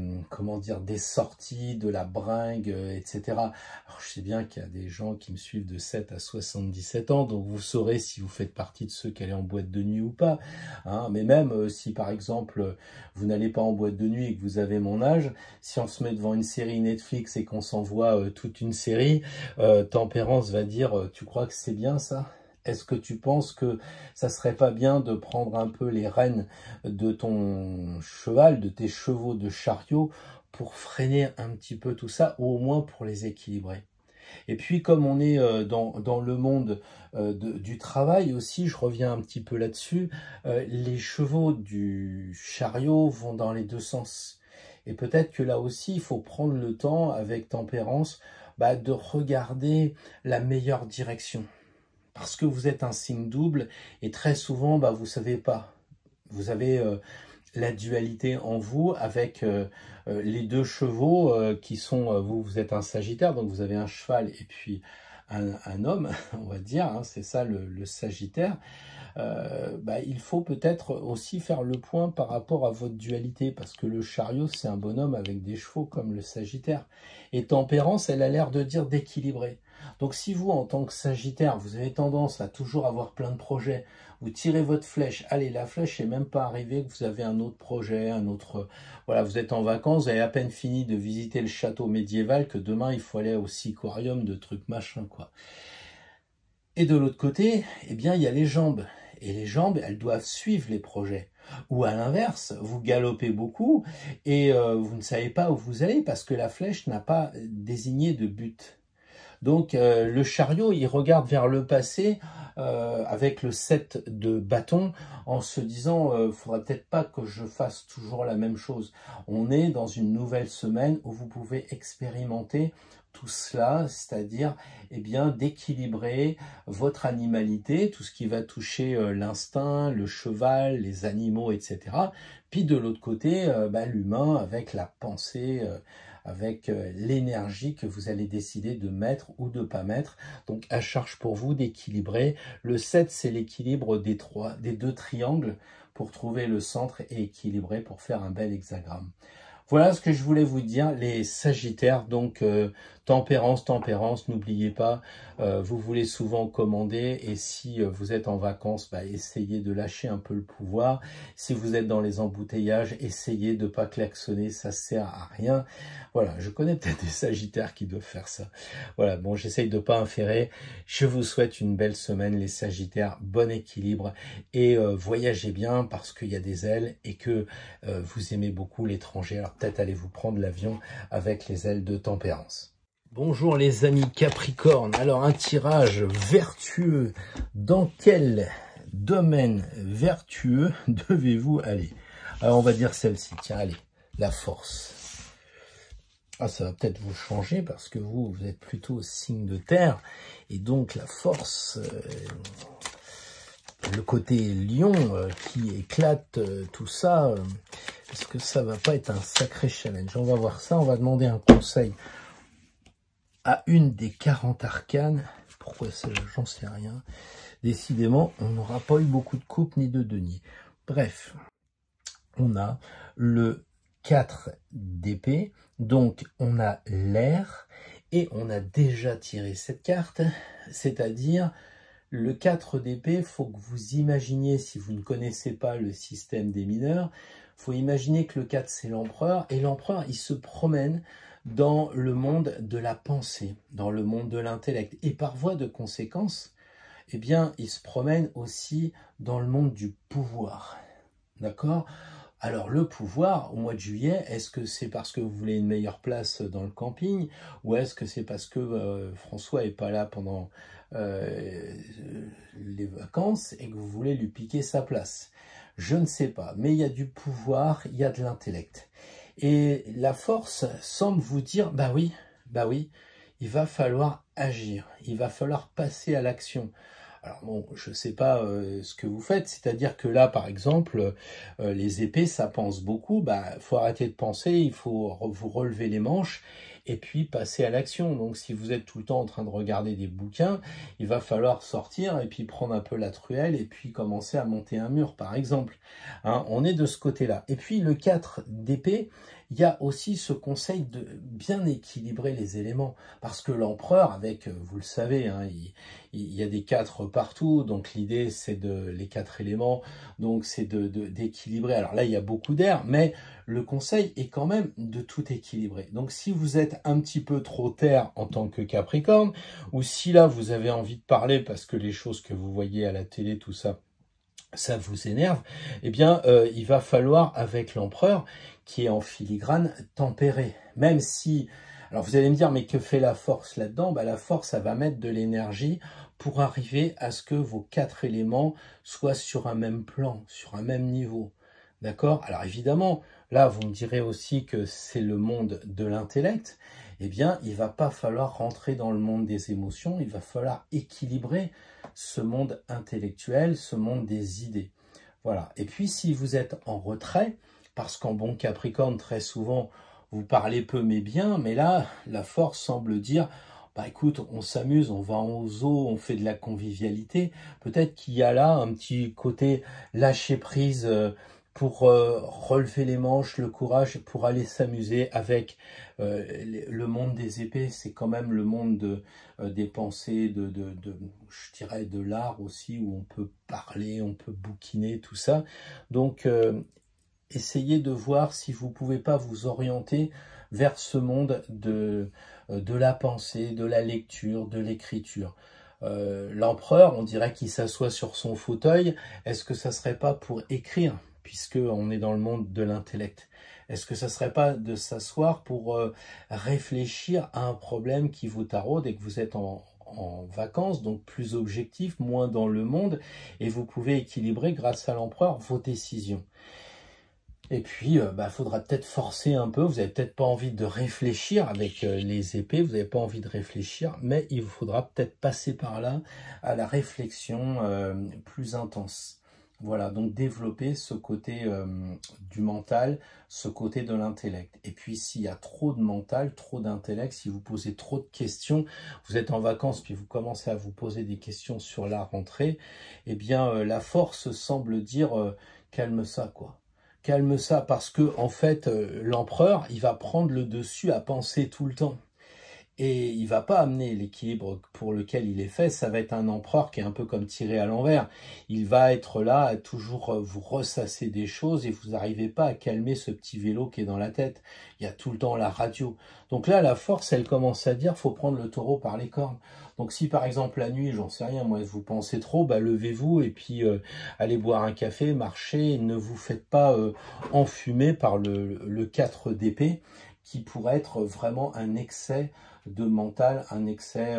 sorties, de la bringue, etc. Alors je sais bien qu'il y a des gens qui me suivent de 7 à 77 ans, donc vous saurez si vous faites partie de ceux qui allaient en boîte de nuit ou pas, hein. Mais même si par exemple vous n'allez pas en boîte de nuit et que vous avez mon âge, si on se met devant une série Netflix et qu'on s'envoie toute une série, tempérance va dire tu crois que c'est bien ça? Est-ce que tu penses que ça serait pas bien de prendre un peu les rênes de ton cheval, de tes chevaux de chariot, pour freiner un petit peu tout ça, ou au moins pour les équilibrer? Et puis comme on est dans le monde du travail aussi, je reviens un petit peu là-dessus, les chevaux du chariot vont dans les deux sens. Et peut-être que là aussi, il faut prendre le temps, avec tempérance, de regarder la meilleure direction. Parce que vous êtes un signe double et très souvent, vous ne savez pas. Vous avez la dualité en vous avec les deux chevaux qui sont, vous êtes un Sagittaire, donc vous avez un cheval et puis un homme, on va dire, hein, c'est ça le Sagittaire. Il faut peut-être aussi faire le point par rapport à votre dualité, parce que le Chariot, c'est un bonhomme avec des chevaux comme le Sagittaire. Et Tempérance, elle a l'air de dire d'équilibrer. Donc si vous, en tant que Sagittaire, vous avez tendance à toujours avoir plein de projets, vous tirez votre flèche, allez, la flèche n'est même pas arrivée, que vous avez un autre projet, un autre... Voilà, vous êtes en vacances, vous avez à peine fini de visiter le château médiéval, que demain, il faut aller au Siquarium de trucs machin, quoi. Et de l'autre côté, eh bien, il y a les jambes. Et les jambes, elles doivent suivre les projets. Ou à l'inverse, vous galopez beaucoup et vous ne savez pas où vous allez parce que la flèche n'a pas désigné de but. Donc le chariot, il regarde vers le passé avec le 7 de bâton en se disant faudrait peut-être pas que je fasse toujours la même chose. On est dans une nouvelle semaine où vous pouvez expérimenter tout cela, c'est-à-dire eh bien d'équilibrer votre animalité, tout ce qui va toucher l'instinct, le cheval, les animaux, etc. Puis de l'autre côté, l'humain avec la pensée, avec l'énergie que vous allez décider de mettre ou de pas mettre. Donc à charge pour vous d'équilibrer. Le 7, c'est l'équilibre des deux triangles pour trouver le centre et équilibrer pour faire un bel hexagramme. Voilà ce que je voulais vous dire, les Sagittaires. Donc tempérance, n'oubliez pas, vous voulez souvent commander et si vous êtes en vacances, essayez de lâcher un peu le pouvoir. Si vous êtes dans les embouteillages, essayez de ne pas klaxonner, ça sert à rien. Voilà, je connais peut-être des Sagittaires qui doivent faire ça. Voilà, bon, j'essaye de ne pas inférer. Je vous souhaite une belle semaine, les Sagittaires, bon équilibre et voyagez bien parce qu'il y a des ailes et que vous aimez beaucoup l'étranger. Alors peut-être allez-vous prendre l'avion avec les ailes de Tempérance. Bonjour les amis Capricorne, alors un tirage vertueux, dans quel domaine vertueux devez-vous aller? Alors on va dire celle-ci, tiens allez, la force. Ah ça va peut-être vous changer parce que vous êtes plutôt signe de terre et donc la force, le côté lion qui éclate tout ça, est-ce que ça va pas être un sacré challenge? On va voir ça, on va demander un conseil à une des 40 arcanes. Pourquoi ça, j'en sais rien. Décidément, on n'aura pas eu beaucoup de coupes ni de deniers. Bref, on a le 4 d'épée, donc on a l'air, et on a déjà tiré cette carte, c'est-à-dire le 4 d'épée, il faut que vous imaginiez, si vous ne connaissez pas le système des mineurs, il faut imaginer que le 4 c'est l'empereur, et l'empereur il se promène dans le monde de la pensée, dans le monde de l'intellect. Et par voie de conséquence, eh bien, il se promène aussi dans le monde du pouvoir. D'accord ? Alors, le pouvoir, au mois de juillet, est-ce que c'est parce que vous voulez une meilleure place dans le camping ou est-ce que c'est parce que François n'est pas là pendant les vacances et que vous voulez lui piquer sa place? Je ne sais pas, mais il y a du pouvoir, il y a de l'intellect. Et la force semble vous dire, bah oui, il va falloir agir, il va falloir passer à l'action. Alors bon, je ne sais pas ce que vous faites, c'est-à-dire que là, par exemple, les épées, ça pense beaucoup, faut arrêter de penser, il faut vous relever les manches et puis passer à l'action. Donc si vous êtes tout le temps en train de regarder des bouquins, il va falloir sortir et puis prendre un peu la truelle et puis commencer à monter un mur, par exemple. Hein, on est de ce côté-là. Et puis le 4 d'épée, il y a aussi ce conseil de bien équilibrer les éléments, parce que l'empereur, avec, vous le savez, hein, il y a des 4 partout, donc l'idée c'est les 4 éléments, donc c'est d'équilibrer. Alors là, il y a beaucoup d'air, mais le conseil est quand même de tout équilibrer. Donc si vous êtes un petit peu trop terre en tant que Capricorne, ou si là vous avez envie de parler parce que les choses que vous voyez à la télé, tout ça, ça vous énerve, eh bien, il va falloir, avec l'empereur, qui est en filigrane, tempérer. Même si... Alors, vous allez me dire, mais que fait la force là-dedans? La force, ça va mettre de l'énergie pour arriver à ce que vos 4 éléments soient sur un même plan, sur un même niveau. D'accord? Alors, évidemment, là, vous me direz aussi que c'est le monde de l'intellect. Eh bien, il ne va pas falloir rentrer dans le monde des émotions, il va falloir équilibrer ce monde intellectuel, ce monde des idées. Voilà. Et puis, si vous êtes en retrait, parce qu'en bon Capricorne, très souvent, vous parlez peu mais bien, mais là, la force semble dire, bah écoute, on s'amuse, on va en zoo, on fait de la convivialité. Peut-être qu'il y a là un petit côté lâcher prise pour relever les manches, le courage, pour aller s'amuser avec le monde des épées. C'est quand même le monde des pensées, je dirais de l'art aussi, où on peut parler, on peut bouquiner, tout ça. Donc, essayez de voir si vous ne pouvez pas vous orienter vers ce monde de la pensée, de la lecture, de l'écriture. L'empereur, on dirait qu'il s'assoit sur son fauteuil. Est-ce que ça ne serait pas pour écrire, puisqu'on est dans le monde de l'intellect? Est-ce que ça ne serait pas de s'asseoir pour réfléchir à un problème qui vous taraude et que vous êtes en vacances, donc plus objectif, moins dans le monde, et vous pouvez équilibrer grâce à l'empereur vos décisions? Et puis, faudra peut-être forcer un peu, vous n'avez peut-être pas envie de réfléchir avec les épées, vous n'avez pas envie de réfléchir, mais il vous faudra peut-être passer par là à la réflexion plus intense. Voilà, donc développer ce côté du mental, ce côté de l'intellect. Et puis, s'il y a trop de mental, trop d'intellect, si vous posez trop de questions, vous êtes en vacances, puis vous commencez à vous poser des questions sur la rentrée, eh bien, la force semble dire calme ça, quoi. Calme ça, parce que en fait, l'empereur, il va prendre le dessus à penser tout le temps. Et il va pas amener l'équilibre pour lequel il est fait. Ça va être un empereur qui est un peu comme tiré à l'envers. Il va être là à toujours vous ressasser des choses et vous n'arrivez pas à calmer ce petit vélo qui est dans la tête. Il y a tout le temps la radio. Donc là, la force, elle commence à dire, faut prendre le taureau par les cornes. Donc si par exemple la nuit, j'en sais rien, moi vous pensez trop, levez-vous et puis allez boire un café, marchez, ne vous faites pas enfumer par le 4 d'épée qui pourrait être vraiment un excès de mental, un excès,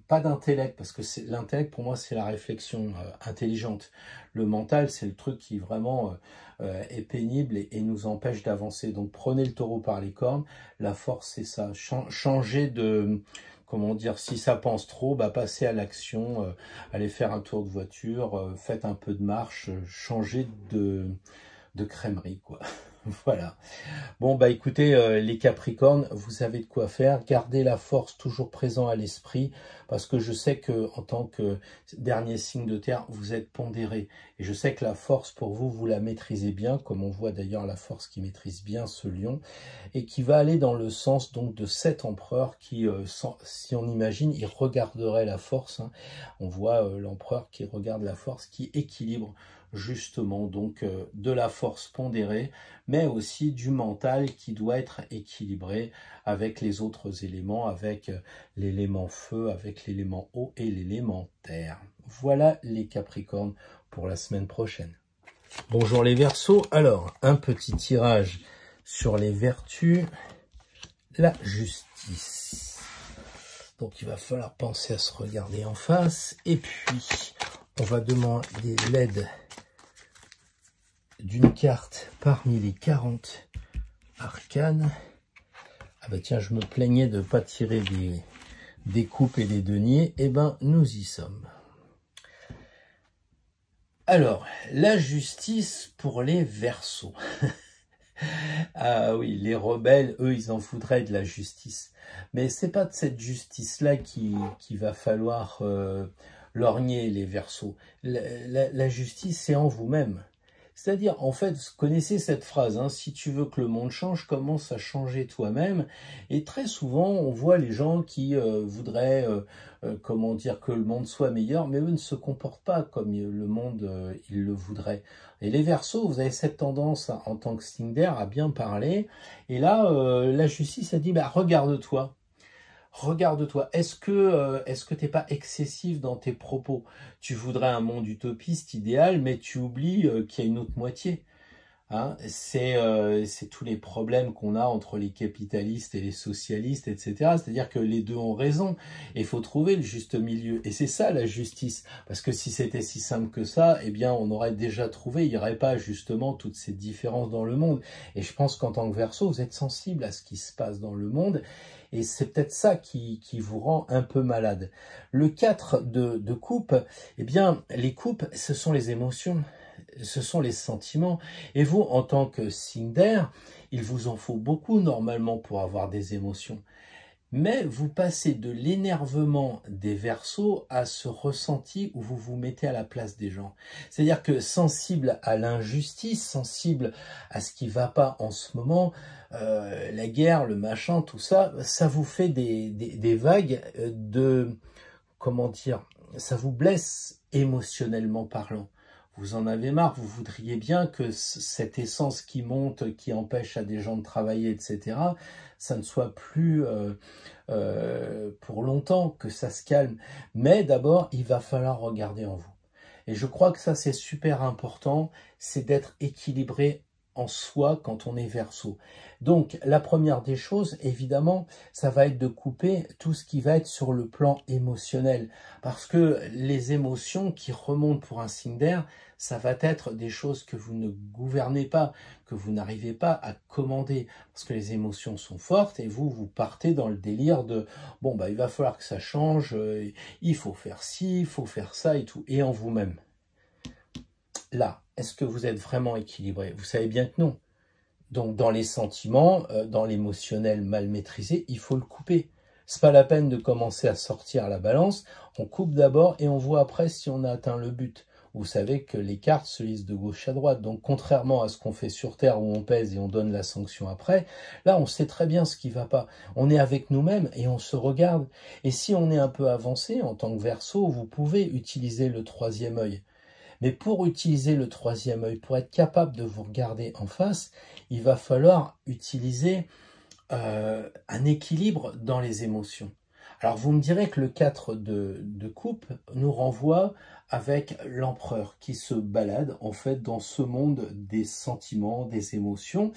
pas d'intellect, parce que l'intellect pour moi c'est la réflexion intelligente. Le mental c'est le truc qui vraiment est pénible et nous empêche d'avancer. Donc prenez le taureau par les cornes, la force c'est ça, changer de... Comment dire, si ça pense trop, passez à l'action, allez faire un tour de voiture, faites un peu de marche, changez de crèmerie, quoi. Voilà. Bon, écoutez, les Capricornes, vous savez de quoi faire. Gardez la force toujours présent à l'esprit, parce que je sais que en tant que dernier signe de terre, vous êtes pondéré. Et je sais que la force, pour vous, vous la maîtrisez bien, comme on voit d'ailleurs la force qui maîtrise bien ce lion, et qui va aller dans le sens donc de cet empereur qui, si on imagine, il regarderait la force. Hein. On voit l'empereur qui regarde la force, qui équilibre justement donc de la force pondérée, mais aussi du mental qui doit être équilibré avec les autres éléments, avec l'élément feu, avec l'élément eau et l'élément terre. Voilà les Capricornes pour la semaine prochaine. Bonjour les Verseaux. Alors, un petit tirage sur les vertus. La justice. Donc il va falloir penser à se regarder en face. Et puis, on va demander l'aide d'une carte parmi les 40 arcanes. Ah tiens, je me plaignais de ne pas tirer des coupes et des deniers. Eh ben, nous y sommes. Alors, la justice pour les Verseaux. Ah oui, les rebelles, eux, ils en foudraient de la justice. Mais c'est pas de cette justice-là qu'il va falloir lorgner les Verseaux. La justice, c'est en vous-même. C'est-à-dire, en fait, vous connaissez cette phrase, hein, si tu veux que le monde change, commence à changer toi-même. Et très souvent, on voit les gens qui voudraient, comment dire, que le monde soit meilleur, mais eux ne se comportent pas comme le monde, ils le voudraient. Et les Verseaux, vous avez cette tendance, en tant que signe d'air, à bien parler. Et là, la justice a dit, regarde-toi. Regarde-toi, est-ce que t'es pas excessif dans tes propos? Tu voudrais un monde utopiste, idéal, mais tu oublies qu'il y a une autre moitié. Hein? C'est tous les problèmes qu'on a entre les capitalistes et les socialistes, etc. C'est-à-dire que les deux ont raison. Et il faut trouver le juste milieu. Et c'est ça la justice. Parce que si c'était si simple que ça, eh bien on aurait déjà trouvé, il n'y aurait pas justement toutes ces différences dans le monde. Et je pense qu'en tant que Verseau, vous êtes sensible à ce qui se passe dans le monde. Et c'est peut-être ça qui vous rend un peu malade. Le 4 de coupe, eh bien, les coupes, ce sont les émotions. ce sont les sentiments. Et vous, en tant que signe d'air, il vous en faut beaucoup normalement pour avoir des émotions. Mais vous passez de l'énervement des Verseaux à ce ressenti où vous vous mettez à la place des gens. C'est-à-dire que sensible à l'injustice, sensible à ce qui ne va pas en ce moment, la guerre, le machin, tout ça, ça vous fait des vagues de, comment dire, ça vous blesse émotionnellement parlant. Vous en avez marre, vous voudriez bien que cette essence qui monte, qui empêche à des gens de travailler, etc., ça ne soit plus pour longtemps, que ça se calme. Mais d'abord, il va falloir regarder en vous. Et je crois que ça, c'est super important, c'est d'être équilibré en soi quand on est Verseau. Donc, la première des choses, évidemment, ça va être de couper tout ce qui va être sur le plan émotionnel. Parce que les émotions qui remontent pour un signe d'air, ça va être des choses que vous ne gouvernez pas, que vous n'arrivez pas à commander. Parce que les émotions sont fortes et vous partez dans le délire de « bon, bah, il va falloir que ça change, il faut faire ci, il faut faire ça et tout ». Et en vous-même. Là, est-ce que vous êtes vraiment équilibré? Vous savez bien que non. Donc, dans les sentiments, dans l'émotionnel mal maîtrisé, il faut le couper. C'est pas la peine de commencer à sortir la balance. On coupe d'abord et on voit après si on a atteint le but. Vous savez que les cartes se lisent de gauche à droite. Donc, contrairement à ce qu'on fait sur Terre où on pèse et on donne la sanction après, là, on sait très bien ce qui va pas. On est avec nous-mêmes et on se regarde. Et si on est un peu avancé en tant que Verseau, vous pouvez utiliser le troisième œil. Mais pour utiliser le troisième œil, pour être capable de vous regarder en face, il va falloir utiliser un équilibre dans les émotions. Alors vous me direz que le 4 de coupe nous renvoie avec l'empereur qui se balade en fait dans ce monde des sentiments, des émotions,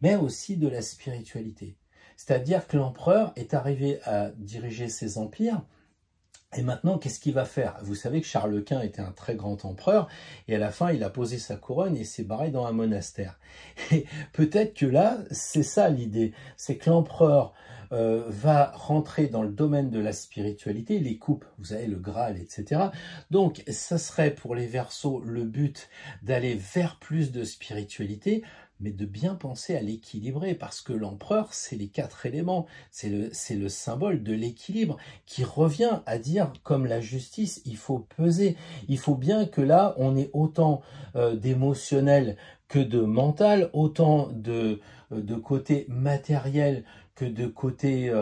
mais aussi de la spiritualité. C'est-à-dire que l'empereur est arrivé à diriger ses empires. Et maintenant, qu'est-ce qu'il va faire? Vous savez que Charles Quint était un très grand empereur, et à la fin, il a posé sa couronne et s'est barré dans un monastère. Et peut-être que là, c'est ça l'idée, c'est que l'empereur va rentrer dans le domaine de la spiritualité, les coupes, vous savez, le Graal, etc. Donc, ça serait pour les Verseaux le but d'aller vers plus de spiritualité, mais de bien penser à l'équilibrer, parce que l'empereur, c'est les 4 éléments, c'est le symbole de l'équilibre, qui revient à dire, comme la justice, il faut peser. Il faut bien que là, on ait autant d'émotionnel que de mental, autant de côté matériel que de côté,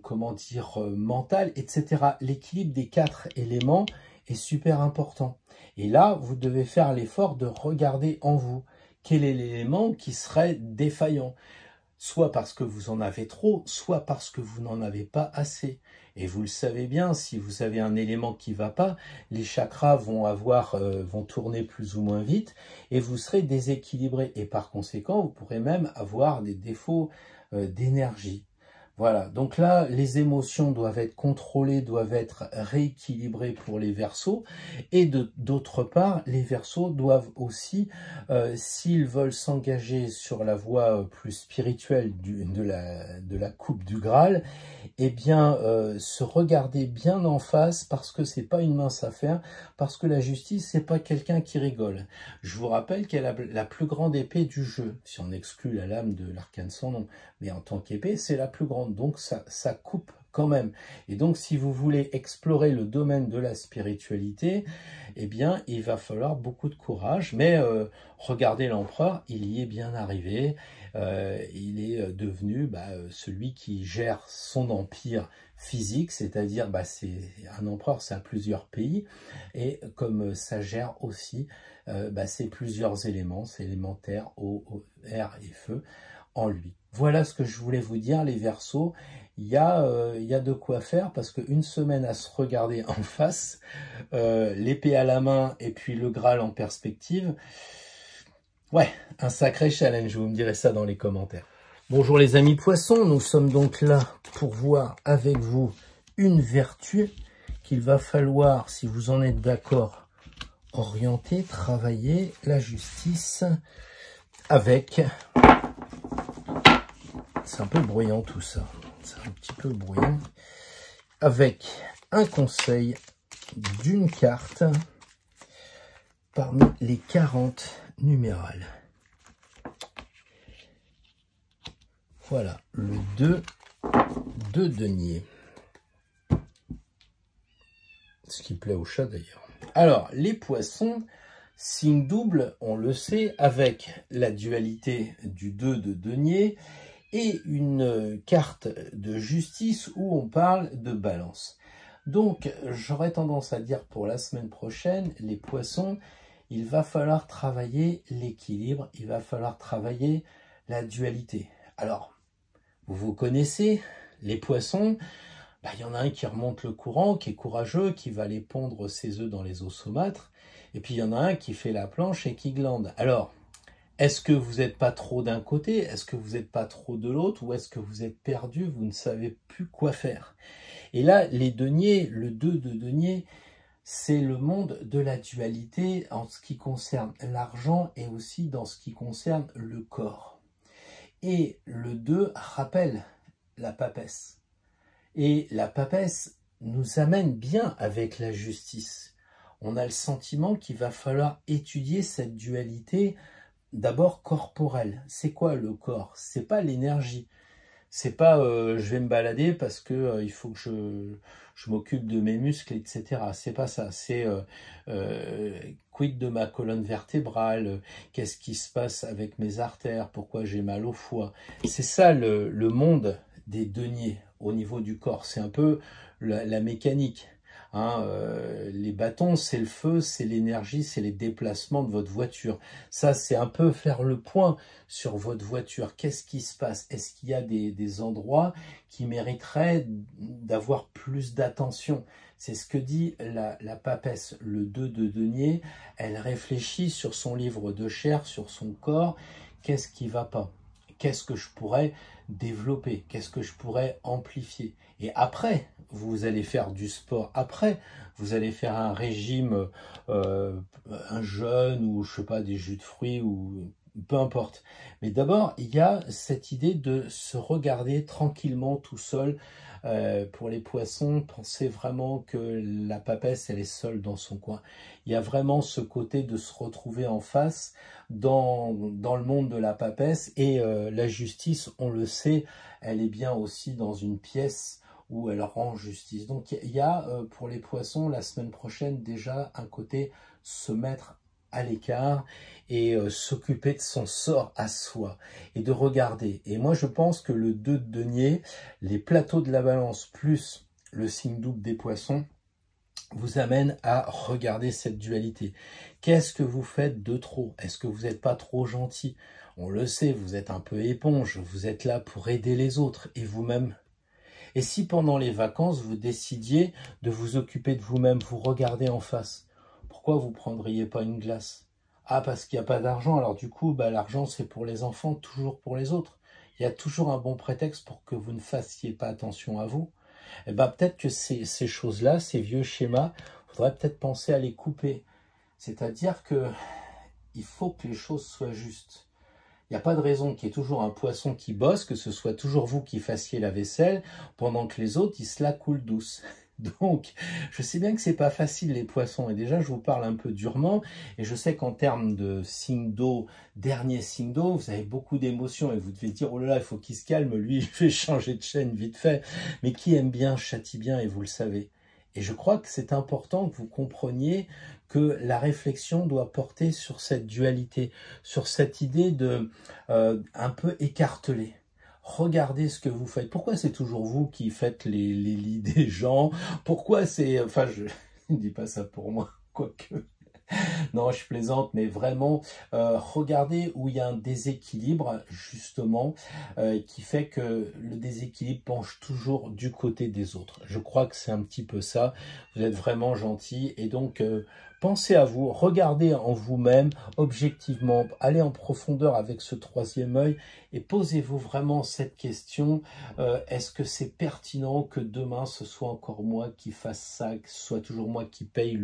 comment dire, mental, etc. L'équilibre des 4 éléments est super important. Et là, vous devez faire l'effort de regarder en vous. Quel est l'élément qui serait défaillant? Soit parce que vous en avez trop, soit parce que vous n'en avez pas assez. Et vous le savez bien, si vous avez un élément qui ne va pas, les chakras vont tourner plus ou moins vite et vous serez déséquilibré. Et par conséquent, vous pourrez même avoir des défauts d'énergie. Voilà, donc là, les émotions doivent être contrôlées, doivent être rééquilibrées pour les Verseaux. Et d'autre part, les Verseaux doivent aussi, s'ils veulent s'engager sur la voie plus spirituelle de la coupe du Graal, eh bien, se regarder bien en face, parce que c'est pas une mince affaire, parce que la justice, c'est pas quelqu'un qui rigole. Je vous rappelle qu'elle a la plus grande épée du jeu, si on exclut la lame de l'arcane sans nom, mais en tant qu'épée, c'est la plus grande, donc ça coupe quand même. Et donc, si vous voulez explorer le domaine de la spiritualité, eh bien, il va falloir beaucoup de courage, mais regardez l'empereur, il y est bien arrivé, il est devenu celui qui gère son empire physique, c'est-à-dire c'est un empereur, c'est à plusieurs pays, et comme ça gère aussi c'est plusieurs éléments, c'est élémentaire, eau, air et feu en lui. Voilà ce que je voulais vous dire, les Verseaux. Il y a de quoi faire, parce qu'une semaine à se regarder en face, l'épée à la main et puis le Graal en perspective, ouais, un sacré challenge, vous me direz ça dans les commentaires. Bonjour les amis poissons, nous sommes donc là pour voir avec vous une vertu qu'il va falloir, si vous en êtes d'accord, orienter, travailler, la justice avec... C'est un peu bruyant tout ça, c'est un petit peu bruyant. Avec un conseil d'une carte parmi les 40 numérales. Voilà, le 2 de denier. Ce qui plaît au chat d'ailleurs. Alors, les poissons, signe double, on le sait, avec la dualité du 2 de denier et une carte de justice où on parle de balance. Donc, j'aurais tendance à dire pour la semaine prochaine, les poissons, il va falloir travailler l'équilibre, il va falloir travailler la dualité. Alors, vous connaissez, les poissons, il y en a un qui remonte le courant, qui est courageux, qui va aller pondre ses œufs dans les eaux saumâtres, et puis il y en a un qui fait la planche et qui glande. Alors, est-ce que vous n'êtes pas trop d'un côté? Est-ce que vous n'êtes pas trop de l'autre? Ou est-ce que vous êtes perdu? Vous ne savez plus quoi faire. Et là, les deniers, le 2 de denier, c'est le monde de la dualité en ce qui concerne l'argent et aussi dans ce qui concerne le corps. Et le 2 rappelle la papesse. Et la papesse nous amène bien avec la justice. On a le sentiment qu'il va falloir étudier cette dualité d'abord corporelle. C'est quoi le corps? C'est pas l'énergie. C'est pas je vais me balader parce que il faut que je m'occupe de mes muscles, etc. C'est pas ça. C'est quid de ma colonne vertébrale, qu'est-ce qui se passe avec mes artères, pourquoi j'ai mal au foie. C'est ça le monde des deniers au niveau du corps. C'est un peu la mécanique. Hein, les bâtons, c'est le feu, c'est l'énergie, c'est les déplacements de votre voiture. Ça, c'est un peu faire le point sur votre voiture. Qu'est-ce qui se passe? Est-ce qu'il y a des endroits qui mériteraient d'avoir plus d'attention? C'est ce que dit la papesse, le 2 de denier. Elle réfléchit sur son livre de chair, sur son corps. Qu'est-ce qui ne va pas? Qu'est-ce que je pourrais développer? Qu'est-ce que je pourrais amplifier? Et après, vous allez faire du sport. Après, vous allez faire un régime, un jeûne ou je sais pas, des jus de fruits ou peu importe. Mais d'abord, il y a cette idée de se regarder tranquillement tout seul. Pour les poissons, pensez vraiment que la papesse, elle est seule dans son coin. Il y a vraiment ce côté de se retrouver en face dans le monde de la papesse. Et la justice, on le sait, elle est bien aussi dans une pièce où elle rend justice. Donc il y a pour les poissons, la semaine prochaine, déjà un côté se mettre à l'écart et s'occuper de son sort à soi et de regarder. Et moi je pense que le 2 de denier, les plateaux de la balance plus le signe double des poissons vous amène à regarder cette dualité. Qu'est-ce que vous faites de trop? Est-ce que vous n'êtes pas trop gentil? On le sait, vous êtes un peu éponge, vous êtes là pour aider les autres et vous-même. Et si pendant les vacances, vous décidiez de vous occuper de vous-même, vous regardez en face, pourquoi vous ne prendriez pas une glace? Ah, parce qu'il n'y a pas d'argent, alors du coup, l'argent c'est pour les enfants, toujours pour les autres. Il y a toujours un bon prétexte pour que vous ne fassiez pas attention à vous. Et peut-être que ces choses-là, ces vieux schémas, il faudrait peut-être penser à les couper. C'est-à-dire que il faut que les choses soient justes. Il n'y a pas de raison qu'il y ait toujours un poisson qui bosse, que ce soit toujours vous qui fassiez la vaisselle, pendant que les autres, ils se la coulent douce. Donc, je sais bien que c'est pas facile les poissons, et déjà je vous parle un peu durement, et je sais qu'en termes de signe d'eau, dernier signe d'eau, vous avez beaucoup d'émotions, et vous devez dire, oh là là, il faut qu'il se calme, lui, je vais changer de chaîne vite fait, mais qui aime bien, châtie bien, et vous le savez. Et je crois que c'est important que vous compreniez que la réflexion doit porter sur cette dualité, sur cette idée de un peu écartelée. Regardez ce que vous faites. Pourquoi c'est toujours vous qui faites les lits des gens? Pourquoi c'est... Enfin, je ne dis pas ça pour moi, quoique... Non, je plaisante, mais vraiment, regardez où il y a un déséquilibre, justement, qui fait que le déséquilibre penche toujours du côté des autres. Je crois que c'est un petit peu ça. Vous êtes vraiment gentil et donc... pensez à vous, regardez en vous-même, objectivement, allez en profondeur avec ce troisième œil et posez-vous vraiment cette question, est-ce que c'est pertinent que demain ce soit encore moi qui fasse ça, que ce soit toujours moi qui paye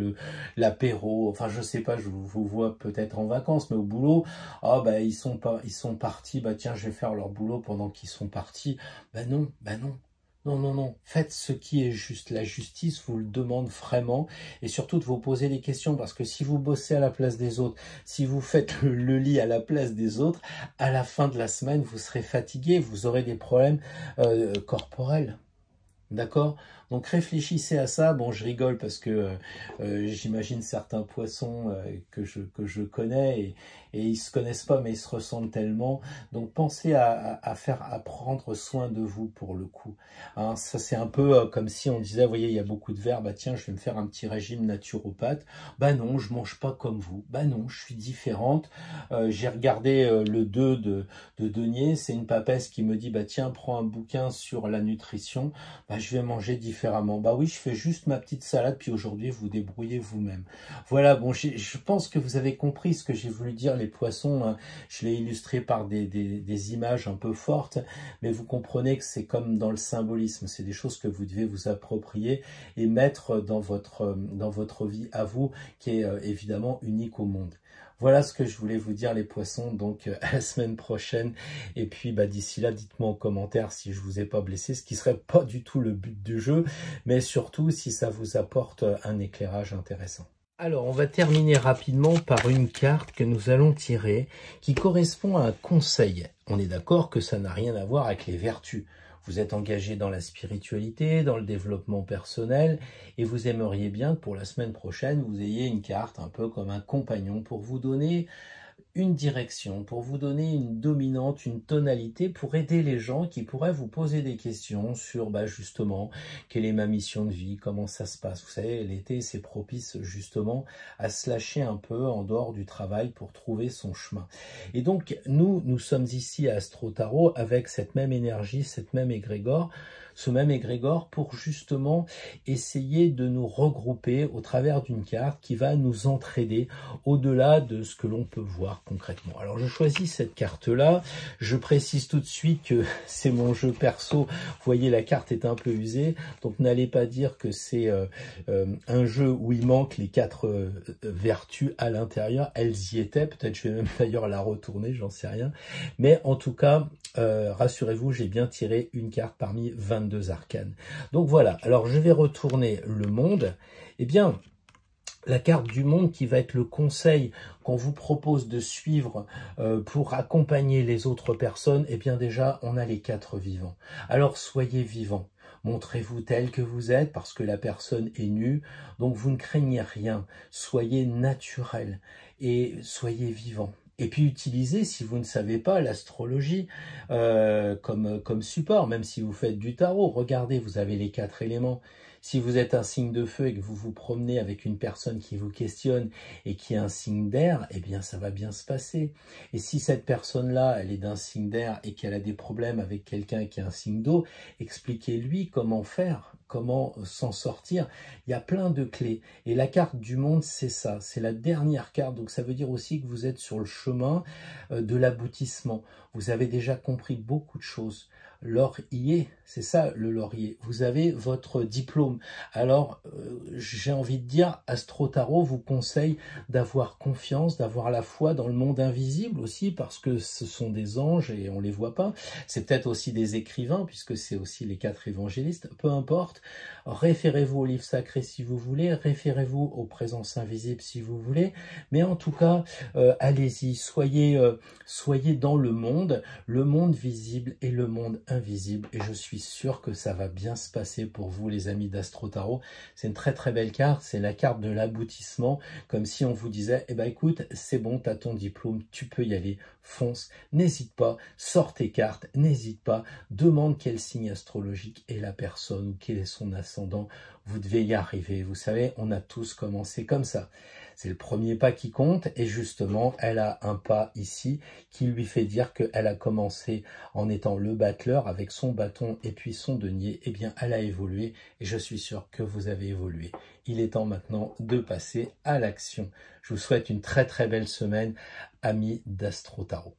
l'apéro, enfin je sais pas, je vous vois peut-être en vacances, mais au boulot, ah ils sont partis, tiens je vais faire leur boulot pendant qu'ils sont partis, non, Non, non, non, faites ce qui est juste. La justice vous le demande vraiment, et surtout de vous poser des questions, parce que si vous bossez à la place des autres, si vous faites le lit à la place des autres, à la fin de la semaine, vous serez fatigué, vous aurez des problèmes corporels. D'accord? Donc réfléchissez à ça. Bon, je rigole parce que j'imagine certains poissons que je connais et ils se connaissent pas, mais ils se ressemblent tellement. Donc pensez à prendre soin de vous pour le coup. Hein, ça c'est un peu comme si on disait, vous voyez, il y a beaucoup de vers, bah tiens, je vais me faire un petit régime naturopathe. Bah non, je mange pas comme vous. Bah non, je suis différente. J'ai regardé le 2 de Denier, c'est une papesse qui me dit, bah tiens, prends un bouquin sur la nutrition. Bah, je vais manger différemment. Bah oui, je fais juste ma petite salade, puis aujourd'hui, vous débrouillez vous-même. Voilà, bon, je pense que vous avez compris ce que j'ai voulu dire, les poissons. Hein. Je l'ai illustré par des images un peu fortes, mais vous comprenez que c'est comme dans le symbolisme. C'est des choses que vous devez vous approprier et mettre dans votre vie à vous, qui est évidemment unique au monde. Voilà ce que je voulais vous dire les poissons, donc à la semaine prochaine. Et puis bah, d'ici là, dites-moi en commentaire si je vous ai pas blessé, ce qui serait pas du tout le but du jeu, mais surtout si ça vous apporte un éclairage intéressant. Alors, on va terminer rapidement par une carte que nous allons tirer qui correspond à un conseil. On est d'accord que ça n'a rien à voir avec les vertus. Vous êtes engagé dans la spiritualité, dans le développement personnel, et vous aimeriez bien que pour la semaine prochaine, vous ayez une carte un peu comme un compagnon pour vous donner une direction, pour vous donner une dominante, une tonalité, pour aider les gens qui pourraient vous poser des questions sur bah, justement quelle est ma mission de vie, comment ça se passe. Vous savez, l'été c'est propice justement à se lâcher un peu en dehors du travail pour trouver son chemin. Et donc nous sommes ici à Astro Tarot avec cette même énergie, cette même égrégore, ce même égrégore pour justement essayer de nous regrouper au travers d'une carte qui va nous entraider au-delà de ce que l'on peut voir concrètement. Alors je choisis cette carte-là, je précise tout de suite que c'est mon jeu perso, vous voyez la carte est un peu usée, donc n'allez pas dire que c'est un jeu où il manque les 4 vertus à l'intérieur, elles y étaient, peut-être je vais même d'ailleurs la retourner, j'en sais rien, mais en tout cas, rassurez-vous, j'ai bien tiré une carte parmi 22 arcanes. Donc voilà, alors je vais retourner le monde, eh bien, la carte du monde qui va être le conseil qu'on vous propose de suivre pour accompagner les autres personnes, eh bien déjà, on a les 4 vivants. Alors soyez vivants. Montrez-vous tel que vous êtes parce que la personne est nue, donc vous ne craignez rien. Soyez naturel et soyez vivant. Et puis utilisez, si vous ne savez pas, l'astrologie comme support, même si vous faites du tarot. Regardez, vous avez les 4 éléments. Si vous êtes un signe de feu et que vous vous promenez avec une personne qui vous questionne et qui est un signe d'air, eh bien ça va bien se passer. Et si cette personne-là, elle est d'un signe d'air et qu'elle a des problèmes avec quelqu'un qui a un signe d'eau, expliquez-lui comment faire, comment s'en sortir. Il y a plein de clés. Et la carte du monde, c'est ça. C'est la dernière carte. Donc ça veut dire aussi que vous êtes sur le chemin de l'aboutissement. Vous avez déjà compris beaucoup de choses. L'or y est, c'est ça le laurier. Vous avez votre diplôme. Alors, j'ai envie de dire, Astro Tarot vous conseille d'avoir confiance, d'avoir la foi dans le monde invisible aussi, parce que ce sont des anges et on les voit pas. C'est peut-être aussi des écrivains, puisque c'est aussi les 4 évangélistes. Peu importe, référez-vous au livre sacré si vous voulez, référez-vous aux présences invisibles si vous voulez, mais en tout cas, allez-y, soyez dans le monde visible et le monde invisible, et je suis sûr que ça va bien se passer pour vous les amis d'Astro Tarot. C'est une très très belle carte, c'est la carte de l'aboutissement, comme si on vous disait, eh ben écoute, c'est bon, tu as ton diplôme, tu peux y aller, fonce, n'hésite pas, sors tes cartes, n'hésite pas, demande quel signe astrologique est la personne ou quel est son ascendant, vous devez y arriver, vous savez, on a tous commencé comme ça. C'est le premier pas qui compte et justement, elle a un pas ici qui lui fait dire qu'elle a commencé en étant le battleur avec son bâton et puis son denier. Eh bien, elle a évolué et je suis sûr que vous avez évolué. Il est temps maintenant de passer à l'action. Je vous souhaite une très très belle semaine, amis d'Astro Tarot.